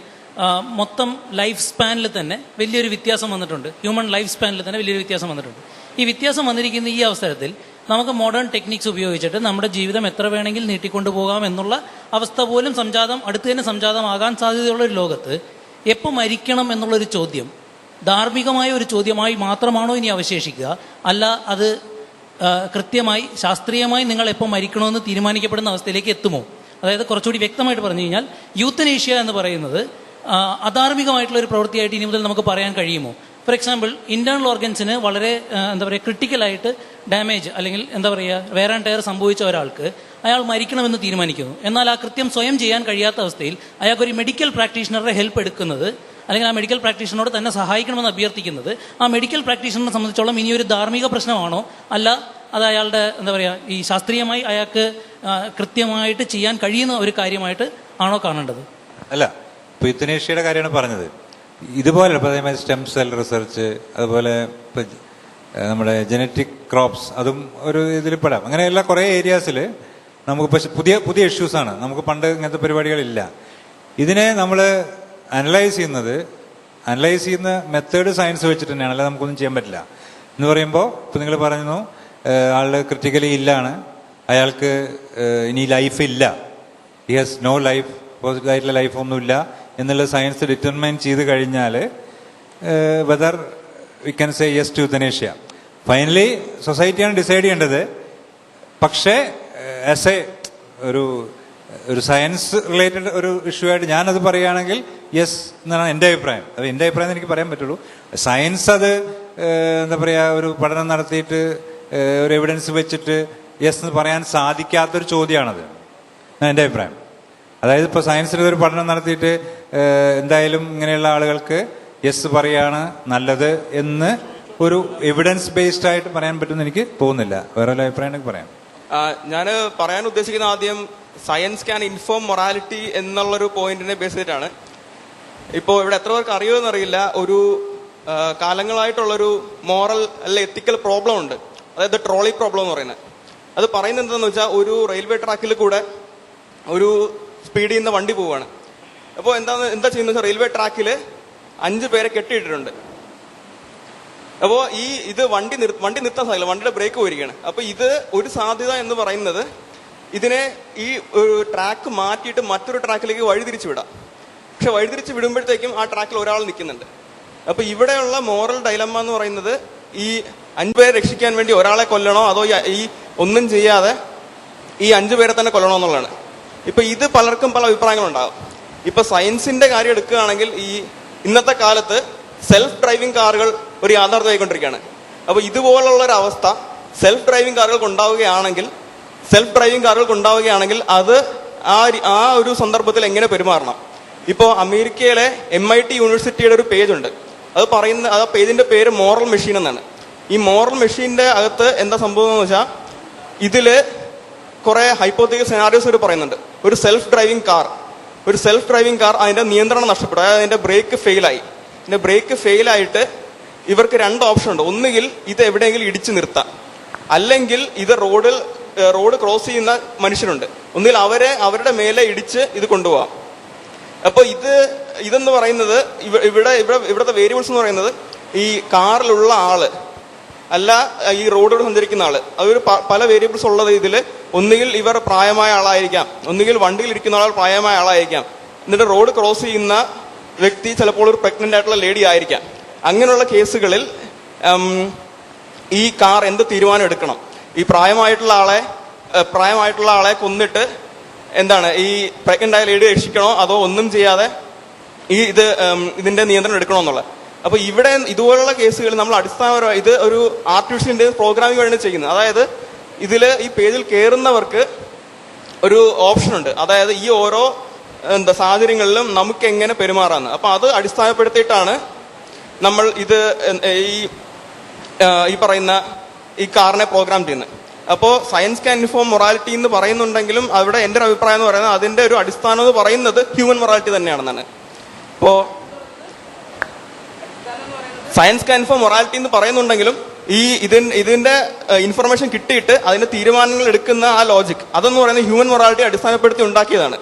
മൊത്തം ലൈഫ് സ്പാനിൽ തന്നെ വലിയൊരു വ്യത്യാസം വന്നിട്ടുണ്ട്. ഹ്യൂമൻ ലൈഫ് സ്പാനിൽ തന്നെ വലിയൊരു വ്യത്യാസം വന്നിട്ടുണ്ട്. ഈ വ്യത്യാസം വന്നിരിക്കുന്ന ഈ അവസരത്തിൽ നമുക്ക് മോഡേൺ ടെക്നിക്സ് ഉപയോഗിച്ചിട്ട് നമ്മുടെ ജീവിതം എത്ര വേണമെങ്കിൽ നീട്ടിക്കൊണ്ടു പോകാം എന്നുള്ള അവസ്ഥ പോലും അടുത്ത് തന്നെ സംജാതമാകാൻ സാധ്യതയുള്ള ഒരു ലോകത്ത് എപ്പോൾ മരിക്കണം എന്നുള്ളൊരു ചോദ്യം ധാർമ്മികമായ ഒരു ചോദ്യമായി മാത്രമാണോ ഇനി അവശേഷിക്കുക? അല്ല, അത് കൃത്യമായി ശാസ്ത്രീയമായി നിങ്ങൾ എപ്പോൾ മരിക്കണമെന്ന് തീരുമാനിക്കപ്പെടുന്ന അവസ്ഥയിലേക്ക് എത്തുമോ? അതായത് കുറച്ചുകൂടി വ്യക്തമായിട്ട് പറഞ്ഞു കഴിഞ്ഞാൽ യൂത്തനേഷ്യ എന്ന് പറയുന്നത് അധാർമികമായിട്ടുള്ള ഒരു പ്രവൃത്തിയായിട്ട് ഇനി മുതൽ നമുക്ക് പറയാൻ കഴിയുമോ? ഫോർ എക്സാമ്പിൾ, ഇന്റേണൽ ഓർഗൻസിന് വളരെ ക്രിട്ടിക്കലായിട്ട് ഡാമേജ് അല്ലെങ്കിൽ വെയർ ആൻഡ് ടയർ സംഭവിച്ച ഒരാൾക്ക് അയാൾ മരിക്കണമെന്ന് തീരുമാനിക്കുന്നു. എന്നാൽ ആ കൃത്യം സ്വയം ചെയ്യാൻ കഴിയാത്ത അവസ്ഥയിൽ അയാൾക്കൊരു മെഡിക്കൽ പ്രാക്ടീഷണറുടെ ഹെൽപ്പ് എടുക്കുന്നത് അല്ലെങ്കിൽ ആ മെഡിക്കൽ പ്രാക്ടീഷണറോട് തന്നെ സഹായിക്കണമെന്ന് അഭ്യർത്ഥിക്കുന്നത് ആ മെഡിക്കൽ പ്രാക്ടീഷണറെ സംബന്ധിച്ചോളം ഇനിയൊരു ധാർമ്മിക പ്രശ്നമാണോ? അല്ല, അത് അയാളുടെ ഈ ശാസ്ത്രീയമായി അയാൾക്ക് കൃത്യമായിട്ട് ചെയ്യാൻ കഴിയുന്ന ഒരു കാര്യമായിട്ട് ആണോ കാണേണ്ടത്? അല്ല, ഇപ്പൊ യുത്തനേഷ്യയുടെ കാര്യമാണ് പറഞ്ഞത്. ഇതുപോലെ അതേമാതിരി സ്റ്റെം സെൽ റിസർച്ച്, അതുപോലെ നമ്മുടെ ജനറ്റിക് ക്രോപ്സ്, അതും ഒരു ഇതിൽ പെടാം. അങ്ങനെയുള്ള കുറേ ഏരിയാസിൽ നമുക്ക് പുതിയ പുതിയ ഇഷ്യൂസാണ്. നമുക്ക് പണ്ട് ഇങ്ങനത്തെ പരിപാടികളില്ല. ഇതിനെ നമ്മൾ അനലൈസ് ചെയ്യുന്ന മെത്തേഡ് സയൻസ് വെച്ചിട്ട് തന്നെയാണ്, അല്ലാതെ നമുക്കൊന്നും ചെയ്യാൻ പറ്റില്ല. എന്ന് പറയുമ്പോൾ ഇപ്പം നിങ്ങൾ പറഞ്ഞു ആള് ക്രിട്ടിക്കലി ഇല്ലാണ്, അയാൾക്ക് ഇനി ലൈഫ് ഇല്ല, ഹി ഹാസ് നോ ലൈഫ്, പോസിറ്റീവായിട്ടുള്ള ലൈഫൊന്നുമില്ല എന്നുള്ള സയൻസ് ഡിറ്റർമൈൻ ചെയ്ത് കഴിഞ്ഞാൽ whether we can say yes to euthanasia. Finally സൊസൈറ്റിയാണ് ഡിസൈഡ് ചെയ്യേണ്ടത്. പക്ഷേ ആസ് ഒരു സയൻസ് റിലേറ്റഡ് ഒരു ഇഷ്യൂ ആയിട്ട് ഞാനത് പറയുകയാണെങ്കിൽ യെസ് എന്നാണ് എൻ്റെ അഭിപ്രായം. അത് എൻ്റെ അഭിപ്രായം എനിക്ക് പറയാൻ പറ്റുള്ളൂ. സയൻസ് അത് ഒരു പഠനം നടത്തിയിട്ട് ഒരു എവിഡൻസ് വെച്ചിട്ട് യെസ് എന്ന് പറയാൻ സാധിക്കാത്തൊരു ചോദ്യമാണത്, എൻ്റെ അഭിപ്രായം. അതായത് ഇപ്പോൾ സയൻസിൽ ഒരു പഠനം നടത്തിയിട്ട് എന്തായാലും ഇങ്ങനെയുള്ള ആളുകൾക്ക് യെസ് പറയാണ് നല്ലത് എന്ന് ഒരു എവിഡൻസ് ബേസ്ഡ് ആയിട്ട് പറയാൻ പറ്റുമെന്ന് എനിക്ക് തോന്നുന്നില്ല. വേറെ ഒരു അഭിപ്രായം എനിക്ക് പറയാം. ഞാൻ പറയാൻ ഉദ്ദേശിക്കുന്ന ആദ്യം സയൻസ് ക്യാൻ ഇൻഫോം മൊറാലിറ്റി എന്നുള്ളൊരു പോയിന്റിനെ ബേസ് ചെയ്തിട്ടാണ്. ഇപ്പോൾ ഇവിടെ എത്ര പേർക്ക് അറിയുമെന്നറിയില്ല, ഒരു കാലങ്ങളായിട്ടുള്ളൊരു മോറൽ അല്ല എത്തിക്കൽ പ്രോബ്ലം ഉണ്ട്. അതായത് ട്രോളി പ്രോബ്ലം എന്ന് പറയുന്നത്. അത് പറയുന്നത് എന്താണെന്ന് വെച്ചാൽ, ഒരു റെയിൽവേ ട്രാക്കിൽ കൂടെ ഒരു സ്പീഡിൽ നിന്ന് വണ്ടി പോവുകയാണ്. അപ്പോൾ എന്താ ചെയ്യുന്നത് വെച്ചാൽ, റെയിൽവേ ട്രാക്കിൽ 5 പേരെ കെട്ടിയിട്ടിട്ടുണ്ട്. അപ്പോൾ ഇത് വണ്ടി നിർത്താൻ സാധിക്കില്ല, വണ്ടിയുടെ ബ്രേക്ക് പോയിരിക്കുകയാണ്. അപ്പൊ ഇത് ഒരു സാധ്യത എന്ന് പറയുന്നത്, ഇതിനെ ഈ ഒരു ട്രാക്ക് മാറ്റിയിട്ട് മറ്റൊരു ട്രാക്കിലേക്ക് വഴിതിരിച്ചു വിടാം. പക്ഷെ വഴിതിരിച്ച് വിടുമ്പോഴത്തേക്കും ആ ട്രാക്കിൽ ഒരാൾ നിൽക്കുന്നുണ്ട്. അപ്പൊ ഇവിടെയുള്ള മോറൽ ഡൈലമ്മ എന്ന് പറയുന്നത്, ഈ 5 പേരെ രക്ഷിക്കാൻ വേണ്ടി ഒരാളെ കൊല്ലണോ അതോ ഈ ഒന്നും ചെയ്യാതെ ഈ 5 പേരെ തന്നെ കൊല്ലണോ എന്നുള്ളതാണ്. ഇപ്പൊ ഇത് പലർക്കും പല അഭിപ്രായങ്ങളുണ്ടാകും. ഇപ്പൊ സയൻസിന്റെ കാര്യം എടുക്കുകയാണെങ്കിൽ, ഈ ഇന്നത്തെ കാലത്ത് സെൽഫ് ഡ്രൈവിംഗ് കാറുകൾ ഒരു യാഥാർത്ഥ്യമായിക്കൊണ്ടിരിക്കുകയാണ്. അപ്പൊ ഇതുപോലുള്ള ഒരു അവസ്ഥ സെൽഫ് ഡ്രൈവിംഗ് കാറുകൾക്ക് ഉണ്ടാവുകയാണെങ്കിൽ അത് ആ ഒരു സന്ദർഭത്തിൽ എങ്ങനെ പെരുമാറണം? ഇപ്പോൾ അമേരിക്കയിലെ MIT യൂണിവേഴ്സിറ്റിയുടെ ഒരു പേജ് ഉണ്ട്. ആ പേജിന്റെ പേര് മോറൽ മെഷീൻ എന്നാണ്. ഈ മോറൽ മെഷീന്റെ അകത്ത് എന്താ സംഭവം എന്ന് വെച്ചാൽ, ഇതില് കുറെ ഹൈപ്പോത്തറ്റിക്കൽ സിനാരിയോസ് ഒരു പറയുന്നുണ്ട്. ഒരു സെൽഫ് ഡ്രൈവിംഗ് കാർ അതിന്റെ നിയന്ത്രണം നഷ്ടപ്പെട്ടു, അതായത് അതിന്റെ ബ്രേക്ക് ഫെയിലായിട്ട് ഇവർക്ക് 2 ഓപ്ഷൻ ഉണ്ട്. ഒന്നുകിൽ ഇത് എവിടെയെങ്കിലും ഇടിച്ചു നിർത്താം, അല്ലെങ്കിൽ ഇത് റോഡ് ക്രോസ് ചെയ്യുന്ന മനുഷ്യരുണ്ട്, ഒന്നുകിൽ അവരുടെ മേലെ ഇടിച്ച് ഇത് കൊണ്ടുപോകാം. അപ്പൊ ഇതെന്ന് പറയുന്നത്, ഇവിടുത്തെ വേരിയബിൾസ് എന്ന് പറയുന്നത്, ഈ കാറിലുള്ള ആള് അല്ല ഈ റോഡിലൂടെ സഞ്ചരിക്കുന്ന ആള്, അതൊരു പല വേരിയബിൾസ് ഉള്ളത്. ഇതില് ഒന്നുകിൽ ഇവർ പ്രായമായ ആളായിരിക്കാം, ഒന്നുകിൽ വണ്ടിയിൽ ഇരിക്കുന്ന ആൾ പ്രായമായ ആളായിരിക്കാം, എന്നിട്ട് റോഡ് ക്രോസ് ചെയ്യുന്ന വ്യക്തി ചിലപ്പോൾ ഒരു പ്രഗ്നന്റ് ആയിട്ടുള്ള ലേഡി ആയിരിക്കാം. അങ്ങനെയുള്ള കേസുകളിൽ ഈ കാർ എന്ത് തീരുമാനം എടുക്കണം? ഈ പ്രായമായിട്ടുള്ള ആളെ കൊന്നിട്ട് ഈ പ്രഗ്നന്റ് ആയ ലേഡി രക്ഷിക്കണോ, അതോ ഒന്നും ചെയ്യാതെ ഇതിന്റെ നിയന്ത്രണം എടുക്കണോ എന്നുള്ളത്. അപ്പൊ ഇവിടെ ഇതുപോലുള്ള കേസുകൾ നമ്മൾ അടിസ്ഥാനപരമായി ഇത് ഒരു ആർട്ടിഫിഷ്യൽ ഇന്റലിജൻസ് പ്രോഗ്രാമിംഗ് വഴിയാണ് ചെയ്യുന്നത്. അതായത് ഈ പേജിൽ കയറുന്നവർക്ക് ഒരു ഓപ്ഷൻ ഉണ്ട്, അതായത് ഈ ഓരോ സാഹചര്യങ്ങളിലും നമുക്ക് എങ്ങനെ പെരുമാറാന്ന്. അപ്പൊ അത് അടിസ്ഥാനപ്പെടുത്തിയിട്ടാണ് നമ്മൾ ഈ പറയുന്ന ഈ കാറിനെ പ്രോഗ്രാം ചെയ്യുന്നത്. അപ്പോൾ സയൻസ് ക്യാൻ ഇൻഫോം മൊറാലിറ്റി എന്ന് പറയുന്നുണ്ടെങ്കിലും അവിടെ എൻ്റെ ഒരു അഭിപ്രായം എന്ന് പറയുന്നത് അതിന്റെ ഒരു അടിസ്ഥാനം എന്ന് പറയുന്നത് ഹ്യൂമൻ മൊറാലിറ്റി തന്നെയാണെന്നാണ്. ഇപ്പോൾ സയൻസ് ക്യാൻ ഇൻഫോം മൊറാലിറ്റി എന്ന് പറയുന്നുണ്ടെങ്കിലും ഇതിന്റെ ഇൻഫർമേഷൻ കിട്ടിയിട്ട് അതിന്റെ തീരുമാനങ്ങൾ എടുക്കുന്ന ആ ലോജിക് അതെന്ന് പറയുന്നത് ഹ്യൂമൻ മൊറാലിറ്റി അടിസ്ഥാനപ്പെടുത്തി ഉണ്ടാക്കിയതാണ്.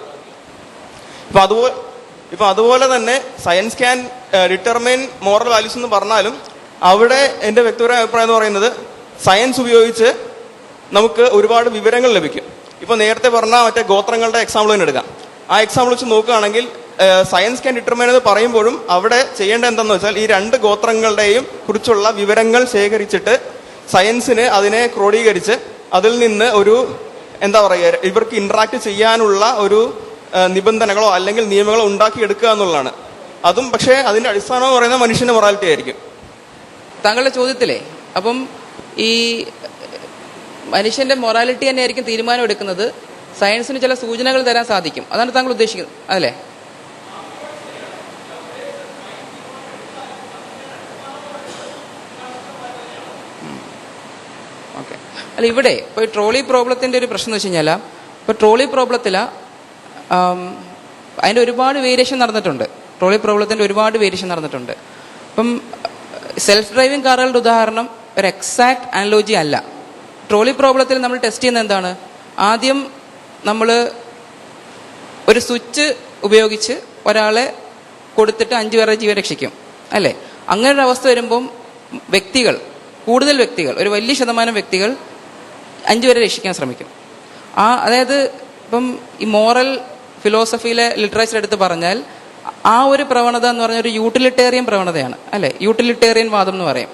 ഇപ്പൊ അതുപോലെ തന്നെ science can determine moral values എന്ന് പറഞ്ഞാലും അവിടെ എൻ്റെ വ്യക്തിപരമായ അഭിപ്രായം എന്ന് പറയുന്നത് സയൻസ് ഉപയോഗിച്ച് നമുക്ക് ഒരുപാട് വിവരങ്ങൾ ലഭിക്കും. ഇപ്പൊ നേരത്തെ പറഞ്ഞ മറ്റേ ഗോത്രങ്ങളുടെ എക്സാമ്പിൾ തന്നെ എടുക്കാം. ആ എക്സാമ്പിൾ വെച്ച് നോക്കുകയാണെങ്കിൽ സയൻസ് ക്യാൻ ഡിറ്റർമൈൻ എന്ന് പറയുമ്പോഴും അവിടെ ചെയ്യേണ്ട എന്താണെന്ന് വെച്ചാൽ ഈ രണ്ട് ഗോത്രങ്ങളുടെയും കുറിച്ചുള്ള വിവരങ്ങൾ ശേഖരിച്ചിട്ട് സയൻസിന് അതിനെ ക്രോഡീകരിച്ച് അതിൽ നിന്ന് ഒരു എന്താ പറയുക ഇവർക്ക് ഇന്ററാക്ട് ചെയ്യാനുള്ള ഒരു നിബന്ധനകളോ അല്ലെങ്കിൽ നിയമങ്ങളോ ഉണ്ടാക്കിയെടുക്കുക എന്നുള്ളതാണ്. അതും പക്ഷേ അതിന്റെ അടിസ്ഥാനം എന്ന് പറയുന്നത് മനുഷ്യന്റെ മൊറാലിറ്റി ആയിരിക്കും. താങ്കളുടെ ചോദ്യത്തിലേ അപ്പം ഈ മനുഷ്യന്റെ മൊറാലിറ്റി തന്നെയായിരിക്കും തീരുമാനം എടുക്കുന്നത്. സയൻസിന് ചില സൂചനകൾ തരാൻ സാധിക്കും, അതാണ് താങ്കൾ ഉദ്ദേശിക്കുന്നത് അതല്ലേ? ഓക്കെ. അല്ല, ഇവിടെ ഇപ്പോൾ ട്രോളി പ്രോബ്ലത്തിന്റെ ഒരു പ്രശ്നം എന്ന് വെച്ച് കഴിഞ്ഞാൽ ഇപ്പോൾ ട്രോളി പ്രോബ്ലത്തില് അതിന്റെ ഒരുപാട് വേരിയേഷൻ നടന്നിട്ടുണ്ട്. ട്രോളി പ്രോബ്ലത്തിന്റെ ഒരുപാട് വേരിയേഷൻ നടന്നിട്ടുണ്ട്. ഇപ്പം സെൽഫ് ഡ്രൈവിംഗ് കാറുകളുടെ ഉദാഹരണം ഒരു എക്സാക്ട് അനലോജി അല്ല. ട്രോളി പ്രോബ്ലത്തിൽ നമ്മൾ ടെസ്റ്റ് ചെയ്യുന്നത് എന്താണ്? ആദ്യം നമ്മൾ ഒരു സ്വിച്ച് ഉപയോഗിച്ച് ഒരാളെ കൊടുത്തിട്ട് 5 പേരുടെ ജീവൻ രക്ഷിക്കും അല്ലേ? അങ്ങനെ ഒരു അവസ്ഥ വരുമ്പം കൂടുതൽ വ്യക്തികൾ ഒരു വലിയ ശതമാനം വ്യക്തികൾ 5 പേരെ രക്ഷിക്കാൻ ശ്രമിക്കും. അതായത് ഇപ്പം ഈ മോറൽ ഫിലോസഫിയിലെ ലിറ്ററേച്ചർ എടുത്ത് പറഞ്ഞാൽ ആ ഒരു പ്രവണത എന്ന് പറഞ്ഞ ഒരു യൂട്ടിലിറ്റേറിയൻ പ്രവണതയാണ് അല്ലെ? യൂട്ടിലിറ്റേറിയൻ വാദം എന്ന് പറയും.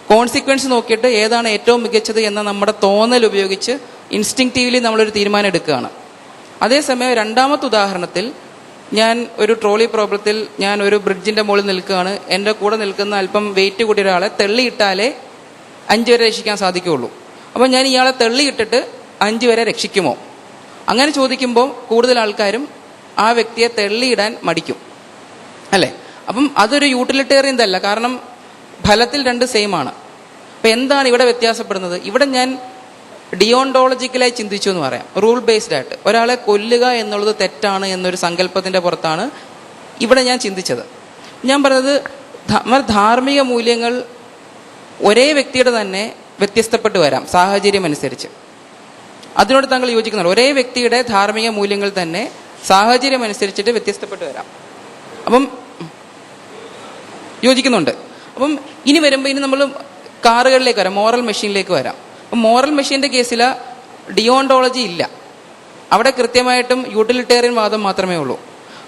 കോൺസിക്വൻസ് നോക്കിയിട്ട് ഏതാണ് ഏറ്റവും മികച്ചത് എന്ന നമ്മുടെ തോന്നൽ ഉപയോഗിച്ച് ഇൻസ്റ്റിങ്ക്റ്റീവ്ലി നമ്മളൊരു തീരുമാനം എടുക്കുകയാണ്. അതേസമയം രണ്ടാമത്തെ ഉദാഹരണത്തിൽ ഞാൻ ഒരു ട്രോളി പ്രോബ്ലത്തിൽ ഞാൻ ഒരു ബ്രിഡ്ജിന്റെ മുകളിൽ നിൽക്കുകയാണ്. എൻ്റെ കൂടെ നിൽക്കുന്ന അല്പം വെയിറ്റ് കൂടിയ ഒരാളെ തള്ളിയിട്ടാലേ 5 പേരെ രക്ഷിക്കാൻ സാധിക്കുകയുള്ളൂ. അപ്പം ഞാൻ ഇയാളെ തള്ളിയിട്ടിട്ട് 5 പേരെ രക്ഷിക്കുമോ? അങ്ങനെ ചോദിക്കുമ്പോൾ കൂടുതൽ ആൾക്കാരും ആ വ്യക്തിയെ തള്ളിയിടാൻ മടിക്കും അല്ലേ? അപ്പം അതൊരു യൂട്ടിലിറ്റേറിയൻ അല്ല, കാരണം ഫലത്തിൽ 2 സെയിം ആണ്. അപ്പം എന്താണ് ഇവിടെ വ്യത്യാസപ്പെടുന്നത്? ഇവിടെ ഞാൻ ഡിയോണ്ടോളജിക്കലായി ചിന്തിച്ചു എന്ന് പറയാം. റൂൾ ബേസ്ഡ് ആയിട്ട് ഒരാളെ കൊല്ലുക എന്നുള്ളത് തെറ്റാണ് എന്നൊരു സങ്കല്പത്തിന്റെ പുറത്താണ് ഇവിടെ ഞാൻ ചിന്തിച്ചത്. ഞാൻ പറഞ്ഞത് ധാർമ്മിക മൂല്യങ്ങൾ ഒരേ വ്യക്തിയുടെ തന്നെ വ്യത്യസ്തപ്പെട്ട് വരാം സാഹചര്യം അനുസരിച്ച്. അതിനോട് താങ്കൾ യോജിക്കുന്നുണ്ട്? ഒരേ വ്യക്തിയുടെ ധാർമ്മിക മൂല്യങ്ങൾ തന്നെ സാഹചര്യം അനുസരിച്ചിട്ട് വ്യത്യസ്തപ്പെട്ട് വരാം. അപ്പം യോജിക്കുന്നുണ്ട്. അപ്പം ഇനി നമ്മൾ കാറുകളിലേക്ക് വരാം, മോറൽ മെഷീനിലേക്ക് വരാം. അപ്പം മോറൽ മെഷീന്റെ കേസിൽ ഡിയോണ്ടോളജി ഇല്ല. അവിടെ കൃത്യമായിട്ടും യൂട്ടിലിറ്റേറിയൻ വാദം മാത്രമേ ഉള്ളൂ.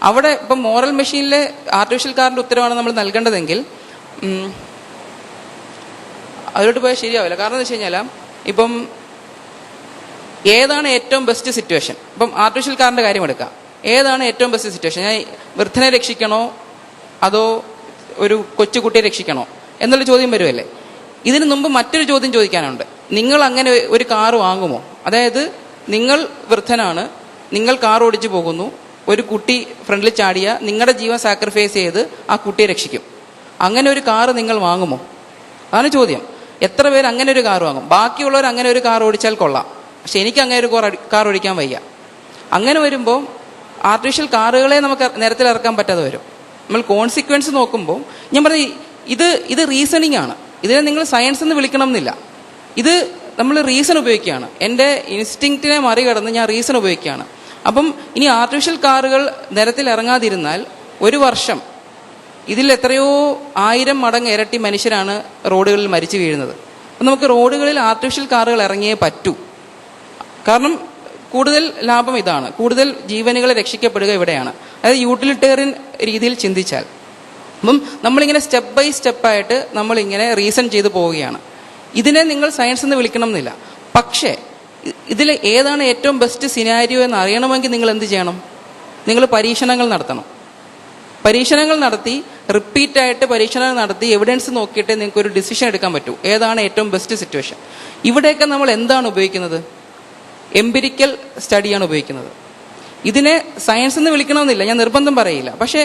അവിടെ ഇപ്പം മോറൽ മെഷീനിലെ ആർട്ടിഫിഷ്യൽ കാറിന്റെ ഉത്തരവാണ് നമ്മൾ നൽകേണ്ടതെങ്കിൽ അതിലോട്ട് പോയാൽ ശരിയാവില്ല. കാരണം എന്ന് വെച്ച് കഴിഞ്ഞാൽ ഇപ്പം ഏതാണ് ഏറ്റവും ബെസ്റ്റ് സിറ്റുവേഷൻ? ഇപ്പം ആർട്ടിഫിഷ്യൽ കാറിന്റെ കാര്യം എടുക്കാം. ഏതാണ് ഏറ്റവും ബെസ്റ്റ് സിറ്റുവേഷൻ? ഞാൻ വൃദ്ധനെ രക്ഷിക്കണോ അതോ ഒരു കൊച്ചുകുട്ടിയെ രക്ഷിക്കണോ എന്നുള്ള ചോദ്യം വരുമല്ലേ? ഇതിനു മുമ്പ് മറ്റൊരു ചോദ്യം ചോദിക്കാനുണ്ട്. നിങ്ങൾ അങ്ങനെ ഒരു കാർ വാങ്ങുമോ? അതായത് നിങ്ങൾ വൃദ്ധനാണ്, നിങ്ങൾ കാർ ഓടിച്ചു പോകുന്നു, ഒരു കുട്ടി ഫ്രണ്ടിൽ ചാടിയ നിങ്ങളുടെ ജീവൻ സാക്രിഫൈസ് ചെയ്ത് ആ കുട്ടിയെ രക്ഷിക്കും. അങ്ങനെ ഒരു കാർ നിങ്ങൾ വാങ്ങുമോ? അതാണ് ചോദ്യം. എത്ര പേര് അങ്ങനെ ഒരു കാർ വാങ്ങും? ബാക്കിയുള്ളവർ അങ്ങനെ ഒരു കാർ ഓടിച്ചാൽ കൊള്ളാം, പക്ഷെ എനിക്ക് അങ്ങനെ ഒരു കാർ ഓടിക്കാൻ വയ്യ. അങ്ങനെ വരുമ്പോൾ ആർട്ടിഫിഷ്യൽ കാറുകളെ നമുക്ക് നിരത്തിൽ ഇറക്കാൻ പറ്റാതെ വരും. നമ്മൾ കോൺസിക്വൻസ് നോക്കുമ്പോൾ ഞാൻ പറഞ്ഞ ഇത് റീസണിങ് ആണ്. ഇതിനെ നിങ്ങൾ സയൻസ് എന്ന് വിളിക്കണം എന്നില്ല. ഇത് നമ്മൾ റീസൺ ഉപയോഗിക്കുകയാണ്. എൻ്റെ ഇൻസ്റ്റിങ്ക്റ്റിനെ മറികടന്ന് ഞാൻ റീസൺ ഉപയോഗിക്കുകയാണ്. അപ്പം ഇനി ആർട്ടിഫിഷ്യൽ കാറുകൾ നിരത്തിൽ ഇറങ്ങാതിരുന്നാൽ 1 വർഷം ഇതിൽ എത്രയോ 1000 മടങ്ങ് ഇരട്ടി മനുഷ്യരാണ് റോഡുകളിൽ മരിച്ചു വീഴുന്നത്. അപ്പം നമുക്ക് റോഡുകളിൽ ആർട്ടിഫിഷ്യൽ കാറുകൾ ഇറങ്ങിയേ പറ്റൂ. കാരണം കൂടുതൽ ലാഭം ഇതാണ്, കൂടുതൽ ജീവനുകളെ രക്ഷിക്കപ്പെടുക ഇവിടെയാണ്. അതായത് യൂട്ടിലിറ്റേറിയൻ രീതിയിൽ ചിന്തിച്ചാൽ. അപ്പം നമ്മളിങ്ങനെ സ്റ്റെപ്പ് ബൈ സ്റ്റെപ്പായിട്ട് നമ്മളിങ്ങനെ റീസൺ ചെയ്തു പോവുകയാണ്. ഇതിനെ നിങ്ങൾ സയൻസ് എന്ന് വിളിക്കണം എന്നില്ല. പക്ഷേ ഇതിൽ ഏതാണ് ഏറ്റവും ബെസ്റ്റ് സിനാരിയോ എന്ന് അറിയണമെങ്കിൽ നിങ്ങൾ എന്ത് ചെയ്യണം? നിങ്ങൾ പരീക്ഷണങ്ങൾ നടത്തണം. പരീക്ഷണങ്ങൾ നടത്തി റിപ്പീറ്റായിട്ട് പരീക്ഷണങ്ങൾ നടത്തി എവിഡൻസ് നോക്കിയിട്ട് നിങ്ങൾക്ക് ഒരു ഡിസിഷൻ എടുക്കാൻ പറ്റൂ ഏതാണ് ഏറ്റവും ബെസ്റ്റ് സിറ്റുവേഷൻ. ഇവിടെയൊക്കെ നമ്മൾ എന്താണ് ഉപയോഗിക്കുന്നത്? എംപിരിക്കൽ സ്റ്റഡിയാണ് ഉപയോഗിക്കുന്നത്. ഇതിനെ സയൻസ് എന്ന് വിളിക്കണമെന്നില്ല, ഞാൻ നിർബന്ധം പറയില്ല. പക്ഷേ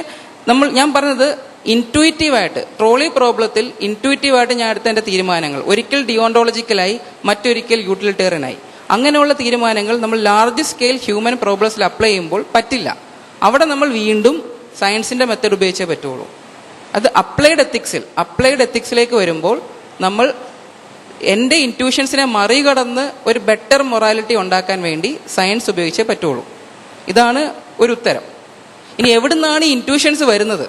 ഞാൻ പറഞ്ഞത് ഇൻറ്റ്യൂറ്റീവായിട്ട് ട്രോളി പ്രോബ്ലത്തിൽ ഇൻറ്റ്യൂറ്റീവായിട്ട് ഞാൻ എടുത്ത എൻ്റെ തീരുമാനങ്ങൾ ഒരിക്കൽ ഡിയോണ്ടോളജിക്കലായി, മറ്റൊരിക്കൽ യൂട്ടിലിറ്റേറിയനായി, അങ്ങനെയുള്ള തീരുമാനങ്ങൾ നമ്മൾ ലാർജ് സ്കെയിൽ ഹ്യൂമൻ പ്രോബ്ലംസിൽ അപ്ലൈ ചെയ്യുമ്പോൾ പറ്റില്ല. അവിടെ നമ്മൾ വീണ്ടും സയൻസിന്റെ മെത്തേഡ് ഉപയോഗിച്ചേ പറ്റുള്ളൂ. അത് അപ്ലൈഡ് എത്തിക്സിലേക്ക് വരുമ്പോൾ നമ്മൾ എൻ്റെ ഇൻറ്റ്യൂഷൻസിനെ മറികടന്ന് ഒരു ബെറ്റർ മൊറാലിറ്റി ഉണ്ടാക്കാൻ വേണ്ടി സയൻസ് ഉപയോഗിച്ചേ പറ്റുള്ളൂ. ഇതാണ് ഒരു ഉത്തരം. ഇനി എവിടുന്നാണ് ഈ ഇൻറ്റ്യൂഷൻസ് വരുന്നത്,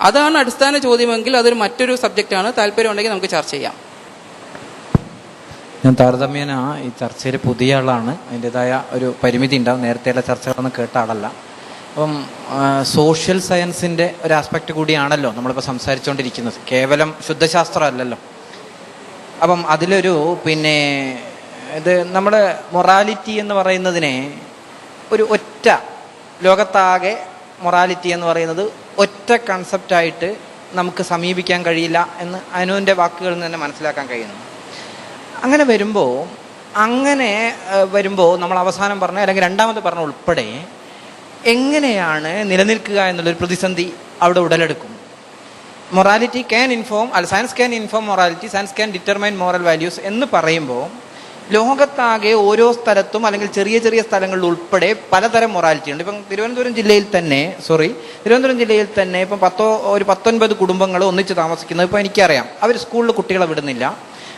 അതാണ് അടിസ്ഥാന ചോദ്യമെങ്കിൽ അതൊരു മറ്റൊരു സബ്ജക്റ്റാണ്. താല്പര്യം ഉണ്ടെങ്കിൽ നമുക്ക് ചർച്ച ചെയ്യാം. ഞാൻ താരതമ്യേന ഈ ചർച്ചയിൽ പുതിയ ആളാണ്, അതിൻ്റെതായ ഒരു പരിമിതി ഉണ്ടാവും. നേരത്തെയുള്ള ചർച്ചകളൊന്നും കേട്ട ആളല്ല. അപ്പം സോഷ്യൽ സയൻസിൻ്റെ ഒരു ആസ്പെക്റ്റ് കൂടിയാണല്ലോ നമ്മളിപ്പോൾ സംസാരിച്ചുകൊണ്ടിരിക്കുന്നത്, കേവലം ശുദ്ധശാസ്ത്രം അല്ലല്ലോ. അപ്പം അതിലൊരു ഇത് നമ്മുടെ മൊറാലിറ്റി എന്ന് പറയുന്നതിനെ ഒരു ഒറ്റ ലോകത്താകെ മൊറാലിറ്റി എന്ന് പറയുന്നത് ഒറ്റ കൺസെപ്റ്റായിട്ട് നമുക്ക് സമീപിക്കാൻ കഴിയില്ല എന്ന് അനുവിൻ്റെ വാക്കുകളിൽ നിന്ന് തന്നെ മനസ്സിലാക്കാൻ കഴിയുന്നു. അങ്ങനെ വരുമ്പോൾ നമ്മൾ അവസാനം പറഞ്ഞ അല്ലെങ്കിൽ രണ്ടാമത് പറഞ്ഞ ഉൾപ്പെടെ എങ്ങനെയാണ് നിലനിൽക്കുക എന്നുള്ളൊരു പ്രതിസന്ധി അവിടെ ഉടലെടുക്കും. Morality can inform science can inform morality, science can determine moral values എന്ന് പറയുമ്പോൾ ലോകത്താകെ ഓരോ സ്ഥലത്തും അല്ലെങ്കിൽ ചെറിയ ചെറിയ സ്ഥലങ്ങളിൽ ഉൾപ്പെടെ പലതരം മൊറാലിറ്റി ഉണ്ട്. ഇപ്പം തിരുവനന്തപുരം ജില്ലയിൽ തന്നെ ഇപ്പം 19 കുടുംബങ്ങൾ ഒന്നിച്ച് താമസിക്കുന്നത് ഇപ്പോൾ എനിക്കറിയാം. അവർ സ്കൂളിൽ കുട്ടികളെ വിടുന്നില്ല.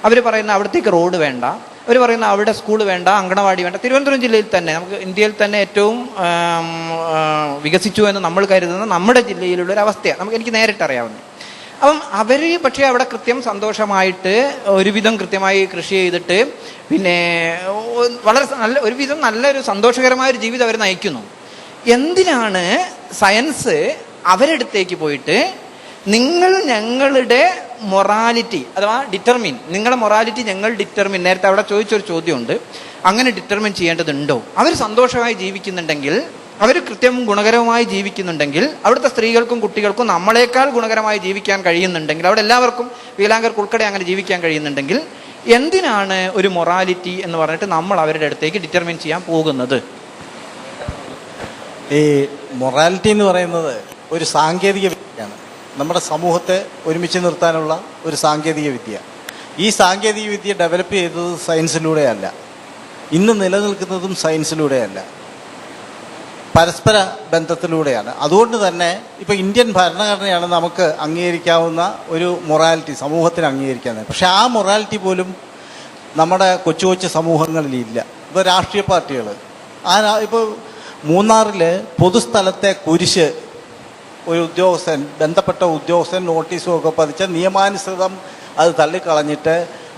അവർ പറയുന്ന അവിടത്തേക്ക് റോഡ് വേണ്ട, അവർ പറയുന്ന അവിടെ സ്കൂൾ വേണ്ട, അങ്കണവാടി വേണ്ട. തിരുവനന്തപുരം ജില്ലയിൽ തന്നെ, നമുക്ക് ഇന്ത്യയിൽ തന്നെ ഏറ്റവും വികസിച്ചു എന്ന് നമ്മൾ കരുതുന്ന നമ്മുടെ ജില്ലയിലുള്ളൊരു അവസ്ഥയാണ് എനിക്ക് നേരിട്ടറിയാവുന്നത്. അപ്പം അവർ പക്ഷേ അവിടെ സന്തോഷമായിട്ട് ഒരുവിധം കൃത്യമായി കൃഷി ചെയ്തിട്ട് വളരെ നല്ലൊരു സന്തോഷകരമായൊരു ജീവിതം അവർ നയിക്കുന്നു. എന്തിനാണ് സയൻസ് അവരടുത്തേക്ക് പോയിട്ട് നിങ്ങൾ ഞങ്ങളുടെ മൊറാലിറ്റി അഥവാ നിങ്ങളുടെ മൊറാലിറ്റി ഞങ്ങൾ ഡിറ്റർമിൻ, നേരത്തെ അവിടെ ചോദിച്ചൊരു ചോദ്യമുണ്ട്, അങ്ങനെ ഡിറ്റർമിൻ ചെയ്യേണ്ടതുണ്ടോ? അവർ സന്തോഷമായി ജീവിക്കുന്നുണ്ടെങ്കിൽ, അവർ ഗുണകരമായി ജീവിക്കുന്നുണ്ടെങ്കിൽ, അവിടുത്തെ സ്ത്രീകൾക്കും കുട്ടികൾക്കും നമ്മളെക്കാൾ ഗുണകരമായി ജീവിക്കാൻ കഴിയുന്നുണ്ടെങ്കിൽ, അവിടെ എല്ലാവർക്കും വികലാംഗർക്ക് ഉൾപ്പെടെ അങ്ങനെ ജീവിക്കാൻ കഴിയുന്നുണ്ടെങ്കിൽ, എന്തിനാണ് ഒരു മൊറാലിറ്റി എന്ന് പറഞ്ഞിട്ട് നമ്മൾ അവരുടെ അടുത്തേക്ക് ഡിറ്റർമിൻ ചെയ്യാൻ പോകുന്നത്? ഈ മൊറാലിറ്റി എന്ന് പറയുന്നത് ഒരു സാങ്കേതിക വിദ്യയാണ്. നമ്മുടെ സമൂഹത്തെ ഒരുമിച്ച് നിർത്താനുള്ള ഒരു സാങ്കേതിക വിദ്യ. ഈ സാങ്കേതിക വിദ്യ ഡെവലപ്പ് ചെയ്തത് സയൻസിലൂടെയല്ല, ഇന്ന് നിലനിൽക്കുന്നതും സയൻസിലൂടെയല്ല, പരസ്പര ബന്ധത്തിലൂടെയാണ്. അതുകൊണ്ട് തന്നെ ഇപ്പോൾ ഇന്ത്യൻ ഭരണഘടനയാണ് നമുക്ക് അംഗീകരിക്കാവുന്ന ഒരു മൊറാലിറ്റി, സമൂഹത്തിന് അംഗീകരിക്കാവുന്നത്. പക്ഷെ ആ മൊറാലിറ്റി പോലും നമ്മുടെ കൊച്ചു കൊച്ചു സമൂഹങ്ങളിലില്ല. ഇപ്പോൾ രാഷ്ട്രീയ പാർട്ടികൾ ഇപ്പോൾ മൂന്നാറിൽ പൊതുസ്ഥലത്തെ കുരിശ് ഒരു ഉദ്യോഗസ്ഥൻ, ബന്ധപ്പെട്ട ഉദ്യോഗസ്ഥൻ നോട്ടീസുമൊക്കെ പതിച്ച നിയമാനുസൃതം അത് തള്ളിക്കളഞ്ഞിട്ട്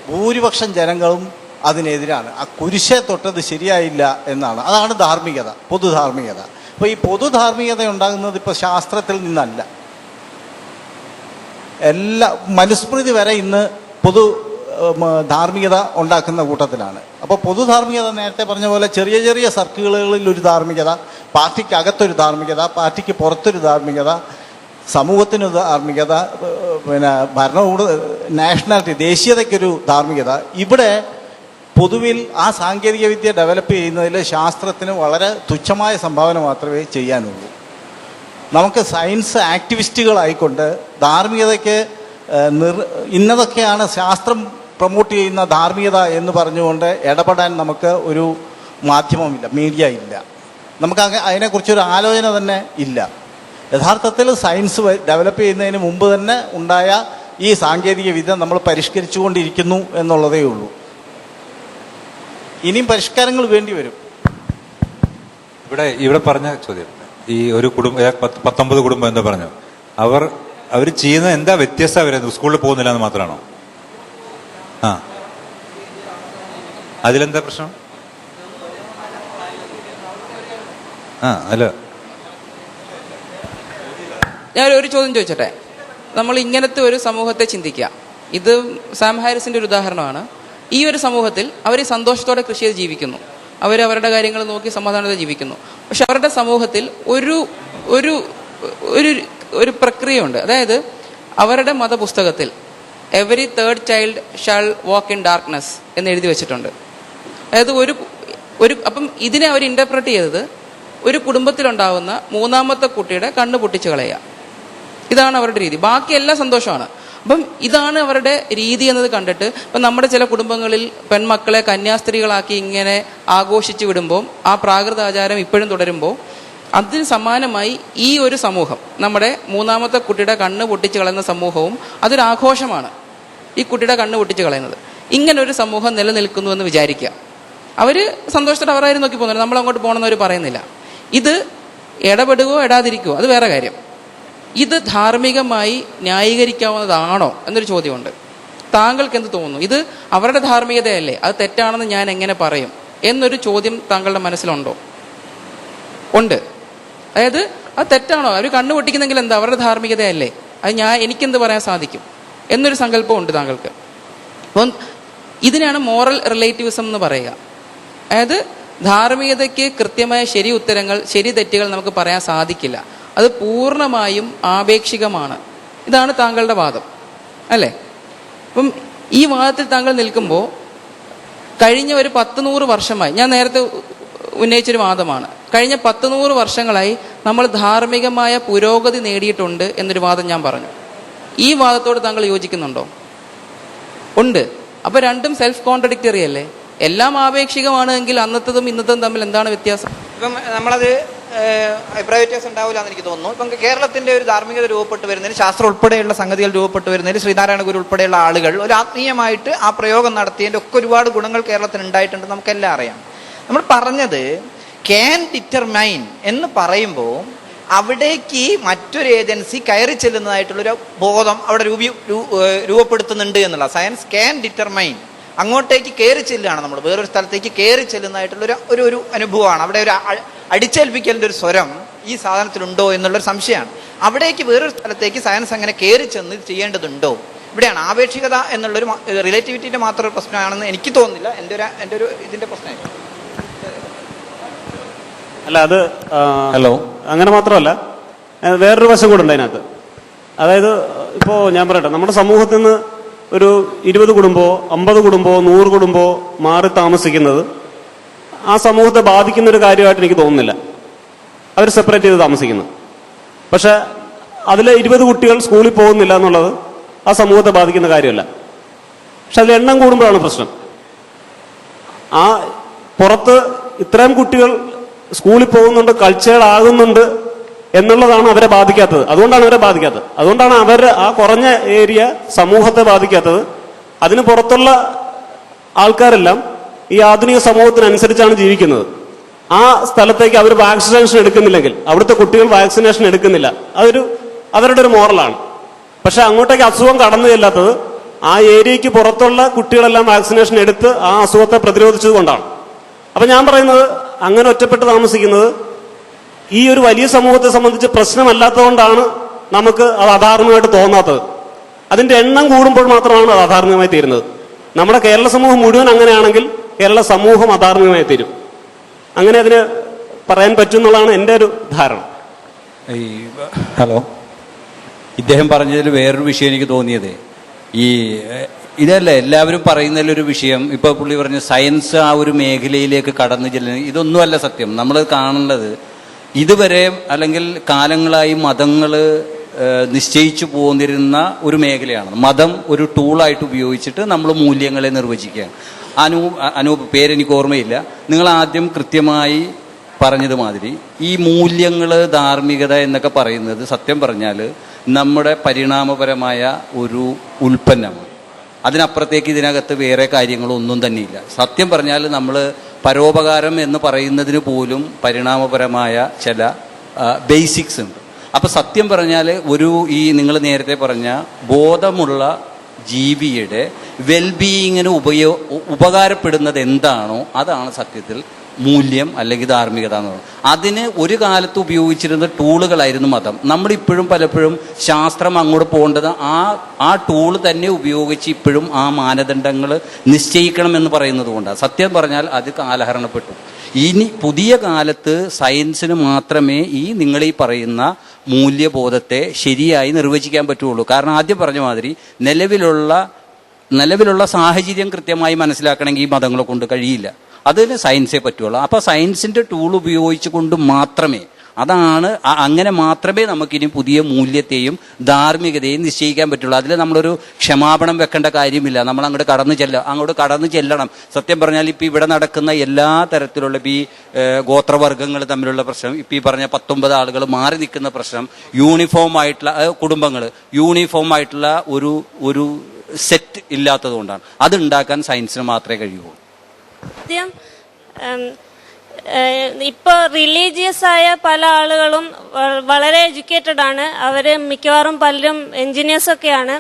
ഭൂരിപക്ഷം ജനങ്ങളും അതിനെതിരാണ്. ആ കുരിശെ തൊട്ടത് ശരിയായില്ല എന്നാണ്. അതാണ് ധാർമ്മികത, പൊതുധാർമ്മികത. അപ്പോൾ ഈ പൊതുധാർമ്മികത ഉണ്ടാകുന്നത് ഇപ്പോൾ ശാസ്ത്രത്തിൽ നിന്നല്ല. മനുസ്മൃതി വരെ ഇന്ന് ധാർമ്മികത ഉണ്ടാക്കുന്ന കൂട്ടത്തിലാണ്. അപ്പോൾ പൊതുധാർമ്മികത നേരത്തെ പറഞ്ഞ പോലെ ചെറിയ ചെറിയ സർക്കിളുകളിൽ ഒരു ധാർമ്മികത, പാർട്ടിക്കകത്തൊരു ധാർമ്മികത, പാർട്ടിക്ക് പുറത്തൊരു ധാർമ്മികത, സമൂഹത്തിനൊരു ധാർമ്മികത, ഭരണകൂട നാഷണാലിറ്റി ദേശീയതയ്ക്കൊരു ധാർമ്മികത. ഇവിടെ പൊതുവിൽ ആ സാങ്കേതിക വിദ്യ ഡെവലപ്പ് ചെയ്യുന്നതിൽ ശാസ്ത്രത്തിന് വളരെ തുച്ഛമായ സംഭാവന മാത്രമേ ചെയ്യാനുള്ളൂ. നമുക്ക് സയൻസ് ആക്ടിവിസ്റ്റുകളായിക്കൊണ്ട് ധാർമ്മികതയ്ക്ക് ഇന്നതൊക്കെയാണ് ശാസ്ത്രം പ്രൊമോട്ട് ചെയ്യുന്ന ധാർമ്മികത എന്ന് പറഞ്ഞുകൊണ്ട് ഇടപെടാൻ നമുക്ക് ഒരു മാധ്യമമില്ല, മീഡിയ ഇല്ല. നമുക്ക് അതിനെക്കുറിച്ചൊരു ആലോചന തന്നെ ഇല്ല. യഥാർത്ഥത്തിൽ സയൻസ് ഡെവലപ്പ് ചെയ്യുന്നതിന് മുമ്പ് തന്നെ ഉണ്ടായ ഈ സാങ്കേതിക വിദ്യ നമ്മൾ പരിഷ്കരിച്ചുകൊണ്ടിരിക്കുന്നു എന്നുള്ളതേ ഉള്ളൂ. ഇനിയും പരിഷ്കാരങ്ങൾ വേണ്ടി വരും. ഇവിടെ പറഞ്ഞ ചോദ്യം, ഈ ഒരു കുടുംബം 19 കുടുംബം എന്താ പറഞ്ഞു, അവർ ചെയ്യുന്നത് എന്താ വ്യത്യസ്തം? അവരെ സ്കൂളിൽ പോകുന്നില്ല എന്ന് മാത്രമാണോ? അതിലെന്താ പ്രശ്നം? അല്ല, ഞാനൊരു ചോദ്യം ചോദിച്ചോട്ടെ. നമ്മൾ ഇങ്ങനത്തെ ഒരു സമൂഹത്തെ ചിന്തിക്കുക. ഇത് സാം ഹാരിസിന്റെ ഒരു ഉദാഹരണമാണ്. ഈ ഒരു സമൂഹത്തിൽ അവർ സന്തോഷത്തോടെ കൃഷി ചെയ്ത് ജീവിക്കുന്നു, അവരവരുടെ കാര്യങ്ങൾ നോക്കി സമാധാനത്തോടെ ജീവിക്കുന്നു. പക്ഷെ അവരുടെ സമൂഹത്തിൽ ഒരു ഒരു ഒരു പ്രക്രിയയുണ്ട്. അതായത് അവരുടെ മതപുസ്തകത്തിൽ every third child shall walk in darkness എന്ന് എഴുതി വെച്ചിട്ടുണ്ട്. അതായത് അപ്പം ഇതിനെ അവർ ഇന്റർപ്രറ്റ് ചെയ്തത് ഒരു കുടുംബത്തിലുണ്ടാവുന്ന മൂന്നാമത്തെ കുട്ടിയുടെ കണ്ണ് പൊട്ടിച്ചു കളയുക. ഇതാണ് അവരുടെ രീതി. ബാക്കി എല്ലാം സന്തോഷമാണ്. അപ്പം ഇതാണ് അവരുടെ രീതി എന്നത് കണ്ടിട്ട് ഇപ്പം നമ്മുടെ ചില കുടുംബങ്ങളിൽ പെൺമക്കളെ കന്യാസ്ത്രീകളാക്കി ഇങ്ങനെ ആഘോഷിച്ച് വിടുമ്പോൾ ആ പ്രാകൃത ആചാരം ഇപ്പോഴും തുടരുമ്പോൾ അതിന് സമാനമായി ഈ ഒരു സമൂഹം, നമ്മുടെ മൂന്നാമത്തെ കുട്ടിയുടെ കണ്ണ് പൊട്ടിച്ച് കളയുന്ന സമൂഹവും അതൊരു ആഘോഷമാണ്. ഈ കുട്ടിയുടെ കണ്ണ് പൊട്ടിച്ച് കളയുന്നത്. ഇങ്ങനൊരു സമൂഹം നിലനിൽക്കുന്നു എന്ന് വിചാരിക്കുക. അവർ സന്തോഷത്തോടെ അവരായിരുന്നു നോക്കി പോകുന്നത്, നമ്മൾ അങ്ങോട്ട് പോകണമെന്ന് അവർ പറയുന്നില്ല. ഇത് ഇടപെടുകയോ ഇടാതിരിക്കുവോ അത് വേറെ കാര്യം. ഇത് ധാർമ്മികമായി ന്യായീകരിക്കാവുന്നതാണോ എന്നൊരു ചോദ്യമുണ്ട്. താങ്കൾക്ക് എന്ത് തോന്നുന്നു? ഇത് അവരുടെ ധാർമ്മികതയല്ലേ, അത് തെറ്റാണെന്ന് ഞാൻ എങ്ങനെ പറയും എന്നൊരു ചോദ്യം താങ്കളുടെ മനസ്സിലുണ്ടോ? ഉണ്ട്. അതായത് അത് തെറ്റാണോ? അവർ കണ്ണു പൊട്ടിക്കുന്നെങ്കിൽ എന്താ, അവരുടെ ധാർമ്മികതയല്ലേ, അത് എനിക്കെന്ത് പറയാൻ സാധിക്കും എന്നൊരു സങ്കല്പമുണ്ട് താങ്കൾക്ക്. അപ്പം ഇതിനാണ് മോറൽ റിലേറ്റിവിസം എന്ന് പറയുക. അതായത് ധാർമ്മികതയ്ക്ക് കൃത്യമായ ശരി ഉത്തരങ്ങൾ, ശരി തെറ്റുകൾ നമുക്ക് പറയാൻ സാധിക്കില്ല. അത് പൂർണ്ണമായും ആപേക്ഷികമാണ്. ഇതാണ് താങ്കളുടെ വാദം അല്ലേ? അപ്പം ഈ വാദത്തിൽ താങ്കൾ നിൽക്കുമ്പോൾ കഴിഞ്ഞ ഒരു 10-100 വർഷമായി, ഞാൻ നേരത്തെ ഉന്നയിച്ചൊരു വാദമാണ്, കഴിഞ്ഞ 10-100 വർഷങ്ങളായി നമ്മൾ ധാർമ്മികമായ പുരോഗതി നേടിയിട്ടുണ്ട് എന്നൊരു വാദം ഞാൻ പറഞ്ഞു. ഈ വാദത്തോട് താങ്കൾ യോജിക്കുന്നുണ്ടോ? ഉണ്ട്. അപ്പൊ രണ്ടും സെൽഫ് കോൺട്രഡിക്ടറി അല്ലേ? എല്ലാം ആപേക്ഷികമാണ് എങ്കിൽ അന്നത്തതും ഇന്നത്തതും തമ്മിൽ എന്താണ് വ്യത്യാസം? ഇപ്പം നമ്മളത് അഭിപ്രായ വ്യത്യാസം ഉണ്ടാവില്ല എന്ന് എനിക്ക് തോന്നുന്നു. ഇപ്പം കേരളത്തിന്റെ ഒരു ധാർമ്മികത രൂപപ്പെട്ട് വരുന്നതിന്, ശാസ്ത്രം ഉൾപ്പെടെയുള്ള സംഗതികൾ രൂപപ്പെട്ട് വരുന്നതിന് ശ്രീനാരായണ ഗുരു ഉൾപ്പെടെയുള്ള ആളുകൾ ഒരു ആത്മീയമായിട്ട് ആ പ്രയോഗം നടത്തിയതിൻ്റെ ഒക്കെ ഒരുപാട് ഗുണങ്ങൾ കേരളത്തിന് ഉണ്ടായിട്ടുണ്ട്, നമുക്കെല്ലാം അറിയാം. നമ്മൾ പറഞ്ഞത് ക്യാൻ ഡിറ്റർമൈൻ എന്ന് പറയുമ്പോൾ അവിടേക്ക് മറ്റൊരു ഏജൻസി കയറി ചെല്ലുന്നതായിട്ടുള്ളൊരു ബോധം അവിടെ രൂപപ്പെടുത്തുന്നുണ്ട് എന്നുള്ള. സയൻസ് ക്യാൻ ഡിറ്റർമൈൻ, അങ്ങോട്ടേക്ക് കയറി ചെല്ലുകയാണ് നമ്മൾ, വേറൊരു സ്ഥലത്തേക്ക് കയറി ചെല്ലുന്നതായിട്ടുള്ള ഒരു അനുഭവമാണ്. അവിടെ ഒരു അടിച്ചേൽപ്പിക്കലിൻ്റെ ഒരു സ്വരം ഈ സാധനത്തിലുണ്ടോ എന്നുള്ളൊരു സംശയമാണ്. അവിടേക്ക് വേറൊരു സ്ഥലത്തേക്ക് സയൻസ് അങ്ങനെ കയറി ചെന്ന് ചെയ്യേണ്ടതുണ്ടോ? ഇവിടെയാണ് ആപേക്ഷികത എന്നുള്ളൊരു റിലേറ്റിവിറ്റിയുടെ മാത്രം ഒരു പ്രശ്നമാണെന്ന് എനിക്ക് തോന്നുന്നില്ല. എൻ്റെ ഒരു ഇതിൻ്റെ പ്രശ്നമായിരിക്കും. അല്ല, അത് ഹലോ അങ്ങനെ മാത്രമല്ല, വേറൊരു വശം കൂടെ ഉണ്ട് അതിനകത്ത്. അതായത് ഇപ്പോൾ ഞാൻ പറയട്ടെ, നമ്മുടെ സമൂഹത്തിൽ നിന്ന് ഒരു 20 കുടുംബമോ 50 കുടുംബമോ 100 കുടുംബമോ മാറി താമസിക്കുന്നത് ആ സമൂഹത്തെ ബാധിക്കുന്ന ഒരു കാര്യമായിട്ട് എനിക്ക് തോന്നുന്നില്ല. അവർ സെപ്പറേറ്റ് ചെയ്ത് താമസിക്കുന്നു. പക്ഷെ അതിൽ 20 കുട്ടികൾ സ്കൂളിൽ പോകുന്നില്ല എന്നുള്ളത് ആ സമൂഹത്തെ ബാധിക്കുന്ന കാര്യമല്ല. പക്ഷെ അതിൽ എണ്ണം കൂടുമ്പോഴാണ് പ്രശ്നം. ആ പുറത്ത് ഇത്രയും കുട്ടികൾ സ്കൂളിൽ പോകുന്നുണ്ട്, കൾച്ചേർഡ് ആകുന്നുണ്ട് എന്നുള്ളതാണ് അവരെ ബാധിക്കാത്തത്. അതുകൊണ്ടാണ് അവർ ആ കുറഞ്ഞ ഏരിയ സമൂഹത്തെ ബാധിക്കാത്തത്. അതിന് പുറത്തുള്ള ആൾക്കാരെല്ലാം ഈ ആധുനിക സമൂഹത്തിനനുസരിച്ചാണ് ജീവിക്കുന്നത്. ആ സ്ഥലത്തേക്ക് അവർ വാക്സിനേഷൻ എടുക്കുന്നില്ലെങ്കിൽ, അവിടുത്തെ കുട്ടികൾ വാക്സിനേഷൻ എടുക്കുന്നില്ല, അവരുടെ ഒരു മോറലാണ്. പക്ഷെ അങ്ങോട്ടേക്ക് അസുഖം കടന്നു ചെല്ലാത്തത് ആ ഏരിയക്ക് പുറത്തുള്ള കുട്ടികളെല്ലാം വാക്സിനേഷൻ എടുത്ത് ആ അസുഖത്തെ പ്രതിരോധിച്ചത് കൊണ്ടാണ്. അപ്പൊ ഞാൻ പറയുന്നത്, അങ്ങനെ ഒറ്റപ്പെട്ട് താമസിക്കുന്നത് ഈ ഒരു വലിയ സമൂഹത്തെ സംബന്ധിച്ച് പ്രശ്നമല്ലാത്തതുകൊണ്ടാണ് നമുക്ക് അത് അധാർമികമായിട്ട് തോന്നാത്തത്. അതിന്റെ എണ്ണം കൂടുമ്പോൾ മാത്രമാണ് അത് അധാർമികമായി തീരുന്നത്. നമ്മുടെ കേരള സമൂഹം മുഴുവൻ അങ്ങനെയാണെങ്കിൽ കേരള സമൂഹം അധാർമികമായി തീരും. അങ്ങനെ അതിന് പറയാൻ പറ്റും എന്നുള്ളതാണ് എൻ്റെ ഒരു ധാരണ. ഹലോ, ഇദ്ദേഹം പറഞ്ഞതിൽ വേറൊരു വിഷയം എനിക്ക് തോന്നിയത്, ഇതല്ല എല്ലാവരും പറയുന്നതിലൊരു വിഷയം. ഇപ്പൊ പുള്ളി പറഞ്ഞ സയൻസ് ആ ഒരു മേഖലയിലേക്ക് കടന്നു ചെല്ലുന്നത്, ഇതൊന്നുമല്ല സത്യം. നമ്മൾ കാണുന്നത് ഇതുവരെ അല്ലെങ്കിൽ കാലങ്ങളായി മതങ്ങൾ നിശ്ചയിച്ചു പോന്നിരുന്ന ഒരു മേഖലയാണ്. മതം ഒരു ടൂളായിട്ട് ഉപയോഗിച്ചിട്ട് നമ്മൾ മൂല്യങ്ങളെ നിർവചിക്കുകയാണ്. അനൂപ് പേരെനിക്ക് ഓർമ്മയില്ല, നിങ്ങൾ ആദ്യം കൃത്യമായി പറഞ്ഞതുമാതിരി ഈ മൂല്യങ്ങൾ, ധാർമ്മികത എന്നൊക്കെ പറയുന്നത് സത്യം പറഞ്ഞാൽ നമ്മുടെ പരിണാമപരമായ ഒരു ഉൽപ്പന്നമാണ്. അതിനപ്പുറത്തേക്ക് ഇതിനകത്ത് വേറെ കാര്യങ്ങളൊന്നും തന്നെയില്ല. സത്യം പറഞ്ഞാൽ നമ്മൾ പരോപകാരം എന്ന് പറയുന്നതിന് പോലും പരിണാമപരമായ ചില ബേസിക്സ് ഉണ്ട്. അപ്പം സത്യം പറഞ്ഞാൽ ഈ നിങ്ങൾ നേരത്തെ പറഞ്ഞ ബോധമുള്ള ജീവിയുടെ വെൽബീയിങ്ങിന് ഉപകാരപ്പെടുന്നത് എന്താണോ അതാണ് സത്യത്തിൽ മൂല്യം അല്ലെങ്കിൽ ധാർമ്മികത എന്ന് പറയുന്നത്. അതിന് ഒരു കാലത്ത് ഉപയോഗിച്ചിരുന്ന ടൂളുകളായിരുന്നു മതം. നമ്മളിപ്പോഴും പലപ്പോഴും ശാസ്ത്രം അങ്ങോട്ട് പോകേണ്ടത് ആ ടൂള് തന്നെ ഉപയോഗിച്ച് ഇപ്പോഴും ആ മാനദണ്ഡങ്ങൾ നിശ്ചയിക്കണമെന്ന് പറയുന്നത് കൊണ്ടാണ്. സത്യം പറഞ്ഞാൽ അത് കാലഹരണപ്പെട്ടു. ഇനി പുതിയ കാലത്ത് സയൻസിന് മാത്രമേ നിങ്ങൾ ഈ പറയുന്ന മൂല്യബോധത്തെ ശരിയായി നിർവചിക്കാൻ പറ്റുള്ളൂ. കാരണം ആദ്യം പറഞ്ഞ മാതിരി നിലവിലുള്ള സാഹചര്യം കൃത്യമായി മനസ്സിലാക്കണമെങ്കിൽ ഈ മതങ്ങളെ കൊണ്ട് കഴിയില്ല. അതിന് സയൻസേ പറ്റുള്ളൂ. അപ്പോൾ സയൻസിൻ്റെ ടൂൾ ഉപയോഗിച്ചുകൊണ്ട് മാത്രമേ അതാണ് അങ്ങനെ മാത്രമേ നമുക്കിനി പുതിയ മൂല്യത്തെയും ധാർമ്മികതയെയും നിശ്ചയിക്കാൻ പറ്റുള്ളൂ. അതിൽ നമ്മളൊരു ക്ഷമാപണം വെക്കേണ്ട കാര്യമില്ല. നമ്മൾ അങ്ങോട്ട് കടന്നു ചെല്ലണം. സത്യം പറഞ്ഞാൽ ഇപ്പം ഇവിടെ നടക്കുന്ന എല്ലാ തരത്തിലുള്ള ഇപ്പം ഈ ഗോത്രവർഗ്ഗങ്ങൾ തമ്മിലുള്ള പ്രശ്നം, ഇപ്പം ഈ പറഞ്ഞ 19 ആളുകൾ മാറി നിൽക്കുന്ന പ്രശ്നം, യൂണിഫോം ആയിട്ടുള്ള കുടുംബങ്ങൾ യൂണിഫോം ആയിട്ടുള്ള ഒരു സെറ്റ് ഇല്ലാത്തത് കൊണ്ടാണ്. അതുണ്ടാക്കാൻ സയൻസിന് മാത്രമേ കഴിയുള്ളൂ. ആദ്യം ഇപ്പോൾ റിലീജിയസ് ആയ പല ആളുകളും വളരെ എഡ്യൂക്കേറ്റഡ് ആണ്. അവർ മിക്കവാറും പലരും എൻജിനീയേഴ്സൊക്കെയാണ്.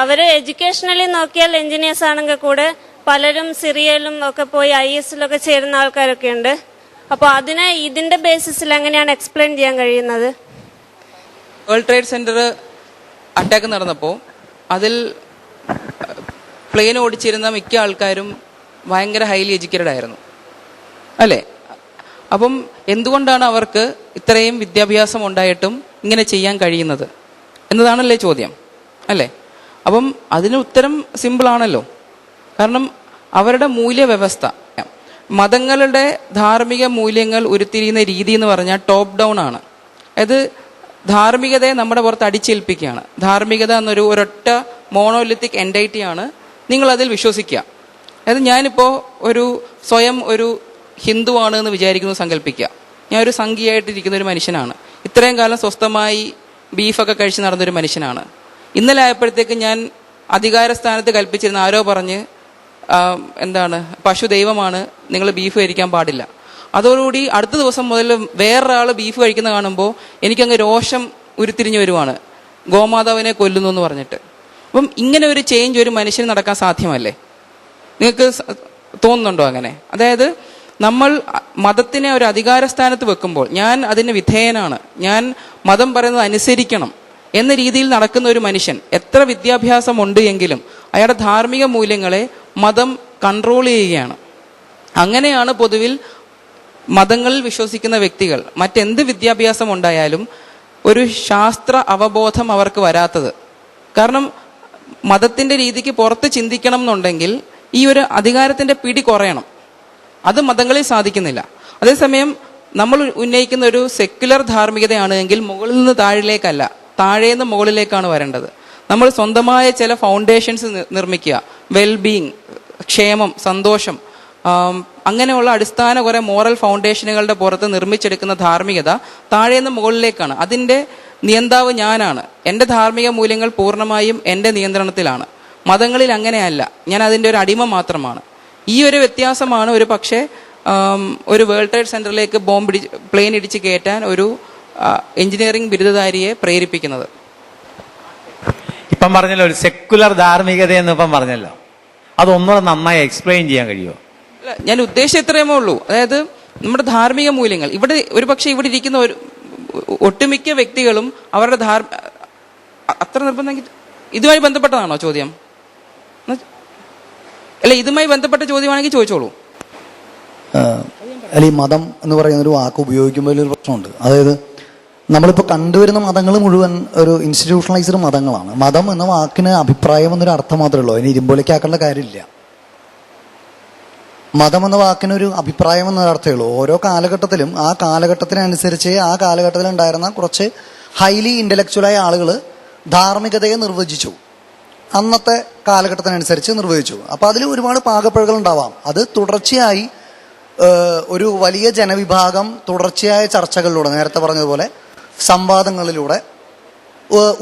അവർ എഡ്യൂക്കേഷണലി നോക്കിയാൽ എൻജിനീയേഴ്സ് ആണെങ്കിൽ കൂടെ പലരും സിറിയയിലും ഒക്കെ പോയി IS-ലൊക്കെ ചേരുന്ന ആൾക്കാരൊക്കെ ഉണ്ട്. അപ്പോൾ ഇതിന്റെ ബേസിസിൽ എങ്ങനെയാണ് എക്സ്പ്ലെയിൻ ചെയ്യാൻ കഴിയുന്നത്? വേൾഡ് ട്രേഡ് സെന്റർ അറ്റാക്ക് നടന്നപ്പോൾ അതിൽ പ്ലെയിൻ ഓടിച്ചിരുന്ന മിക്ക ആൾക്കാരും ഭയങ്കര ഹൈലി എഡ്യൂക്കേറ്റഡ് ആയിരുന്നു, അല്ലേ? അപ്പം എന്തുകൊണ്ടാണ് അവർക്ക് ഇത്രയും വിദ്യാഭ്യാസം ഉണ്ടായിട്ടും ഇങ്ങനെ ചെയ്യാൻ കഴിയുന്നത് എന്നതാണല്ലേ ചോദ്യം, അല്ലേ? അപ്പം അതിന് ഉത്തരം സിമ്പിളാണല്ലോ. കാരണം അവരുടെ മൂല്യവ്യവസ്ഥ, മതങ്ങളുടെ ധാർമ്മിക മൂല്യങ്ങൾ ഉരുത്തിരിയുന്ന രീതി എന്ന് പറഞ്ഞാൽ ടോപ്പ് ഡൗൺ ആണ്. അത് ധാർമ്മികതയെ നമ്മുടെ പുറത്ത് അടിച്ചേൽപ്പിക്കുകയാണ്. ധാർമ്മികത എന്നൊരു ഒരൊറ്റ മോണോലിത്തിക് എൻറ്റൈറ്റിയാണ്. നിങ്ങളതിൽ വിശ്വസിക്കുക. അതായത് ഞാനിപ്പോൾ സ്വയം ഒരു ഹിന്ദുവാണ് എന്ന് വിചാരിക്കുന്നു സങ്കല്പിക്കുക. ഞാൻ ഒരു സംഘിയായിട്ടിരിക്കുന്ന ഒരു മനുഷ്യനാണ്. ഇത്രയും കാലം സ്വസ്ഥമായി ബീഫൊക്കെ കഴിച്ച് നടന്നൊരു മനുഷ്യനാണ്. ഇന്നലെ ആയപ്പോഴത്തേക്ക് ഞാൻ അധികാര സ്ഥാനത്ത് കൽപ്പിച്ചിരുന്ന ആരോ പറഞ്ഞ് പശു ദൈവമാണ്, നിങ്ങൾ ബീഫ് കഴിക്കാൻ പാടില്ല. അതോടുകൂടി അടുത്ത ദിവസം മുതൽ വേറൊരാൾ ബീഫ് കഴിക്കുന്ന കാണുമ്പോൾ എനിക്കങ്ങ് രോഷം ഉരുത്തിരിഞ്ഞു വരുവാണ്, ഗോമാതാവിനെ കൊല്ലുന്നു എന്ന് പറഞ്ഞിട്ട്. അപ്പം ഇങ്ങനെ ഒരു ചേഞ്ച് ഒരു മനുഷ്യന് നടക്കാൻ സാധ്യമല്ലേ? നിങ്ങൾക്ക് തോന്നുന്നുണ്ടോ അങ്ങനെ? അതായത് നമ്മൾ മതത്തിനെ ഒരു അധികാര സ്ഥാനത്ത് വെക്കുമ്പോൾ ഞാൻ അതിന് വിധേയനാണ്, ഞാൻ മതം പറയുന്നത് അനുസരിക്കണം എന്ന രീതിയിൽ നടക്കുന്ന ഒരു മനുഷ്യൻ എത്ര വിദ്യാഭ്യാസം ഉണ്ട് എങ്കിലും അയാളുടെ ധാർമ്മിക മൂല്യങ്ങളെ മതം കൺട്രോൾ ചെയ്യുകയാണ്. അങ്ങനെയാണ് പൊതുവിൽ മതങ്ങളിൽ വിശ്വസിക്കുന്ന വ്യക്തികൾ മറ്റെന്ത് വിദ്യാഭ്യാസം ഉണ്ടായാലും ഒരു ശാസ്ത്ര അവബോധം അവർക്ക് വരാത്തത്. കാരണം മതത്തിന്റെ രീതിക്ക് പുറത്ത് ചിന്തിക്കണം എന്നുണ്ടെങ്കിൽ ഈ ഒരു അധികാരത്തിന്റെ പിടി കുറയണം. അത് മതങ്ങളിൽ സാധിക്കുന്നില്ല. അതേസമയം നമ്മൾ ഉന്നയിക്കുന്ന ഒരു സെക്യുലർ ധാർമ്മികതയാണ് എങ്കിൽ മുകളിൽ നിന്ന് താഴിലേക്കല്ല, താഴേന്ന് മുകളിലേക്കാണ് വരേണ്ടത്. നമ്മൾ സ്വന്തമായ ചില ഫൗണ്ടേഷൻസ് നിർമ്മിക്കുക, വെൽബീയിങ്, ക്ഷേമം, സന്തോഷം, അങ്ങനെയുള്ള അടിസ്ഥാന കുറെ മോറൽ ഫൗണ്ടേഷനുകളുടെ പുറത്ത് നിർമ്മിച്ചെടുക്കുന്ന ധാർമ്മികത താഴേന്ന് മുകളിലേക്കാണ്. അതിൻ്റെ നിയന്താവ് ഞാനാണ്. എൻ്റെ ധാർമ്മിക മൂല്യങ്ങൾ പൂർണ്ണമായും എൻ്റെ നിയന്ത്രണത്തിലാണ്. മതങ്ങളിൽ അങ്ങനെയല്ല, ഞാൻ അതിൻ്റെ ഒരു അടിമ മാത്രമാണ്. ഈ ഒരു വ്യത്യാസമാണ് ഒരു പക്ഷേ ഒരു വേൾഡ് ട്രേഡ് സെന്ററിലേക്ക് പ്ലെയിൻ ഇടിച്ച് കയറ്റാൻ ഒരു എഞ്ചിനീയറിംഗ് ബിരുദധാരിയെ പ്രേരിപ്പിക്കുന്നത്. ഇപ്പം പറഞ്ഞല്ലോ ഒരു സെക്കുലർ ധാർമ്മികത എന്ന് ഇപ്പം പറഞ്ഞല്ലോ, അതൊന്നുകൂടെ നന്നായി എക്സ്പ്ലെയിൻ ചെയ്യാൻ കഴിയുമോ? ഞാൻ ഉദ്ദേശിച്ച ഇത്രയുമേ ഉള്ളൂ. അതായത് നമ്മുടെ ധാർമ്മിക മൂല്യങ്ങൾ ഇവിടെ ഒരു പക്ഷേ ഇവിടെ ഇരിക്കുന്ന ഒട്ടുമിക്ക വ്യക്തികളും അവരുടെ അത്ര നിർബന്ധം ഇതുമായി ബന്ധപ്പെട്ടതാണോ ചോദ്യം? അല്ല, ഇതുമായി ബന്ധപ്പെട്ട ചോദ്യമാണെങ്കിൽ ചോദിച്ചോളൂ. അല്ല, ഈ മതം എന്ന് പറയുന്ന ഒരു വാക്ക് ഉപയോഗിക്കുമ്പോൾ ഒരു പ്രശ്നമുണ്ട്. അതായത് നമ്മളിപ്പോൾ കണ്ടുവരുന്ന മതങ്ങൾ മുഴുവൻ ഒരു ഇൻസ്റ്റിറ്റ്യൂഷണലൈസ്ഡ് മതങ്ങളാണ്. മതം എന്ന വാക്കിന് അഭിപ്രായം എന്നൊരു അർത്ഥം മാത്രമേ ഉള്ളൂ, അതിന് ഇരുമ്പോലേക്കാക്കേണ്ട കാര്യമില്ല. മതം എന്ന വാക്കിനൊരു അഭിപ്രായം എന്നൊരു അർത്ഥമേ ഉള്ളൂ. ഓരോ കാലഘട്ടത്തിലും ആ കാലഘട്ടത്തിനനുസരിച്ച് ആ കാലഘട്ടത്തിൽ ഉണ്ടായിരുന്ന കുറച്ച് ഹൈലി ഇന്റലക്ച്വലായ ആളുകൾ ധാർമ്മികതയെ നിർവചിച്ചു, അന്നത്തെ കാലഘട്ടത്തിനനുസരിച്ച് നിർവഹിച്ചു. അപ്പോൾ അതിൽ ഒരുപാട് പാകപ്പിഴകൾ ഉണ്ടാവാം. അത് തുടർച്ചയായി ഒരു വലിയ ജനവിഭാഗം തുടർച്ചയായ ചർച്ചകളിലൂടെ, നേരത്തെ പറഞ്ഞതുപോലെ സംവാദങ്ങളിലൂടെ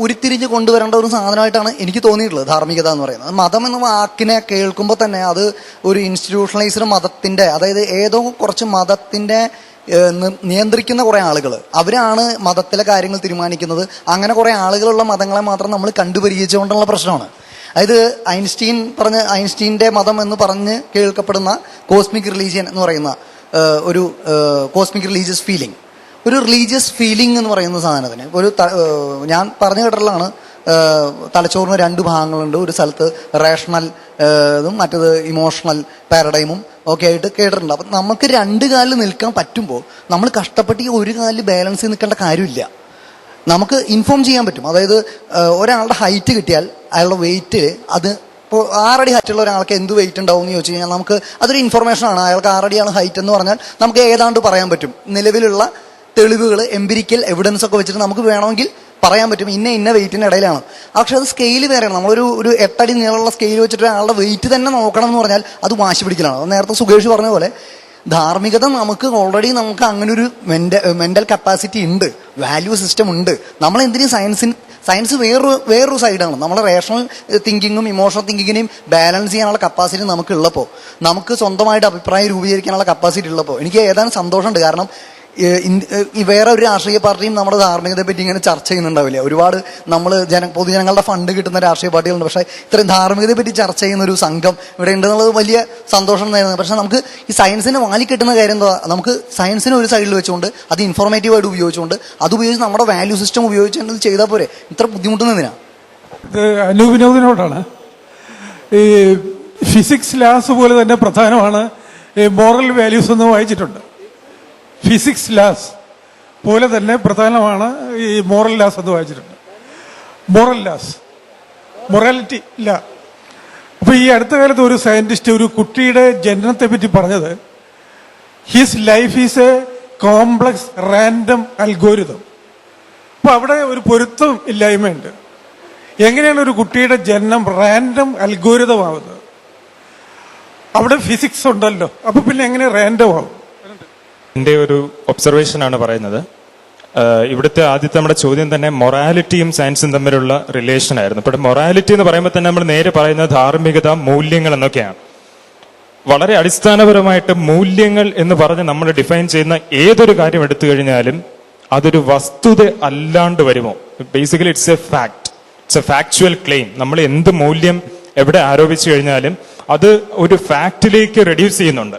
ഉരുത്തിരിഞ്ഞ് കൊണ്ടുവരേണ്ട ഒരു സാധനമായിട്ടാണ് എനിക്ക് തോന്നിയിട്ടുള്ളത് ധാർമ്മികത എന്ന് പറയുന്നത്. മതം എന്ന വാക്കിനെ കേൾക്കുമ്പോൾ തന്നെ അത് ഒരു ഇൻസ്റ്റിറ്റ്യൂഷണലൈസ്ഡ് മതത്തിന്റെ, അതായത് ഏതോ കുറച്ച് മതത്തിന്റെ നിയന്ത്രിക്കുന്ന കുറെ ആളുകൾ, അവരാണ് മതത്തിലെ കാര്യങ്ങൾ തീരുമാനിക്കുന്നത്. അങ്ങനെ കുറെ ആളുകളുള്ള മതങ്ങളെ മാത്രം നമ്മൾ കണ്ടുപരിചയിച്ചുകൊണ്ടുള്ള പ്രശ്നമാണ്. അതായത് ഐൻസ്റ്റീൻ്റെ മതം എന്ന് പറഞ്ഞ് കേൾക്കപ്പെടുന്ന കോസ്മിക് റിലീജിയൻ എന്ന് പറയുന്ന ഒരു കോസ്മിക് റിലീജിയസ് ഫീലിംഗ്, ഒരു റിലീജിയസ് ഫീലിംഗ് എന്ന് പറയുന്ന സാധനത്തിന് ഞാൻ പറഞ്ഞു കേട്ടിട്ടുള്ളതാണ്. തലച്ചോറിന് 2 ഭാഗങ്ങളുണ്ട്. ഒരു സ്ഥലത്ത് റേഷണൽ ഇതും മറ്റത് ഇമോഷണൽ പാരഡൈമും ഒക്കെ ആയിട്ട് കേട്ടിട്ടുണ്ട്. അപ്പം നമുക്ക് 2 കാലിൽ നിൽക്കാൻ പറ്റുമ്പോൾ നമ്മൾ കഷ്ടപ്പെട്ട് ഈ ഒരു കാലിൽ ബാലൻസ് ചെയ്ത് നിൽക്കേണ്ട കാര്യമില്ല. നമുക്ക് ഇൻഫോം ചെയ്യാൻ പറ്റും. അതായത് ഒരാളുടെ ഹൈറ്റ് കിട്ടിയാൽ അയാളുടെ വെയിറ്റ് അത് ഇപ്പോൾ 6 അടി ഹൈറ്റുള്ള ഒരാൾക്ക് എന്ത് വെയിറ്റ് ഉണ്ടാവും എന്ന് ചോദിച്ചു കഴിഞ്ഞാൽ നമുക്ക് അതൊരു ഇൻഫർമേഷനാണ്. അയാൾക്ക് 6 അടിയാണ് ഹൈറ്റ് എന്ന് പറഞ്ഞാൽ നമുക്ക് ഏതാണ്ട് പറയാൻ പറ്റും. നിലവിലുള്ള തെളിവുകൾ, എംപിരിക്കൽ എവിഡൻസ് ഒക്കെ വെച്ചിട്ട് നമുക്ക് വേണമെങ്കിൽ പറയാൻ പറ്റും ഇന്ന വെയിറ്റിന് ഇടയിലാണ്. പക്ഷെ അത് സ്കെയിൽ വേറെയാണ്. ഒരു 8 അടി നീളമുള്ള സ്കെയിൽ വെച്ചിട്ട് ഒരാളുടെ വെയിറ്റ് തന്നെ നോക്കണം എന്ന് പറഞ്ഞാൽ അത് വാശി പിടിക്കലാണ്. അത് നേരത്തെ സുകേഷ് പറഞ്ഞ പോലെ ധാർമ്മികത നമുക്ക് ഓൾറെഡി നമുക്ക് അങ്ങനെ ഒരു മെന്റൽ കപ്പാസിറ്റി ഉണ്ട്, വാല്യൂ സിസ്റ്റം ഉണ്ട്. നമ്മൾ എന്തിനും സയൻസ് വേറൊരു സൈഡാണ്. നമ്മളെ റേഷണൽ തിങ്കിങ്ങും ഇമോഷണൽ തിങ്കിങ്ങിനെയും ബാലൻസ് ചെയ്യാനുള്ള കപ്പാസിറ്റി നമുക്കുള്ളപ്പോൾ, നമുക്ക് സ്വന്തമായിട്ട് അഭിപ്രായം രൂപീകരിക്കാനുള്ള കപ്പാസിറ്റി ഉള്ളപ്പോൾ എനിക്ക് ഏതാനും സന്തോഷമുണ്ട്. കാരണം വേറെ ഒരു രാഷ്ട്രീയ പാർട്ടിയും നമ്മുടെ ധാർമ്മികതയെ പറ്റി ഇങ്ങനെ ചർച്ച ചെയ്യുന്നുണ്ടാവില്ല. ഒരുപാട് നമ്മൾ പൊതുജനങ്ങളുടെ ഫണ്ട് കിട്ടുന്ന രാഷ്ട്രീയ പാർട്ടികളുണ്ട്. പക്ഷേ ഇത്രയും ധാർമ്മികതയെ പറ്റി ചർച്ച ചെയ്യുന്ന ഒരു സംഘം ഇവിടെ ഉണ്ടെന്നുള്ളത് വലിയ സന്തോഷം തരുന്നത്. പക്ഷെ നമുക്ക് ഈ സയൻസിന് വാലിക്കിട്ടുന്ന കാര്യം എന്താ, നമുക്ക് സയൻസിനെ ഒരു സൈഡിൽ വെച്ചുകൊണ്ട് അത് ഇൻഫോർമേറ്റീവായിട്ട് ഉപയോഗിച്ചുകൊണ്ട് അത് ഉപയോഗിച്ച് നമ്മുടെ വാല്യൂ സിസ്റ്റം ഉപയോഗിച്ച് ചെയ്താൽ പോരെ. ഇത്ര ബുദ്ധിമുട്ടുന്നതിനാ. ഇത് അനുവിനോദിനോടാണ്. ഈ ഫിസിക്സ് ലാസ് പോലെ തന്നെ പ്രധാനമാണ് ഈ മോറൽ വാല്യൂസ് എന്ന് വായിച്ചിട്ടുണ്ട്. ഫിസിക്സ് ലാസ് പോലെ തന്നെ പ്രധാനമാണ് ഈ മോറൽ ലാസ് എന്ന് വായിച്ചിട്ടുണ്ട്. മോറൽ ലാസ്, മൊറാലിറ്റി ഇല്ല. അപ്പൊ ഈ അടുത്ത കാലത്ത് ഒരു സയന്റിസ്റ്റ് ഒരു കുട്ടിയുടെ ജനനത്തെ പറ്റി പറഞ്ഞത്, his life is A complex random algorithm. അപ്പൊ അവിടെ ഒരു പൊരുത്തം ഇല്ലായ്മയുണ്ട്. എങ്ങനെയാണ് ഒരു കുട്ടിയുടെ ജനനം റാൻഡം അൽഗോരിതം ആവുന്നത്? അവിടെ ഫിസിക്സ് ഉണ്ടല്ലോ, അപ്പൊ പിന്നെ എങ്ങനെ റാൻഡം ആവും? എൻ്റെ ഒരു ഒബ്സർവേഷനാണ് പറയുന്നത്. ഇവിടുത്തെ ആദ്യത്തെ നമ്മുടെ ചോദ്യം തന്നെ മൊറാലിറ്റിയും സയൻസും തമ്മിലുള്ള റിലേഷൻ ആയിരുന്നു. ഇപ്പോൾ മൊറാലിറ്റി എന്ന് പറയുമ്പോൾ തന്നെ നമ്മൾ നേരെ പറയുന്നത് ധാർമ്മികത, മൂല്യങ്ങൾ എന്നൊക്കെയാണ്. വളരെ അടിസ്ഥാനപരമായിട്ട് മൂല്യങ്ങൾ എന്ന് പറഞ്ഞ് നമ്മൾ ഡിഫൈൻ ചെയ്യുന്ന ഏതൊരു കാര്യം എടുത്തു കഴിഞ്ഞാലും അതൊരു വസ്തുത അല്ലാണ്ട് വരുമോ? Basically it's A fact, it's A factual claim. നമ്മൾ എന്ത് മൂല്യം എവിടെ ആരോപിച്ചു കഴിഞ്ഞാലും അത് ഒരു ഫാക്റ്റിലേക്ക് റെഡ്യൂസ് ചെയ്യുന്നുണ്ട്.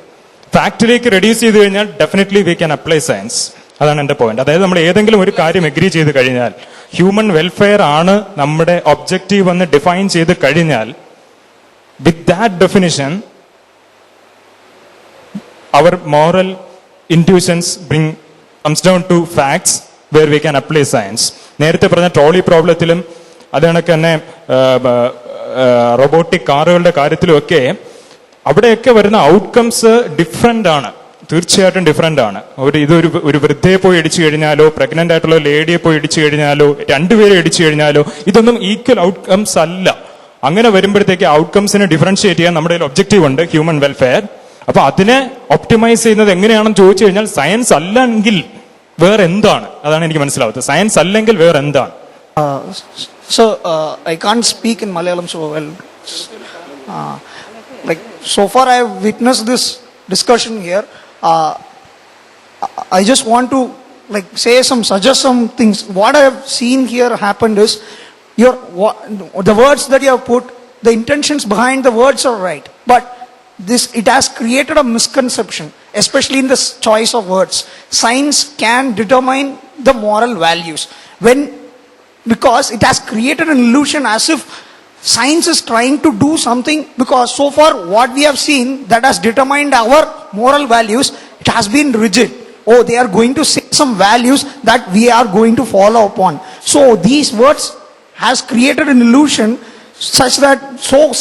ഫാക്റ്റിലേക്ക് റെഡ്യൂസ് ചെയ്ത് കഴിഞ്ഞാൽ definitely we can apply science. അതാണ് എൻ്റെ പോയിന്റ്. അതായത് നമ്മൾ ഏതെങ്കിലും ഒരു കാര്യം എഗ്രി ചെയ്ത് കഴിഞ്ഞാൽ, ഹ്യൂമൻ വെൽഫെയർ ആണ് നമ്മുടെ ഒബ്ജക്റ്റീവ് എന്ന് ഡിഫൈൻ ചെയ്ത് കഴിഞ്ഞാൽ, with that definition our moral intuitions comes down to facts where we can apply science. നേരത്തെ പറഞ്ഞ ട്രോളി പ്രോബ്ലത്തിലും അത് കണക്ക് തന്നെ റോബോട്ടിക് കാറുകളുടെ കാര്യത്തിലുമൊക്കെ അവിടെയൊക്കെ വരുന്ന ഔട്ട്കംസ് ഡിഫറെന്റ് ആണ്, തീർച്ചയായിട്ടും ഡിഫറെന്റ് ആണ്. ഒരു വൃദ്ധയെ പോയി ഇടിച്ചു കഴിഞ്ഞാലോ, പ്രഗ്നന്റ് ആയിട്ടുള്ള ലേഡിയെ പോയി ഇടിച്ചു കഴിഞ്ഞാലോ, രണ്ടുപേരെ ഇടിച്ചു കഴിഞ്ഞാലോ, ഇതൊന്നും ഈക്വൽ ഔട്ട്കംസ് അല്ല. അങ്ങനെ വരുമ്പോഴത്തേക്ക് ഔട്ട്കംസിനെ ഡിഫറൻഷിയേറ്റ് ചെയ്യാൻ നമ്മുടെ ഒബ്ജക്റ്റീവ് ഉണ്ട്, ഹ്യൂമൻ വെൽഫെയർ. അപ്പൊ അതിനെ ഒപ്റ്റിമൈസ് ചെയ്യുന്നത് എങ്ങനെയാണെന്ന് ചോദിച്ചു കഴിഞ്ഞാൽ സയൻസ് അല്ലെങ്കിൽ വേറെ എന്താണ്? അതാണ് എനിക്ക് മനസ്സിലാവുന്നത്. സയൻസ് അല്ലെങ്കിൽ വേറെ എന്താണ്? So I can't speak in Malayalam so well. Like so far I have witnessed this discussion here. I just want to suggest some things. What I have seen here happened is the words that you have put, the intentions behind the words are right, but it has created a misconception, especially in this choice of words. Science can determine the moral values because it has created an illusion as if science is trying to do something, because so far what we have seen that has determined our moral values, it has been rigid. Oh, they are going to say some values that we are going to follow upon. So these words has created an illusion such that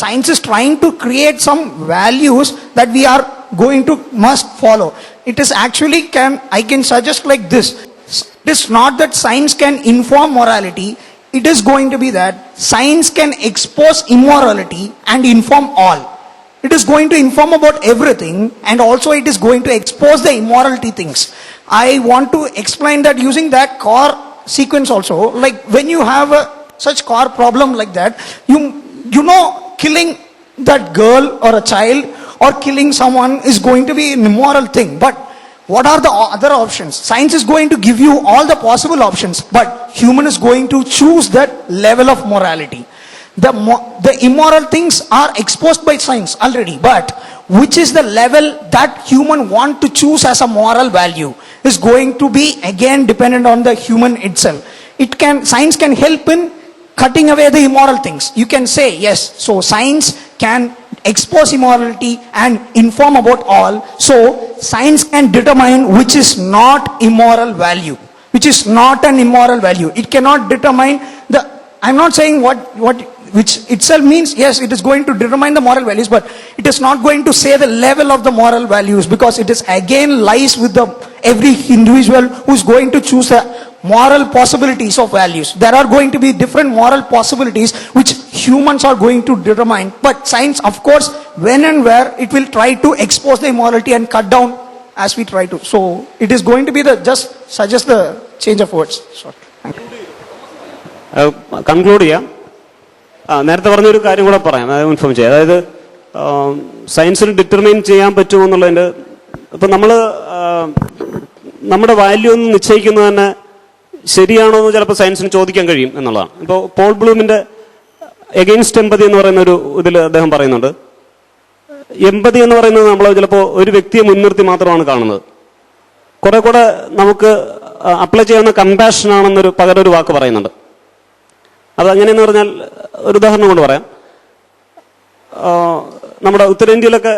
science is trying to create some values that we are going to must follow. It is actually I can suggest like this. It is not that science can inform morality. It is going to be that science can expose immorality and inform all. It is going to inform about everything, and also it is going to expose the immorality things. I want to explain that using that car sequence also. Like when you have such car problem like that, you know killing that girl or a child or killing someone is going to be an immoral thing. But what are the other options? Science is going to give you all the possible options, but human is going to choose that level of morality. The immoral things are exposed by science already, but which is the level that human want to choose as a moral value is going to be again dependent on the human itself. Science can help in cutting away the immoral things. You can say yes, so science can expose immorality and inform about all. So science can determine which is not immoral value, which is not an immoral value. It cannot determine I'm not saying what which itself means, yes, it is going to determine the moral values, but it is not going to say the level of the moral values, because it is again lies with the every individual who's going to choose the moral possibilities of values. There are going to be different moral possibilities which humans are going to determine, but science, of course, when and where it will try to expose the immorality and cut down as we try to. So it is going to be the, just suggest the change of words. Sorry. Conclude ചെയ്യാം. നേരത്തെ പറഞ്ഞൊരു കാര്യം കൂടെ പറയാം, അതായത് ഇൻഫോം ചെയ്യാം. അതായത് സയൻസിന് ഡിറ്റർമൈൻ ചെയ്യാൻ പറ്റുമോ എന്നുള്ളതിൻ്റെ, ഇപ്പം നമ്മൾ നമ്മുടെ വാല്യൂ ഒന്ന് നിശ്ചയിക്കുന്നത് തന്നെ ശരിയാണോ എന്ന് ചിലപ്പോൾ സയൻസിന് ചോദിക്കാൻ കഴിയും എന്നുള്ളതാണ്. ഇപ്പോൾ പോൾ ബ്ലൂമിൻ്റെ എഗെയിൻസ്റ്റ് എമ്പതി എന്ന് പറയുന്ന ഒരു ഇതിൽ അദ്ദേഹം പറയുന്നുണ്ട്, എമ്പതി എന്ന് പറയുന്നത് നമ്മൾ ചിലപ്പോൾ ഒരു വ്യക്തിയെ മുൻനിർത്തി മാത്രമാണ് കാണുന്നത്. കുറെ കൂടെ നമുക്ക് അപ്ലൈ ചെയ്യാവുന്ന കമ്പാഷൻ ആണെന്നൊരു പകരം ഒരു വാക്ക് പറയുന്നുണ്ട്. അതങ്ങനെയെന്ന് പറഞ്ഞാൽ ഒരു ഉദാഹരണം കൊണ്ട് പറയാം. നമ്മുടെ ഉത്തരേന്ത്യയിലൊക്കെ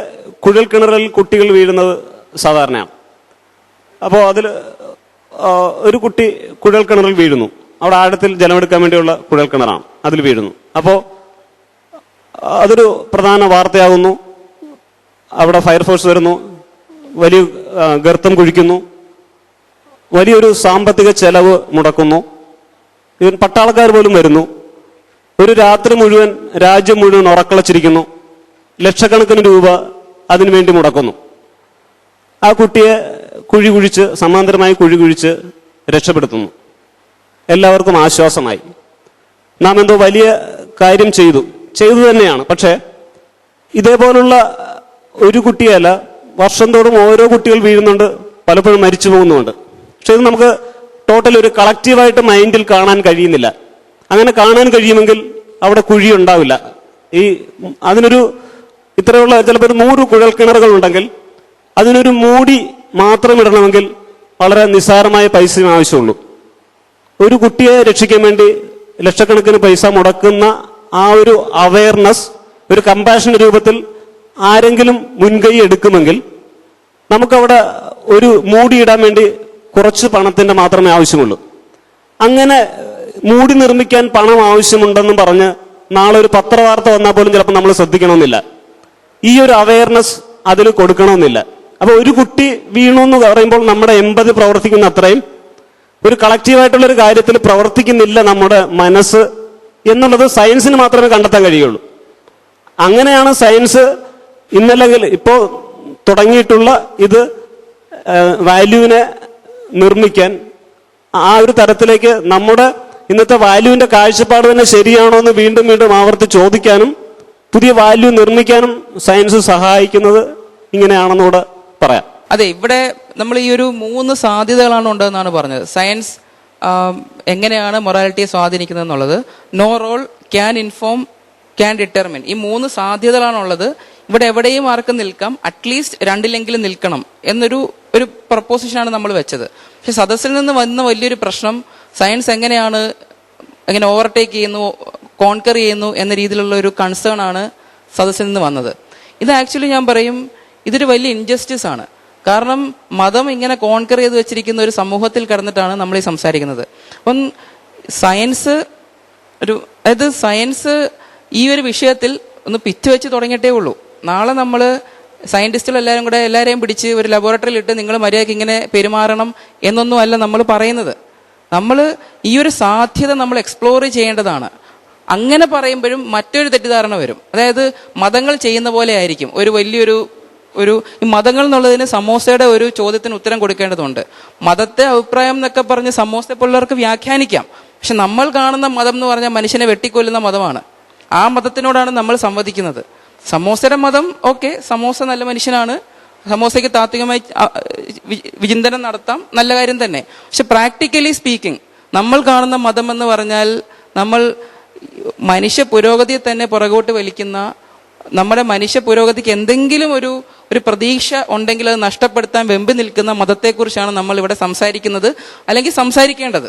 കുഴൽ കിണറിൽ കുട്ടികൾ വീഴുന്നത് സാധാരണയാണ്. അപ്പോൾ അതിൽ ഒരു കുട്ടി കുഴൽ കിണറിൽ വീഴുന്നു. അവിടെ ആഴത്തിൽ ജലമെടുക്കാൻ വേണ്ടിയുള്ള കുഴൽ കിണറാണ്, അതിൽ വീഴുന്നു. അപ്പോൾ അതൊരു പ്രധാന വാർത്തയാകുന്നു. അവിടെ ഫയർഫോഴ്സ് വരുന്നു, വലിയ ഗർത്തം കുഴിക്കുന്നു, വലിയൊരു സാമ്പത്തിക ചെലവ് മുടക്കുന്നു. ഇവൻ പട്ടാളക്കാർ പോലും വരുന്നു. ഒരു രാത്രി മുഴുവൻ രാജ്യം മുഴുവൻ ഉറക്കളച്ചിരിക്കുന്നു. ലക്ഷക്കണക്കിന് രൂപ അതിനുവേണ്ടി മുടക്കുന്നു. ആ കുട്ടിയെ കുഴി കുഴിച്ച്, സമാന്തരമായി കുഴി കുഴിച്ച് രക്ഷപ്പെടുത്തുന്നു. എല്ലാവർക്കും ആശ്വാസമായി. നാം എന്തോ വലിയ കാര്യം ചെയ്തു തന്നെയാണ്. പക്ഷേ ഇതേപോലുള്ള ഒരു കുട്ടിയല്ല, വർഷം തോറും ഓരോ കുട്ടികൾ വീഴുന്നുണ്ട്, പലപ്പോഴും മരിച്ചു പോകുന്നുമുണ്ട്. പക്ഷെ ഇത് നമുക്ക് ടോട്ടൽ ഒരു കളക്റ്റീവായിട്ട് മൈൻഡിൽ കാണാൻ കഴിയുന്നില്ല. അങ്ങനെ കാണാൻ കഴിയുമെങ്കിൽ അവിടെ കുഴി ഉണ്ടാവില്ല. അതിനൊരു ഇത്രയുള്ള ചിലപ്പോൾ 100 കുഴൽ കിണറുകൾ ഉണ്ടെങ്കിൽ അതിനൊരു മൂടി മാത്രം ഇടണമെങ്കിൽ വളരെ നിസ്സാരമായ പൈസയും ആവശ്യമുള്ളൂ. ഒരു കുട്ടിയെ രക്ഷിക്കാൻ വേണ്ടി ലക്ഷക്കണക്കിന് പൈസ മുടക്കുന്ന ആ ഒരു അവയർനെസ് ഒരു കമ്പാഷൻ രൂപത്തിൽ ആരെങ്കിലും മുൻകൈ എടുക്കുമെങ്കിൽ നമുക്കവിടെ ഒരു മൂടിയിടാൻ വേണ്ടി കുറച്ച് പണത്തിന്റെ മാത്രമേ ആവശ്യമുള്ളൂ. അങ്ങനെ മൂടി നിർമ്മിക്കാൻ പണം ആവശ്യമുണ്ടെന്നും പറഞ്ഞ് നാളെ ഒരു പത്രവാർത്ത വന്നാൽ പോലും ചിലപ്പോൾ നമ്മൾ ശ്രദ്ധിക്കണമെന്നില്ല. ഈ ഒരു അവയർനെസ് അതിൽ കൊടുക്കണമെന്നില്ല. അപ്പൊ ഒരു കുട്ടി വീണു എന്ന് പറയുമ്പോൾ നമ്മുടെ എമ്പതി പ്രവർത്തിക്കുന്ന അത്രയും ഒരു കളക്റ്റീവായിട്ടുള്ള ഒരു കാര്യത്തിൽ പ്രവർത്തിക്കുന്നില്ല നമ്മുടെ മനസ്സ് എന്നുള്ളത് സയൻസിന് മാത്രമേ കണ്ടെത്താൻ കഴിയുള്ളൂ. അങ്ങനെയാണ് സയൻസ് ഇന്നല്ലെങ്കിൽ ഇപ്പോൾ തുടങ്ങിയിട്ടുള്ള ഇത് വാല്യൂവിനെ നിർമ്മിക്കാൻ ആ ഒരു തരത്തിലേക്ക് നമ്മുടെ ഇന്നത്തെ വാല്യൂവിന്റെ കാഴ്ചപ്പാട് തന്നെ ശരിയാണോ എന്ന് വീണ്ടും വീണ്ടും ആവർത്തി ചോദിക്കാനും പുതിയ വാല്യൂ നിർമ്മിക്കാനും സയൻസ് സഹായിക്കുന്നത് ഇങ്ങനെയാണെന്നൂടെ പറയാം. അതെ, ഇവിടെ നമ്മൾ ഈ ഒരു 3 സാധ്യതകളാണ് ഉണ്ടെന്നാണ് പറഞ്ഞത്. സയൻസ് എങ്ങനെയാണ് മൊറാലിറ്റിയെ സ്വാധീനിക്കുന്നത് എന്നുള്ളത്. No role, can inform, can determine, ഈ 3 സാധ്യതകളാണുള്ളത്. ഇവിടെ എവിടെയും ആർക്കും നിൽക്കാം, അറ്റ്ലീസ്റ്റ് 2-ലെങ്കിലും നിൽക്കണം എന്നൊരു പ്രപ്പോസിഷനാണ് നമ്മൾ വെച്ചത്. പക്ഷെ സദസ്സിൽ നിന്ന് വന്ന വലിയൊരു പ്രശ്നം സയൻസ് എങ്ങനെ ഓവർടേക്ക് ചെയ്യുന്നു, കോൺകർ ചെയ്യുന്നു എന്ന രീതിയിലുള്ള ഒരു കൺസേൺ ആണ് സദസ്സിൽ നിന്ന് വന്നത്. ഇത് ആക്ച്വലി ഞാൻ പറയും, ഇതൊരു വലിയ ഇൻജസ്റ്റിസ് ആണ്. കാരണം മതം ഇങ്ങനെ കോൺകർ ചെയ്ത് വെച്ചിരിക്കുന്ന ഒരു സമൂഹത്തിൽ കിടന്നിട്ടാണ് നമ്മൾ ഈ സംസാരിക്കുന്നത്. അപ്പം സയൻസ് ഈ ഒരു വിഷയത്തിൽ ഒന്ന് പിറ്റ് വെച്ച് തുടങ്ങിയിട്ടേ ഉള്ളൂ. നാളെ നമ്മൾ സയന്റിസ്റ്റുകൾ എല്ലാവരെയും പിടിച്ച് ഒരു ലബോറട്ടറിയിൽ ഇട്ട് നിങ്ങൾ മര്യാദയ്ക്ക് ഇങ്ങനെ പെരുമാറണം എന്നൊന്നും അല്ല നമ്മൾ പറയുന്നത്. നമ്മൾ ഈ ഒരു സാധ്യത നമ്മൾ എക്സ്പ്ലോർ ചെയ്യേണ്ടതാണ്. അങ്ങനെ പറയുമ്പോഴും മറ്റൊരു തെറ്റിദ്ധാരണ വരും. അതായത് മതങ്ങൾ ചെയ്യുന്ന പോലെ ആയിരിക്കും. ഈ മതങ്ങൾ എന്നുള്ളതിന് സമോസയുടെ ഒരു ചോദ്യത്തിന് ഉത്തരം കൊടുക്കേണ്ടതുണ്ട്. മതത്തെ അഭിപ്രായം എന്നൊക്കെ പറഞ്ഞ് സമോസയെ പോലുള്ളവർക്ക് വ്യാഖ്യാനിക്കാം. പക്ഷെ നമ്മൾ കാണുന്ന മതം എന്ന് പറഞ്ഞാൽ മനുഷ്യനെ വെട്ടിക്കൊല്ലുന്ന മതമാണ്. ആ മതത്തിനോടാണ് നമ്മൾ സംവദിക്കുന്നത്. സമോസയുടെ മതം ഓക്കെ, സമോസ നല്ല മനുഷ്യനാണ്, സമോസയ്ക്ക് താത്വികമായി വിചിന്തനം നടത്താം, നല്ല കാര്യം തന്നെ. പക്ഷെ പ്രാക്ടിക്കലി സ്പീക്കിംഗ് നമ്മൾ കാണുന്ന മതം എന്ന് പറഞ്ഞാൽ നമ്മൾ മനുഷ്യ പുരോഗതിയെ തന്നെ പുറകോട്ട് വലിക്കുന്ന, നമ്മുടെ മനുഷ്യ പുരോഗതിക്ക് എന്തെങ്കിലും ഒരു പ്രതീക്ഷ ഉണ്ടെങ്കിൽ അത് നഷ്ടപ്പെടുത്താൻ വെമ്പി നിൽക്കുന്ന മതത്തെക്കുറിച്ചാണ് നമ്മൾ ഇവിടെ സംസാരിക്കുന്നത്, അല്ലെങ്കിൽ സംസാരിക്കേണ്ടത്.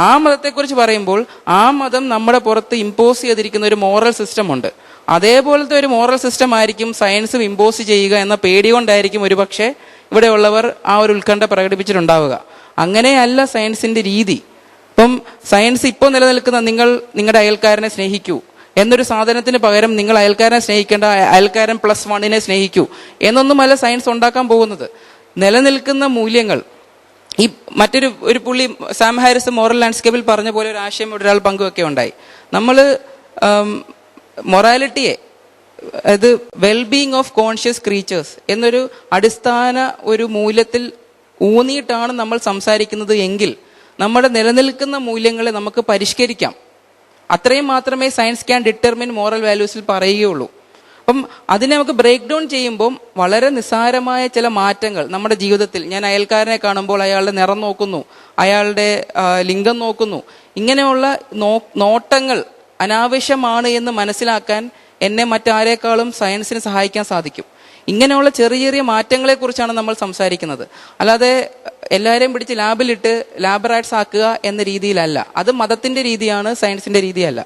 ആ മതത്തെക്കുറിച്ച് പറയുമ്പോൾ ആ മതം നമ്മുടെ പുറത്ത് ഇമ്പോസ് ചെയ്തിരിക്കുന്ന ഒരു മോറൽ സിസ്റ്റം ഉണ്ട്. അതേപോലത്തെ ഒരു മോറൽ സിസ്റ്റം ആയിരിക്കും സയൻസും ഇമ്പോസ് ചെയ്യുക എന്ന പേടി കൊണ്ടായിരിക്കും ഒരുപക്ഷെ ഇവിടെയുള്ളവർ ആ ഒരു ഉത്കണ്ഠ പ്രകടിപ്പിച്ചിട്ടുണ്ടാവുക. അങ്ങനെയല്ല സയൻസിന്റെ രീതി. ഇപ്പം സയൻസ് ഇപ്പോൾ നിലനിൽക്കുന്ന നിങ്ങൾ നിങ്ങളുടെ അയൽക്കാരനെ സ്നേഹിക്കൂ എന്നൊരു സാധനത്തിന് പകരം നിങ്ങൾ അയൽക്കാരനെ സ്നേഹിക്കേണ്ട, അയൽക്കാരൻ +1 സ്നേഹിക്കൂ എന്നൊന്നുമല്ല സയൻസ് ഉണ്ടാക്കാൻ പോകുന്നത്. നിലനിൽക്കുന്ന മൂല്യങ്ങൾ, ഈ ഒരു പുള്ളി സാം ഹാരിസ് മോറൽ ലാൻഡ്സ്കേപ്പിൽ പറഞ്ഞ പോലെ ഒരു ആശയം ഒരാൾ പങ്കുവെക്കുകയുണ്ടായി. നമ്മൾ മൊറാലിറ്റിയെ, അത് വെൽബീയിങ് ഓഫ് കോൺഷ്യസ് ക്രീച്ചേഴ്സ് എന്നൊരു അടിസ്ഥാന ഒരു മൂല്യത്തിൽ ഊന്നിയിട്ടാണ് നമ്മൾ സംസാരിക്കുന്നത് എങ്കിൽ നമ്മുടെ നിലനിൽക്കുന്ന മൂല്യങ്ങളെ നമുക്ക് പരിഷ്കരിക്കാം. അത്രയും മാത്രമേ സയൻസ് ക്യാൻ ഡിറ്റർമിൻ മോറൽ വാല്യൂസിൽ പറയുകയുള്ളൂ. അപ്പം അതിനെ നമുക്ക് ബ്രേക്ക് ഡൗൺ ചെയ്യുമ്പോൾ വളരെ നിസ്സാരമായ ചില മാറ്റങ്ങൾ നമ്മുടെ ജീവിതത്തിൽ, ഞാൻ അയൽക്കാരനെ കാണുമ്പോൾ അയാളുടെ നിറം നോക്കുന്നു, അയാളുടെ ലിംഗം നോക്കുന്നു, ഇങ്ങനെയുള്ള നോട്ടങ്ങൾ അനാവശ്യമാണ് എന്ന് മനസ്സിലാക്കാൻ എന്നെ മറ്റാരേക്കാളും സയൻസിന് സഹായിക്കാൻ സാധിക്കും. ഇങ്ങനെയുള്ള ചെറിയ ചെറിയ മാറ്റങ്ങളെക്കുറിച്ചാണ് നമ്മൾ സംസാരിക്കുന്നത്. അല്ലാതെ എല്ലാവരെയും പിടിച്ച് ലാബിലിട്ട് ലാബ് റാറ്റ്സ് ആക്കുക എന്ന രീതിയിലല്ല. അത് മതത്തിന്റെ രീതിയാണ്, സയൻസിന്റെ രീതിയല്ല.